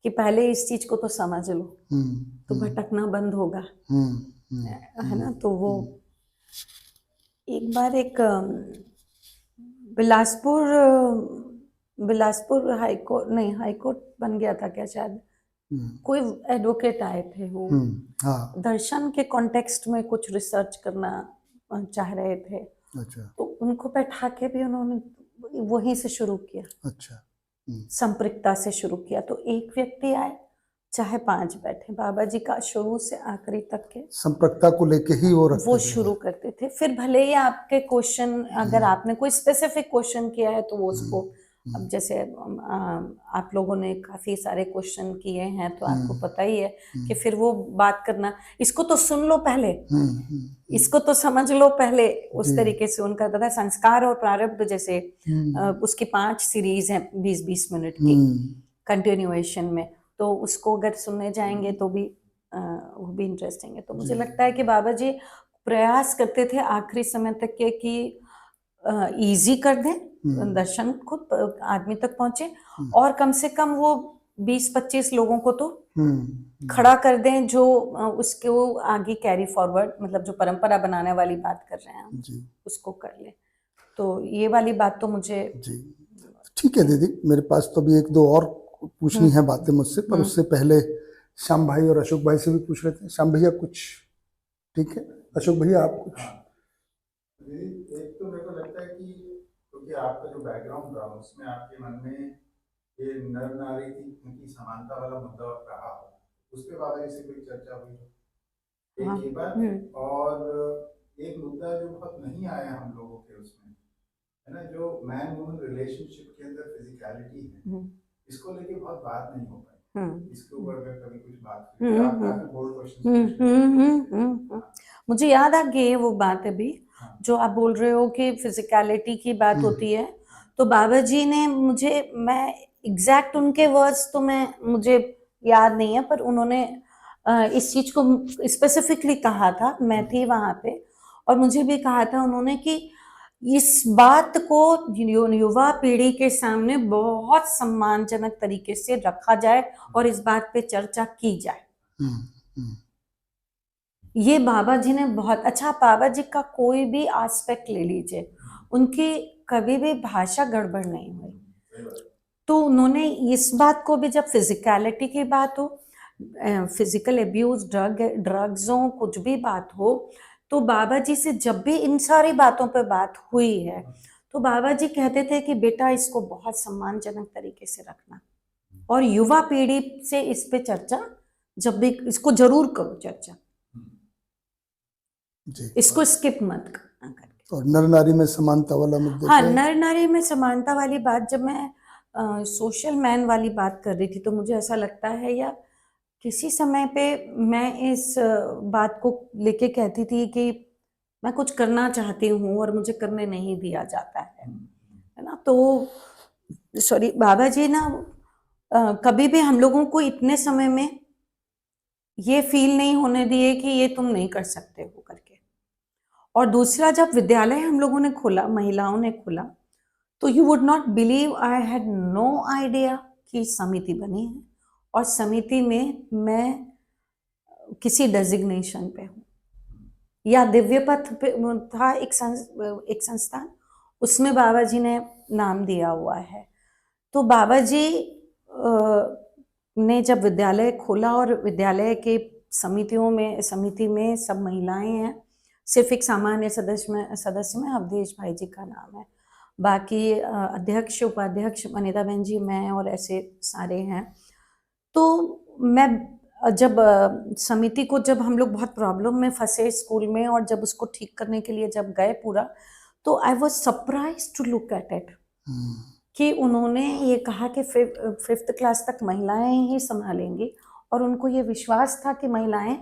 कि पहले इस चीज को तो समझ लो, तो भटकना बंद होगा, है ना। तो वो एक बार एक बिलासपुर बिलासपुर हाई कोर्ट, नहीं हाई कोर्ट बन गया था क्या शायद, कोई एडवोकेट आए थे वो हाँ दर्शन के कॉन्टेक्स्ट में कुछ रिसर्च करना चाह रहे थे, अच्छा तो उनको बैठा के भी उन्होंने वहीं से शुरू किया, अच्छा संपृक्तता से शुरू किया। तो एक व्यक्ति आए चाहे 5 बैठे, बाबा जी का शुरू से आखिरी तक के संपर्कता को लेके ही वो रखते वो थे। शुरू करते थे। फिर भले ही आपके क्वेश्चन, अगर आपने कोई स्पेसिफिक क्वेश्चन किया है तो वो उसको, अब जैसे आप लोगों ने काफी सारे क्वेश्चन किए हैं तो आपको पता ही है कि फिर वो बात करना, इसको तो सुन लो पहले, इसको तो समझ लो पहले, उस तरीके से उनका था। संस्कार और प्रारब्ध जैसे उसकी 5 सीरीज है 20-20 मिनट की कंटिन्यूएशन में, तो उसको अगर सुनने जाएंगे तो भी वो भी इंटरेस्टिंग है। तो मुझे लगता है कि बाबा जी प्रयास करते थे आखिरी समय तक के कि इजी कर दें दर्शन, खुद आदमी तक पहुंचे, और कम से कम वो 20-25 लोगों को तो खड़ा कर दें जो उसको आगे कैरी फॉरवर्ड, मतलब जो परंपरा बनाने वाली बात कर रहे हैं हम, उसको कर ले। तो ये वाली बात तो मुझे जी ठीक है दीदी, मेरे पास तो अभी 1-2 और पूछनी है बातें मुझसे, पर उससे पहले श्याम भाई और अशोक भाई से भी पूछ रहे थे। श्याम भैया कुछ, ठीक है, अशोक भैया आप कुछ। एक तो मेरे को लगता है कि क्योंकि आपका जो बैकग्राउंड रहा उसमें आपके मन में ये नर नारी की समानता वाला मुद्दा रहा हो, उस पे बाबा जी से कोई चर्चा हुई? एक ये बात, और एक मुद्दा जो बहुत नहीं आया हम लोगों के उसमें है ना, जो मैन वुमन रिलेशनशिप के अंदर फिजिकलिटी है, इसको लेके बहुत बात नहीं हो पाई। इसके ऊपर अगर कभी कुछ बात हुई, आप काफी बोल्ड क्वेश्चन। मुझे याद आ गई वो बात अभी, जो आप बोल रहे हो कि फिजिकलिटी की बात होती है, तो बाबा जी ने मुझे, मैं एग्जैक्ट उनके वर्ड्स तो मुझे याद नहीं है, पर उन्होंने इस चीज को स्पेसिफिकली कहा था, मैं थी वहां पे, और मुझे भी कहा था उन्होंने कि इस बात को युवा पीढ़ी के सामने बहुत सम्मानजनक तरीके से रखा जाए और इस बात पे चर्चा की जाए। ये बाबा जी ने बहुत अच्छा, बाबा जी का कोई भी एस्पेक्ट ले लीजिए, उनकी कभी भी भाषा गड़बड़ नहीं हुई। तो उन्होंने इस बात को भी, जब फिजिकलिटी की बात हो, फिजिकल एब्यूज, ड्रग्सों कुछ भी बात हो, तो बाबा जी से जब भी इन सारी बातों पे बात हुई है, तो बाबा जी कहते थे कि बेटा इसको बहुत सम्मानजनक तरीके से रखना, और युवा पीढ़ी से इस पे चर्चा जब भी, इसको जरूर करो चर्चा, इसको स्किप मत करना करके। और नर नारी में समानता वाला मुद्दे हाँ, पे, नर नारी में समानता वाली बात, जब मैं सोशल मैन वाली बात कर रही थी, तो मुझे ऐसा लगता है, या किसी समय पे मैं इस बात को लेके कहती थी कि मैं कुछ करना चाहती हूँ और मुझे करने नहीं दिया जाता है ना। तो सॉरी, बाबा जी ना कभी भी हम लोगों को इतने समय में ये फील नहीं होने दिए कि ये तुम नहीं कर सकते हो करके। और दूसरा, जब विद्यालय हम लोगों ने खोला, महिलाओं ने खोला, तो you would not believe, I had no idea कि समिति बनी है, और समिति में मैं किसी डेजिग्नेशन पे हूँ, या दिव्य पथ पे था एक संस्थान, उसमें बाबा जी ने नाम दिया हुआ है। तो बाबा जी ने जब विद्यालय खोला, और विद्यालय के समिति में सब महिलाएं हैं, सिर्फ एक सामान्य सदस्य में अवधेश भाई जी का नाम है, बाकी अध्यक्ष उपाध्यक्ष अनिता बहन जी, मैं, और ऐसे सारे हैं। तो मैं जब समिति को, जब हम लोग बहुत प्रॉब्लम में फंसे स्कूल में, और जब उसको ठीक करने के लिए जब गए पूरा, तो I was surprise to look at it कि उन्होंने ये कहा कि 5th क्लास तक महिलाएं ही संभालेंगी, और उनको ये विश्वास था कि महिलाएं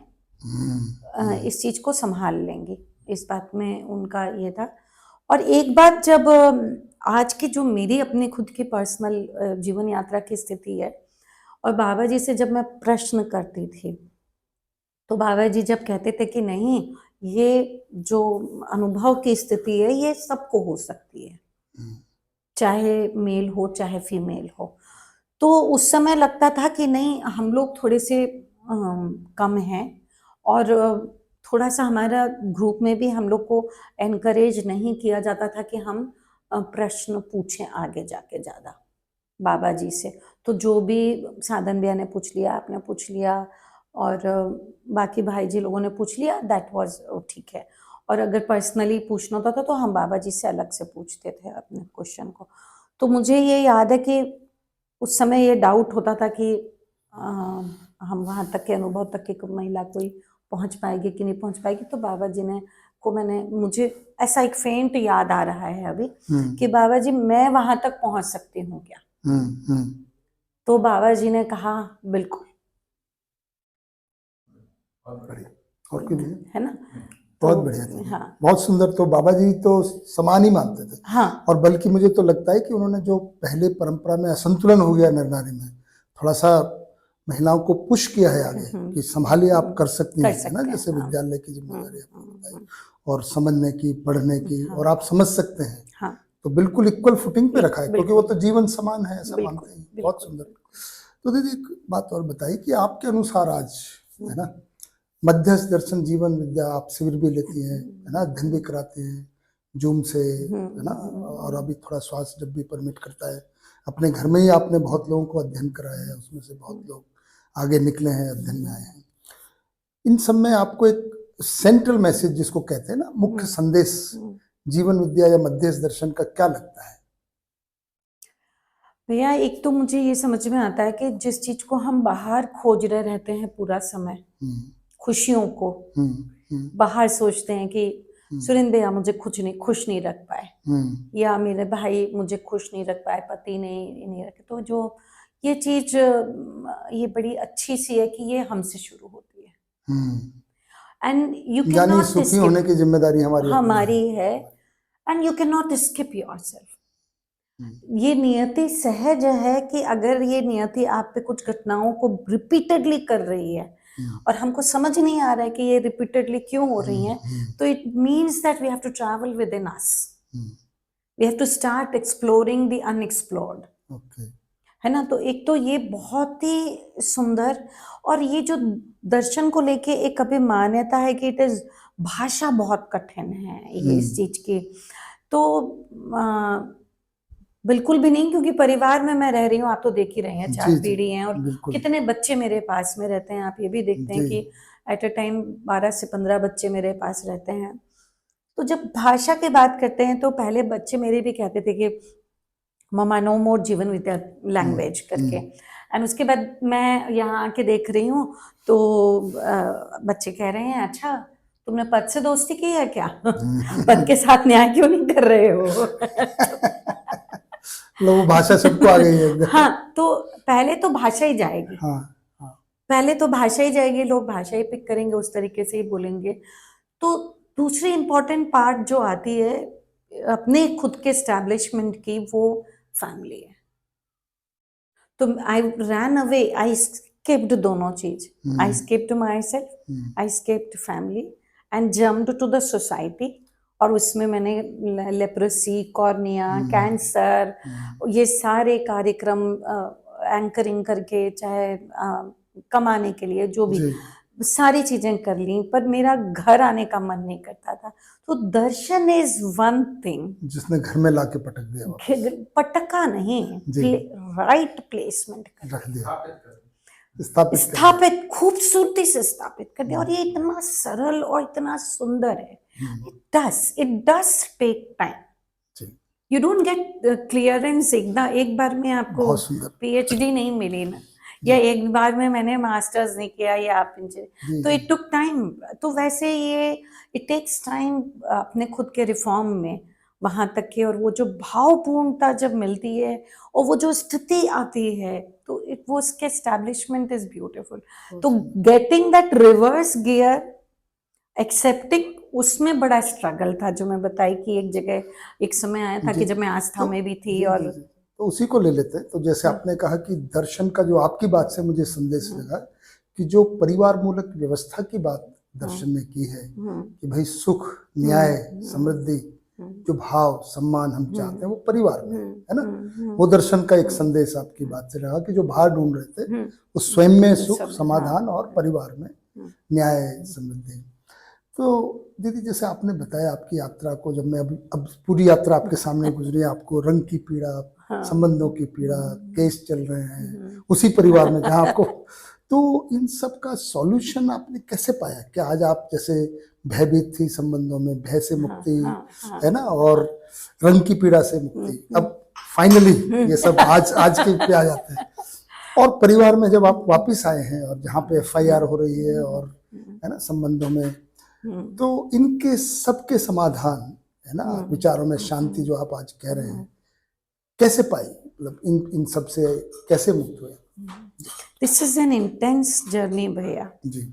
इस चीज को संभाल लेंगी, इस बात में उनका ये था। और एक बात, जब आज की जो मेरी अपनी खुद की पर्सनल जीवन यात्रा की स्थिति है, और बाबा जी से जब मैं प्रश्न करती थी, तो बाबा जी जब कहते थे कि नहीं, ये जो अनुभव की स्थिति है ये सबको हो सकती है, चाहे मेल हो चाहे फीमेल हो, तो उस समय लगता था कि नहीं, हम लोग थोड़े से कम हैं, और थोड़ा सा हमारा ग्रुप में भी हम लोग को एनकरेज नहीं किया जाता था कि हम प्रश्न पूछें आगे जाके ज़्यादा। बाबा जी से। तो जो भी साधन भैया ने पूछ लिया, आपने पूछ लिया, और बाकी भाई जी लोगों ने पूछ लिया, दैट वाज ठीक है। और अगर पर्सनली पूछना होता था तो हम बाबा जी से अलग से पूछते थे अपने क्वेश्चन को। तो मुझे ये याद है कि उस समय ये डाउट होता था कि हम वहाँ तक के अनुभव तक की महिला कोई पहुँच पाएगी कि नहीं पहुँच पाएगी। तो बाबा जी ने मुझे ऐसा एक फेंट याद आ रहा है अभी कि बाबा जी, मैं वहाँ तक पहुँच सकती हूँ क्या? तो बाबा जी ने कहा बिल्कुल। बढ़िया। और कोई नहीं? है ना? बहुत तो बढ़िया थी। हाँ, बहुत सुंदर। तो बाबा जी तो समान ही मानते थे। हाँ, और बल्कि मुझे तो लगता है कि उन्होंने जो पहले परंपरा में असंतुलन हो गया नर नारी में, थोड़ा सा महिलाओं को पुश किया है आगे कि संभालिए, आप कर सकती कर हैं, है ना? सकते हैं, जैसे हाँ। विद्यालय की जिम्मेदारी आपको बताई, और समझने की, पढ़ने की, हाँ, और आप समझ सकते हैं। हाँ, तो बिल्कुल इक्वल फुटिंग पे रखा है, क्योंकि वो बिल्कुल, तो जीवन समान है, ऐसा बिल्कुल, मानते हैं। बहुत बिल्कुल, सुंदर। बिल्कुल। तो दीदी एक बात और बताइए कि आपके अनुसार आज, है ना, मध्यस्थ दर्शन जीवन विद्या आप शिविर भी लेती हैं, है ना, अध्ययन भी कराती हैं जूम से, है ना, और अभी थोड़ा स्वास्थ्य जब भी परमिट करता है, अपने घर में ही आपने बहुत लोगों को अध्ययन कराया है, उसमें से बहुत लोग आगे निकले हैं, अध्ययन में आए हैं। इन सब में आपको एक सेंट्रल मैसेज जिसको कहते हैं ना, मुख्य संदेश जीवन विद्या या मध्यस्थ दर्शन का क्या लगता है? भैया, एक तो मुझे ये समझ में आता है कि जिस चीज को हम बाहर खोज रहे रहते हैं पूरा समय, खुशियों को बाहर सोचते हैं कि सुरेंद्र भैया मुझे खुश नहीं रख पाए, या मेरे भाई मुझे खुश नहीं रख पाए, पति नहीं रखे। तो जो ये चीज ये बड़ी अच्छी सी है कि ये हमसे शुरू होती है, एंड यू कैन यानी नॉट सुखी होने की जिम्मेदारी हमारी हमारी है, and you can not skip yourself. ये नियति सहज है कि अगर ये नियति आप पे कुछ घटनाओं को रिपीटेडली कर रही है और हमको समझ नहीं आ रहा है कि ये रिपीटेडली क्यों हो रही हैं, तो it means that we have to travel within us, we have to start exploring the unexplored. है ना? तो एक तो ये बहुत ही सुंदर, और ये जो दर्शन को लेके एक अभी मान्यता है कि इट इज भाषा बहुत कठिन है ये इस चीज की। तो बिल्कुल भी नहीं, क्योंकि परिवार में मैं रह रही हूँ, आप तो देख ही रहे हैं, 4 पीढ़ी हैं, और कितने बच्चे मेरे पास में रहते हैं। आप ये भी देखते हैं कि एट अ टाइम 12 से 15 बच्चे मेरे पास रहते हैं। तो जब भाषा की बात करते हैं तो पहले बच्चे मेरे भी कहते थे कि ममा नो मोर जीवन विद्या लैंग्वेज करके, एंड उसके बाद मैं यहाँ आके देख रही हूँ तो बच्चे कह रहे हैं, अच्छा तुमने पद से दोस्ती की है क्या? पद के साथ न्याय क्यों नहीं कर रहे हो? वो भाषा सबको आ गई है एकदम। हाँ, तो पहले तो भाषा ही जाएगी। हाँ, पहले तो भाषा ही जाएगी, लोग भाषा ही पिक करेंगे, उस तरीके से ही बोलेंगे। तो दूसरी इंपॉर्टेंट पार्ट जो आती है अपने खुद के एस्टैब्लिशमेंट की, वो फैमिली है। तो आई रैन अवे, आई स्किप्ड दोनों चीज, I skipped myself, I skipped family and jumped to the society. और उसमें मैंने लेप्रोसी, कॉर्निया, कैंसर, ये सारे कार्यक्रम एंकरिंग करके, चाहे कमाने के लिए जो भी सारी चीजें कर ली, पर मेरा घर आने का मन नहीं करता था। तो दर्शन इज वन थिंग जिसने घर में लाके पटक दिया, पटका नहीं, राइट प्लेसमेंट रख दिया, स्थापित खूबसूरती से स्थापित कर दिया। और ये इतना सरल और इतना सुंदर है। It does take time, you don't get clearance एक बार में आपको PhD नहीं मिली ना, या एक बार में मैंने मास्टर्स नहीं किया, या आप तो इट टुक टाइम। तो वैसे ये इट टेक्स टाइम अपने खुद के रिफॉर्म में वहां तक के, और वो जो भावपूर्णता जब मिलती है और वो जो स्थिति आती है, तो वो उसके एस्टैब्लिशमेंट इज ब्यूटीफुल। तो getting that reverse gear, accepting, उसमें बड़ा स्ट्रगल था, जो मैं बताई कि एक जगह एक समय आया था कि जब मैं आस्था में भी थी। और तो उसी को ले लेते हैं। तो जैसे आपने कहा कि दर्शन का जो आपकी बात से मुझे संदेश लगा कि जो परिवार मूलक व्यवस्था की बात दर्शन ने की है, कि भाई सुख, न्याय, समृद्धि, जो भाव, सम्मान हम चाहते हैं वो परिवार में है ना, वो दर्शन का एक संदेश आपकी बात से रहा कि जो बाहर ढूंढ रहे थे वो स्वयं में सुख, समाधान, और परिवार में न्याय, समृद्धि। तो दीदी जैसे आपने बताया आपकी यात्रा को, जब मैं अब पूरी यात्रा आपके सामने गुजरी, आपको रंग की पीड़ा, हाँ। संबंधों की पीड़ा, केस चल रहे हैं उसी परिवार में जहाँ आपको, तो इन सब का सॉल्यूशन आपने कैसे पाया? क्या आज आप जैसे भयभीत थी संबंधों में, भय से मुक्ति, हाँ। है ना, और रंग की पीड़ा से मुक्ति, अब फाइनली ये सब आज के पे आ जाते हैं, और परिवार में जब आप वापस आए हैं और जहाँ पे FIR हो रही है और, है ना, संबंधों में, तो इनके सबके समाधान, है ना, विचारों में शांति जो आप आज कह रहे हैं, कैसे पाई? मतलब इन सब से कैसे मुक्त हुए? This is an intense journey भैया। जी।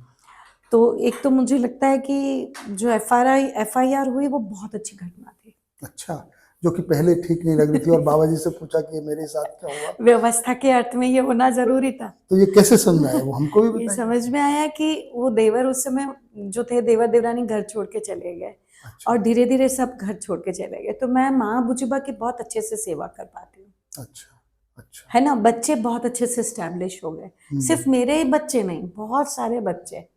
तो एक तो मुझे लगता है कि जो FIR हुई वो बहुत अच्छी घटना थी। अच्छा, जो कि पहले ठीक नहीं लग रही थी और बाबा जी से पूछा कि मेरे साथ क्या हुआ? व्यवस्था के अर्थ में ये होना जरूरी था। तो ये कैसे समझ में आया, वो हमको भी ये बताइए। समझ में आया कि वो देवर उस समय जो थे, देवर देवरानी घर छोड़ के चले गए। अच्छा। और धीरे धीरे सब घर छोड़ के चले गए, तो मैं माँ बुजुर्ग की बहुत अच्छे से सेवा कर पाती हूँ। अच्छा। अच्छा। है ना, बच्चे बहुत अच्छे से स्टैब्लिश हो गए। सिर्फ मेरे ही बच्चे नहीं, बहुत सारे बच्चे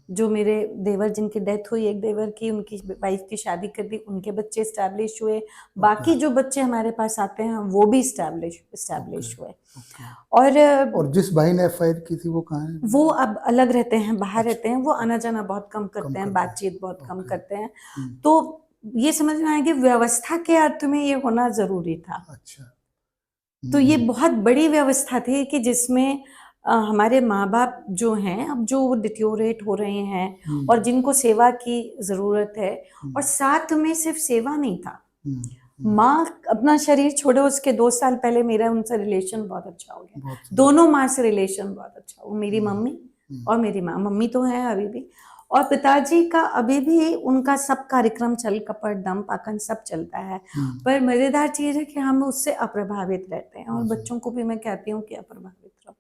जो मेरे देवर जिनकी डेथ हुई, एक देवर की, उनकी वाइफ की शादी कर दी, उनके बच्चे स्टैब्लिश हुए। बाकी जो बच्चे हमारे पास आते हैं वो भी स्टैब्लिश हुए। और जिस भाई ने FIR की थी वो कहाँ है? वो अब अलग रहते हैं, बाहर रहते हैं। वो आना जाना बहुत कम करते हैं, बातचीत बहुत कम करते हैं। तो ये समझ में आया कि व्यवस्था के अर्थ में ये होना जरूरी था। अच्छा। तो ये बहुत बड़ी व्यवस्था थी कि जिसमें हमारे माँ बाप जो हैं, अब जो डिटोरेट हो रहे हैं और जिनको सेवा की जरूरत है, और साथ में सिर्फ सेवा नहीं था, माँ अपना शरीर छोड़े, उसके 2 साल पहले मेरा उनसे रिलेशन बहुत अच्छा हो गया। दोनों माँ से रिलेशन बहुत अच्छा, वो मेरी मम्मी और मेरी माँ, मम्मी तो है अभी भी, और पिताजी का अभी भी उनका सब कार्यक्रम चल कपट दम पाकन सब चलता है। पर मजेदार चीज है कि हम उससे अप्रभावित रहते हैं, और बच्चों को भी मैं कहती हूँ कि अप्रभावित रहो,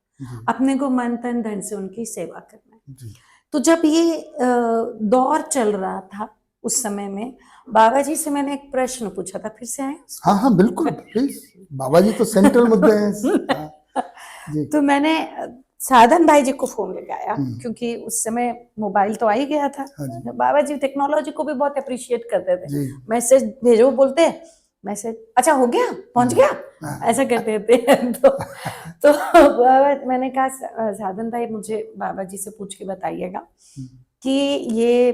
अपने को मन तन धन से उनकी सेवा करना है। तो जब ये दौर चल रहा था उस समय में, बाबा जी से मैंने एक प्रश्न पूछा था, फिर से आए? हाँ हाँ बिल्कुल, प्लीज, बाबा जी तो सेंट्रल मुद्दे हैं। जी। तो मैंने साधन भाई जी को फोन लगाया, क्योंकि उस समय मोबाइल तो आ ही गया था। बाबा जी टेक्नोलॉजी को भी बहुत अप्रिशिएट करते थे। मैसेज भेजो, बोलते मैसेज, अच्छा हो गया, पहुंच गया, ऐसा करते थे। तो मैंने कहा साधन भाई, मुझे बाबा जी से पूछ के बताइएगा कि ये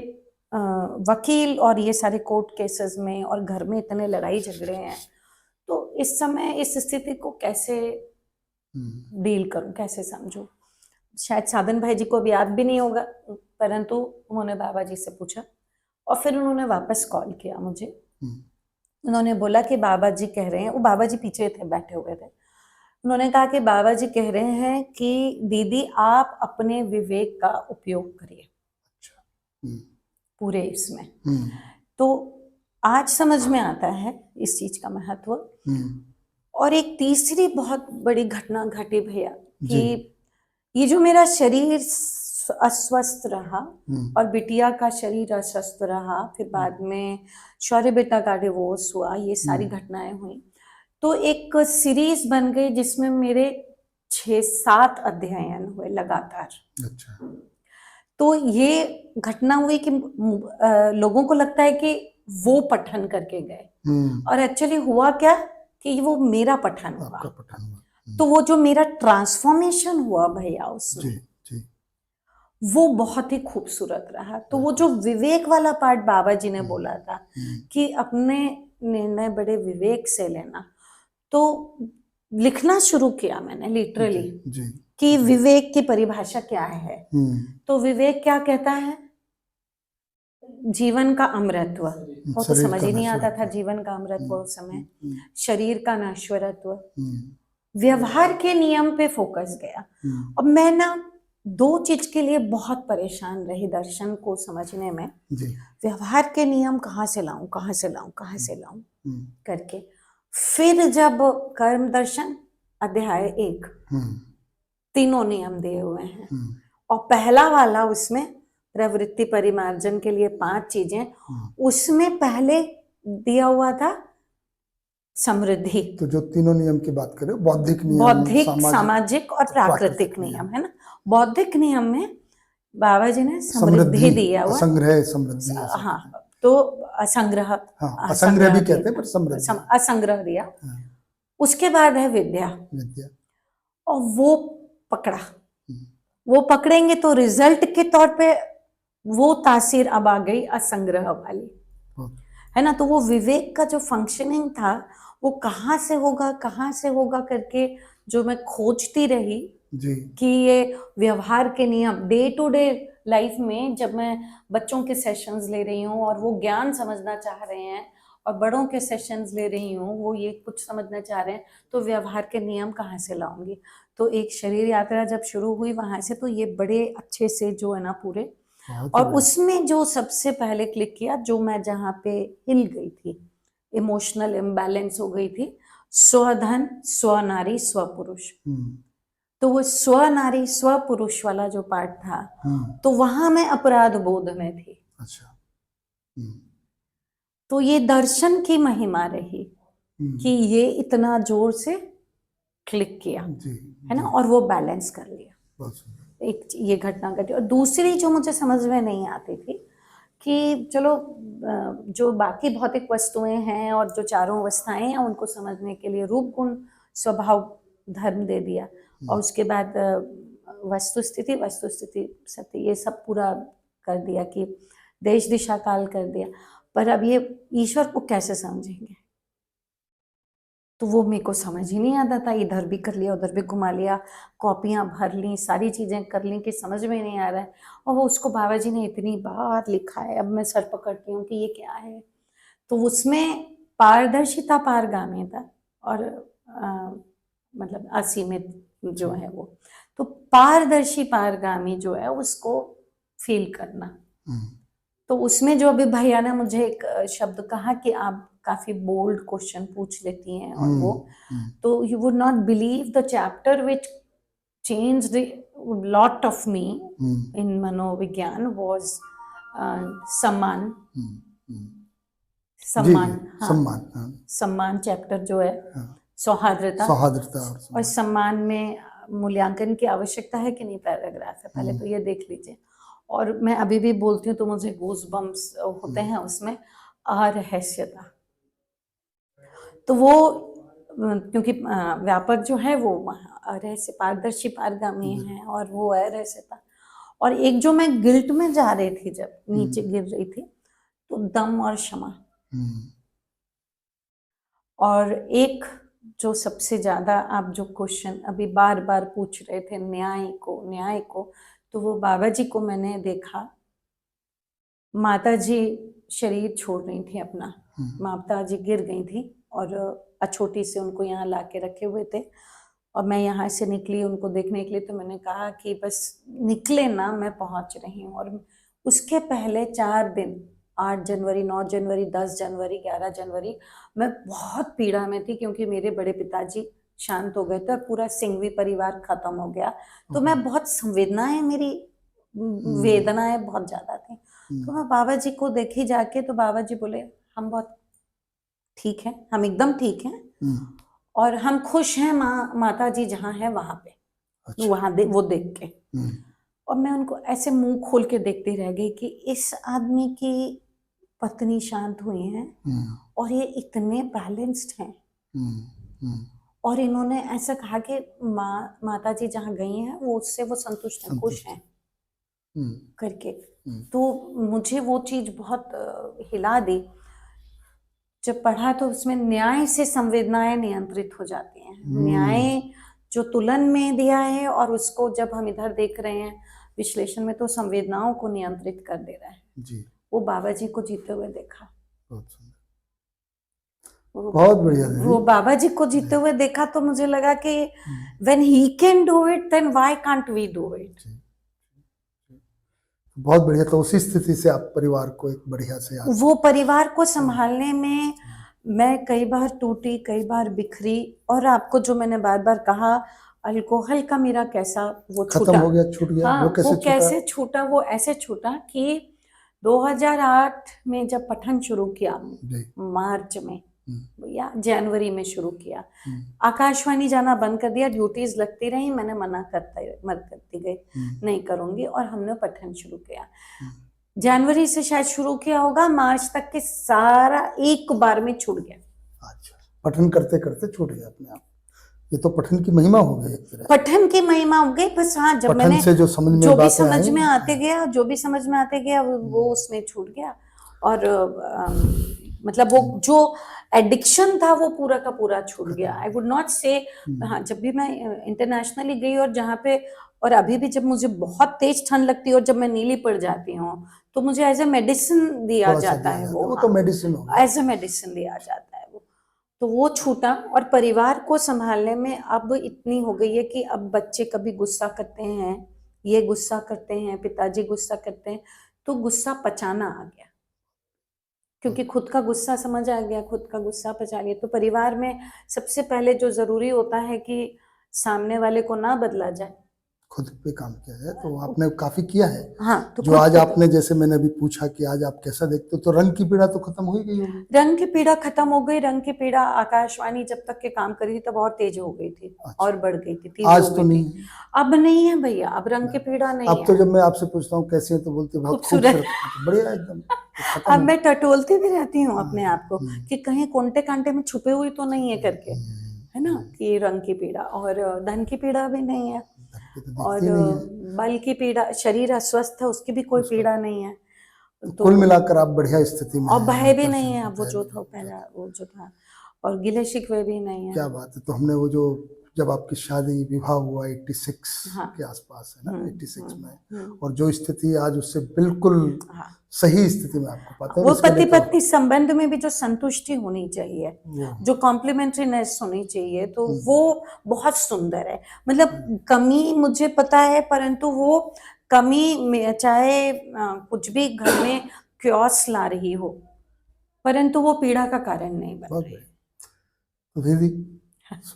वकील और ये सारे कोर्ट केसेस में और घर में इतने लड़ाई झगड़े हैं, तो इस समय इस स्थिति को कैसे डील करूं, कैसे समझूं? शायद साधन भाई जी को भी याद भी नहीं होगा, परंतु उन्होंने बाबा जी से पूछा और फिर उन्होंने वापस कॉल किया मुझे। उन्होंने बोला कि बाबा जी कह रहे हैं, वो बाबा जी पीछे थे, बैठे हुए थे, उन्होंने कहा कि बाबा जी कह रहे हैं कि दीदी आप अपने विवेक का उपयोग करिए पूरे इसमें। तो आज समझ में आता है इस चीज का महत्व। और एक तीसरी बहुत बड़ी घटना घटी भैया कि ये जो मेरा शरीर अस्वस्थ रहा और बिटिया का शरीर अस्वस्थ रहा, फिर बाद में शौर्य बेटा का डिवोर्स हुआ, ये सारी घटनाएं हुई, तो एक सीरीज बन गई जिसमें मेरे 6-7 अध्ययन हुए लगातार। अच्छा। तो ये घटना हुई कि लोगों को लगता है कि वो पठन करके गए, और एक्चुअली हुआ क्या कि वो मेरा पठन हुआ। तो वो जो मेरा ट्रांसफॉर्मेशन हुआ भैया उसमें, वो बहुत ही खूबसूरत रहा। तो वो जो विवेक वाला पार्ट बाबा जी ने बोला था कि अपने निर्णय बड़े विवेक से लेना, तो लिखना शुरू किया मैंने लिटरली कि विवेक की परिभाषा क्या है। तो विवेक क्या कहता है? जीवन का अमृतत्व, वो तो समझ ही नहीं आता था जीवन का अमृतत्व उस समय, शरीर का नश्वरत्व, व्यवहार के नियम पे फोकस गया। अब मैं ना 2 चीज के लिए बहुत परेशान रही दर्शन को समझने में, व्यवहार के नियम कहाँ से लाऊं करके। फिर जब कर्म दर्शन अध्याय 1 तीनों नियम दिए हुए हैं, और पहला वाला उसमें प्रवृत्ति परिमार्जन के लिए 5 चीजें, उसमें पहले दिया हुआ था समृद्धि। तो जो तीनों नियम की बात करें, बौद्धिक नियम, बौद्धिक, सामाजिक और प्राकृतिक नियम, है ना। बौद्धिक नियम में बाबा जी ने समृद्धि दिया हुआ, संग्रह, समृद्धि, हाँ, तो असंग्रह, असंग्रह भी कहते हैं, पर समृद्धि, असंग्रह दिया। उसके बाद है विद्या, विद्या। और वो पकड़ा, हम्म, वो पकड़ेंगे तो रिजल्ट के तौर पे वो तासीर अब आ गई असंग्रह वाली, बहुत। है ना। तो वो विवेक का जो फंक्शनिंग था वो कहाँ से होगा करके जो मैं खोजती रही जी। कि ये व्यवहार के नियम डे टू डे लाइफ में जब मैं बच्चों के सेशंस ले रही हूँ और वो ज्ञान समझना चाह रहे हैं, और बड़ों के सेशंस ले रही हूँ वो ये कुछ समझना चाह रहे हैं, तो व्यवहार के नियम कहाँ से लाऊंगी। तो एक शरीर यात्रा जब शुरू हुई वहां से, तो ये बड़े अच्छे से जो है ना पूरे, बहुत और बढ़िया। उसमें जो सबसे पहले क्लिक किया, जो मैं जहाँ पे हिल गई थी, इमोशनल इम्बैलेंस हो गई थी, स्वधन स्वनारी स्वपुरुष। हम्म, तो वो स्वनारी स्वपुरुष वाला जो पार्ट था, हम्म, तो वहां मैं अपराध बोध में थी। अच्छा। हम्म, तो ये दर्शन की महिमा रही कि ये इतना जोर से क्लिक किया, जी, है ना, जी, और वो बैलेंस कर लिया। बहुत सुंदर। एक ये घटना घटी, और दूसरी जो मुझे समझ में नहीं आती थी कि चलो जो बाकी भौतिक वस्तुएं हैं और जो चारों अवस्थाएं हैं उनको समझने के लिए रूप गुण स्वभाव धर्म दे दिया, और उसके बाद वस्तु स्थिति सत्य ये सब पूरा कर दिया कि देश दिशा काल कर दिया, पर अब ये ईश्वर को कैसे समझेंगे। तो वो मेरे को समझ ही नहीं आता था, इधर भी कर लिया उधर भी घुमा लिया, कॉपियां भर ली, सारी चीजें कर ली कि समझ में नहीं आ रहा है। और वो उसको बाबा जी ने इतनी बार लिखा है, अब मैं सर पकड़ती हूँ कि ये क्या है। तो उसमें पारदर्शिता पारगामिता और मतलब असीमित जो है वो, तो पारदर्शी पारगामी जो है उसको फील करना। हम्म, तो उसमें जो अभी भैया ने मुझे एक शब्द कहा कि आप काफी बोल्ड क्वेश्चन पूछ लेती हैं, और वो तो you would not believe the chapter which changed a lot of me in मनोविज्ञान was सम्मान। जी, सम्मान, जी, हाँ, सम्मान, हाँ, सम्मान चैप्टर जो है, हाँ, सौहार्द्रता सौहार्द्रता और और सम्मान। सम्मान में मूल्यांकन की आवश्यकता है कि नहीं, पैराग्राफ है, पहले तो ये देख लीजिए। और मैं अभी भी बोलती हूँ तो मुझे गूज बम्स होते हैं उसमें, अरहस्यता। तो वो क्योंकि व्यापक जो है वो रहस्य पारदर्शी पारगामी है, और वो है रहस्यता। और एक जो मैं गिल्ट में जा रही थी जब नीचे गिर रही थी, तो दम और क्षमा। हम्म, और एक जो सबसे ज्यादा आप जो क्वेश्चन अभी बार बार पूछ रहे थे, न्याय को, तो वो बाबा जी को मैंने देखा, माता जी शरीर छोड़ रही थी अपना, माता जी गिर गई थी और अछोटी से उनको यहाँ ला के रखे हुए थे, और मैं यहाँ से निकली उनको देखने के लिए। तो मैंने कहा कि बस निकले ना, मैं पहुंच रही हूँ। और उसके पहले 4 दिन, 8 जनवरी, 9 जनवरी, 10 जनवरी, 11 जनवरी, मैं बहुत पीड़ा में थी क्योंकि मेरे बड़े पिताजी शांत हो गए थे और पूरा सिंघवी परिवार खत्म हो गया। तो मैं बहुत संवेदनाएं, मेरी वेदनाएं बहुत ज्यादा थी। तो मैं बाबा जी को देखी जाके, तो बाबा जी बोले हम बहुत ठीक हैं, हम एकदम ठीक हैं, और हम खुश हैं माता जी जहाँ है वहां पे। अच्छा। वहां वो देख के, और मैं उनको ऐसे मुंह खोल के देखती रह गई कि इस आदमी की पत्नी शांत हुई है और ये इतने बैलेंस्ड हैं, और इन्होंने ऐसा कहा कि माता जी जहाँ गई हैं वो उससे वो संतुष्ट हैं, खुश हैं करके। तो मुझे वो चीज बहुत हिला दी जब पढ़ा। तो उसमें न्याय से संवेदनाएं नियंत्रित हो जाती हैं। न्याय जो तुलन में दिया है, और उसको जब हम इधर देख रहे हैं विश्लेषण में, तो संवेदनाओं को नियंत्रित कर दे रहा है जी। वो बाबा जी को जीते हुए देखा। बहुत सुंदर, बहुत बढ़िया दीदी। वो बाबा जी को जीते हुए देखा तो मुझे लगा कि when he can do it, then why can't we do it? बहुत बढ़िया। तो उसी स्थिति से आप परिवार को एक बढ़िया से वो परिवार को संभालने में मैं कई बार टूटी, कई बार बिखरी। और आपको जो मैंने बार बार कहा, अल्कोहल का मेरा कैसा वो खत्म हो गया, छूट गया। हाँ, वो कैसे छूटा? वो ऐसे छूटा कि 2008 में जब पठन शुरू किया, मार्च में या जनवरी में शुरू किया, आकाशवाणी जाना बंद कर दिया, ड्यूटीज लगती रही, मैंने मना करती गई, नहीं करूंगी, और हमने पठन शुरू किया। जनवरी से शायद शुरू किया होगा, मार्च तक के सारा एक बार में छूट गया। अच्छा। पठन करते करते छूट गया अपने आप। ये तो पठन की महिमा हो गई एक तरह। पठन की महिमा हो गई, बस हाँ जब पठन मैंने से जो समझ में जो भी बातें समझ आई, में आते गया, जो भी समझ में आते गया वो उसमें छूट गया। और मतलब वो जो एडिक्शन था वो पूरा का पूरा छूट गया। आई वुड नॉट से, हाँ जब भी मैं इंटरनेशनली गई और जहाँ पे, और अभी भी जब मुझे बहुत तेज ठंड लगती है और जब मैं नीली पड़ जाती हूँ तो मुझे एज ए मेडिसिन दिया थोड़ा सा जाता दिया है जाता वो, है, वो तो मेडिसिन हो गया। एज ए मेडिसिन दिया जाता है वो। तो वो छूटा। और परिवार को संभालने में अब इतनी हो गई है कि अब बच्चे कभी गुस्सा करते हैं, ये गुस्सा करते हैं, पिताजी गुस्सा करते हैं, तो गुस्सा पचाना आ गया, क्योंकि खुद का गुस्सा समझ आ गया, खुद का गुस्सा पचा लिया। तो परिवार में सबसे पहले जो जरूरी होता है कि सामने वाले को ना बदला जाए, खुद पे काम किया जाए, तो आपने काफी किया है। हाँ तो जो खुद आज पे आपने, जैसे मैंने अभी पूछा कि आज आप कैसा देखते हो, तो रंग की पीड़ा तो खत्म हो ही गई होगी। रंग की पीड़ा खत्म हो गई। रंग की पीड़ा आकाशवाणी जब तक के काम करी थी तब और तेज हो गई थी, अच्छा। और बढ़ गई थी, तीव्र आज हो तो गई नहीं थी। है। अब नहीं है भैया, अब रंग की पीड़ा नहीं अब तो है। जब मैं आपसे पूछता हूँ कैसे है तो बोलते हैं बहुत खूबसूरत। खूबसूरत, बढ़िया एकदम, तो खत्म अब हो मैं टटोलती भी रहती हूँ अपने आप को हम्म, कि कहीं कोंटे कांटे में छुपे हुई तो नहीं है करके, है ना, कि रंग की पीड़ा। और धन की पीड़ा भी नहीं है, धरती तो और दिखती नहीं है। बल की पीड़ा, शरीर अस्वस्थ है उसकी भी कोई उसका पीड़ा नहीं है। तो तो कुल मिलाकर आप बढ़िया स्थिति में और हैं, भय भी ऊपर से नहीं है, अब वो भय जो भी था नहीं। पहला वो जो था, और गिले शिकवे भी नहीं है। क्या बात है। तो हमने वो जो, जब आपकी शादी विवाह हुआ 86 हाँ। के आसपास है ना, 86 में, और जो स्थिति आज उससे बिल्कुल हाँ। सही स्थिति में आपको पाते हैं, वो इसके लिए पति तो पत्नी संबंध में भी जो संतुष्टि होनी चाहिए, वो जो कॉम्प्लीमेंट्रीनेस होनी चाहिए, तो वो बहुत सुंदर है। मतलब कमी मुझे पता है, परंतु वो कमी में चाहे कुछ भी घर में क्योस ला रही हो, परंतु वो पीड़ा का कारण नहीं बन बहुत रही। बढ़िया। तो दीदी,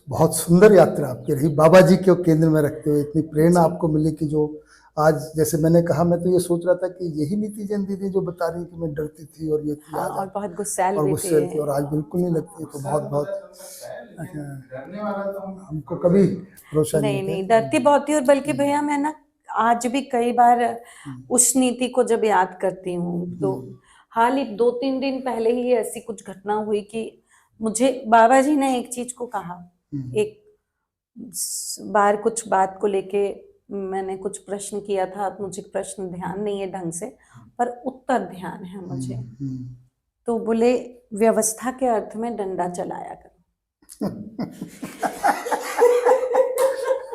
बहुत सुंदर यात्रा आपकी रही, बाबा जी को केंद्र में रखते हुए इतनी प्रेरणा जी। आपको मिली कि जो आज, जैसे मैंने कहा, मैं तो ये सोच रहा था कि यही नीति जैन दीदी जो बता रही कि मैं डरती थी और ये थी, हाँ, आज और आप बहुत गुस्सैल और भी गुस्से थे। थी, और आज बिल्कुल नहीं लगती। तो बहुत बहुत लेकिन डरने वाला तो हमको कभी भरोसा नहीं नहीं था। नहीं, डरती बहुत थी। और बल्कि भैया मैं ना आज भी कई बार उस नीति को जब याद करती हूँ तो हाल ही 2-3 दिन पहले ही ऐसी कुछ घटना हुई कि मुझे बाबा जी ने एक चीज को कहा, एक बार कुछ बात को लेके मैंने कुछ प्रश्न किया था, मुझे प्रश्न ध्यान नहीं है ढंग से, पर उत्तर ध्यान है मुझे। तो बोले व्यवस्था के अर्थ में डंडा चलाया करो।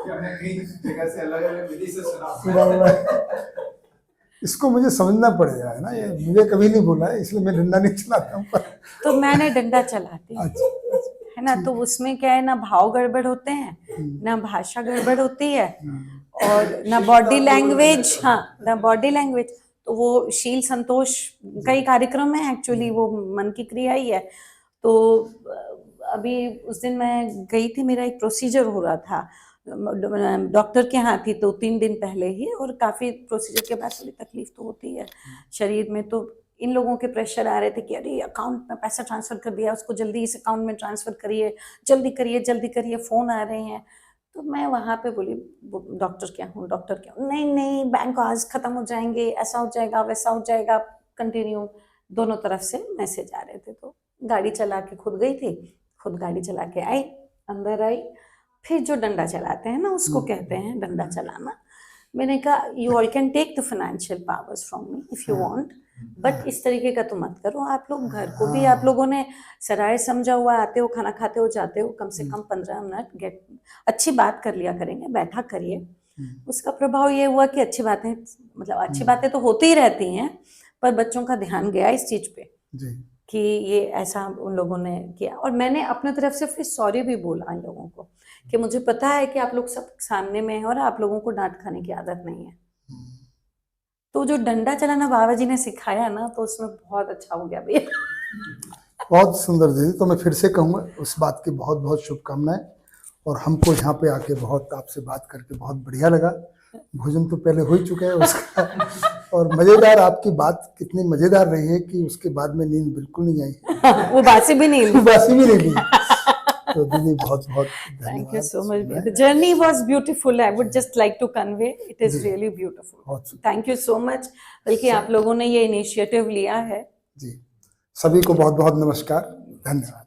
हमने कई जगह से अलग-अलग विधि से सुना। इसको मुझे समझना पड़ेगा, है ना, ये मुझे कभी नहीं बोला है, इसलिए मैं डंडा नहीं चलाता हूँ। तो मैंने डंडा चलाती हूँ, है ना। तो उसमें क्या है, ना भाव गड़बड़ होते हैं, ना भाषा गड़बड़ होती है, और ना बॉडी लैंग्वेज, हाँ ना बॉडी लैंग्वेज। तो वो शील संतोष का ही कार्यक्रम है एक्चुअली, वो मन की क्रिया ही है। तो अभी उस दिन मैं गई थी, मेरा एक प्रोसीजर हो रहा था, डॉक्टर के यहाँ थी, तो 3 दिन पहले ही, और काफी प्रोसीजर के बाद थोड़ी तकलीफ तो होती है शरीर में। तो इन लोगों के प्रेशर आ रहे थे कि अरे अकाउंट में पैसा ट्रांसफर कर दिया, उसको जल्दी इस अकाउंट में ट्रांसफर करिए, जल्दी करिए जल्दी करिए, फोन आ रहे हैं। तो मैं वहाँ पे बोली डॉक्टर क्या हूँ, डॉक्टर क्या हूँ, नहीं नहीं बैंक आज खत्म हो जाएंगे, ऐसा हो जाएगा वैसा हो जाएगा, कंटिन्यू दोनों तरफ से मैसेज आ रहे थे। तो गाड़ी चला के खुद गई थी, खुद गाड़ी चला के आई, अंदर आई, फिर जो डंडा चलाते हैं ना उसको कहते हैं डंडा चलाना। मैंने कहा you all can take the financial powers from me if you want, but इस तरीके का तो मत करो। आप लोग घर को भी आप लोगों ने सराय समझा हुआ, आते हो खाना खाते हो जाते हो, कम से कम 15 मिनट गेट अच्छी बात कर लिया करेंगे, बैठा करिए। उसका प्रभाव ये हुआ कि अच्छी बातें, मतलब अच्छी बातें तो होती ही रहती हैं, पर बच्चों का ध्यान गया इस चीज पे कि ये ऐसा उन लोगों ने किया। और मैंने अपने तरफ से फिर सॉरी भी बोला इन लोगों को कि मुझे पता है कि आप लोग सब सामने में हैं और आप लोगों को डांट खाने की आदत नहीं है। तो जो डंडा चलाना बाबा जी ने सिखाया ना, तो उसमें बहुत अच्छा हो गया भैया। बहुत सुंदर दीदी। तो मैं फिर से कहूँगा उस बात की बहुत बहुत शुभकामनाएं, और हमको यहाँ पे आके बहुत आपसे बात करके बहुत बढ़िया लगा। भोजन तो पहले हो ही चुका है उसका, और मजेदार, आपकी बात कितनी मजेदार रही है कि उसके बाद में नींद बिल्कुल नहीं आई। वो बासी भी नहीं ली। बासी भी नहीं ली। तो दीदी बहुत बहुत थैंक यू धन्यवाद। So much. The journey was beautiful, I would just like to convey it is really beautiful. Thank you so much. बल्कि आप लोगों ने ये इनिशिएटिव लिया है। जी, सभी को बहुत बहुत नमस्कार, धन्यवाद।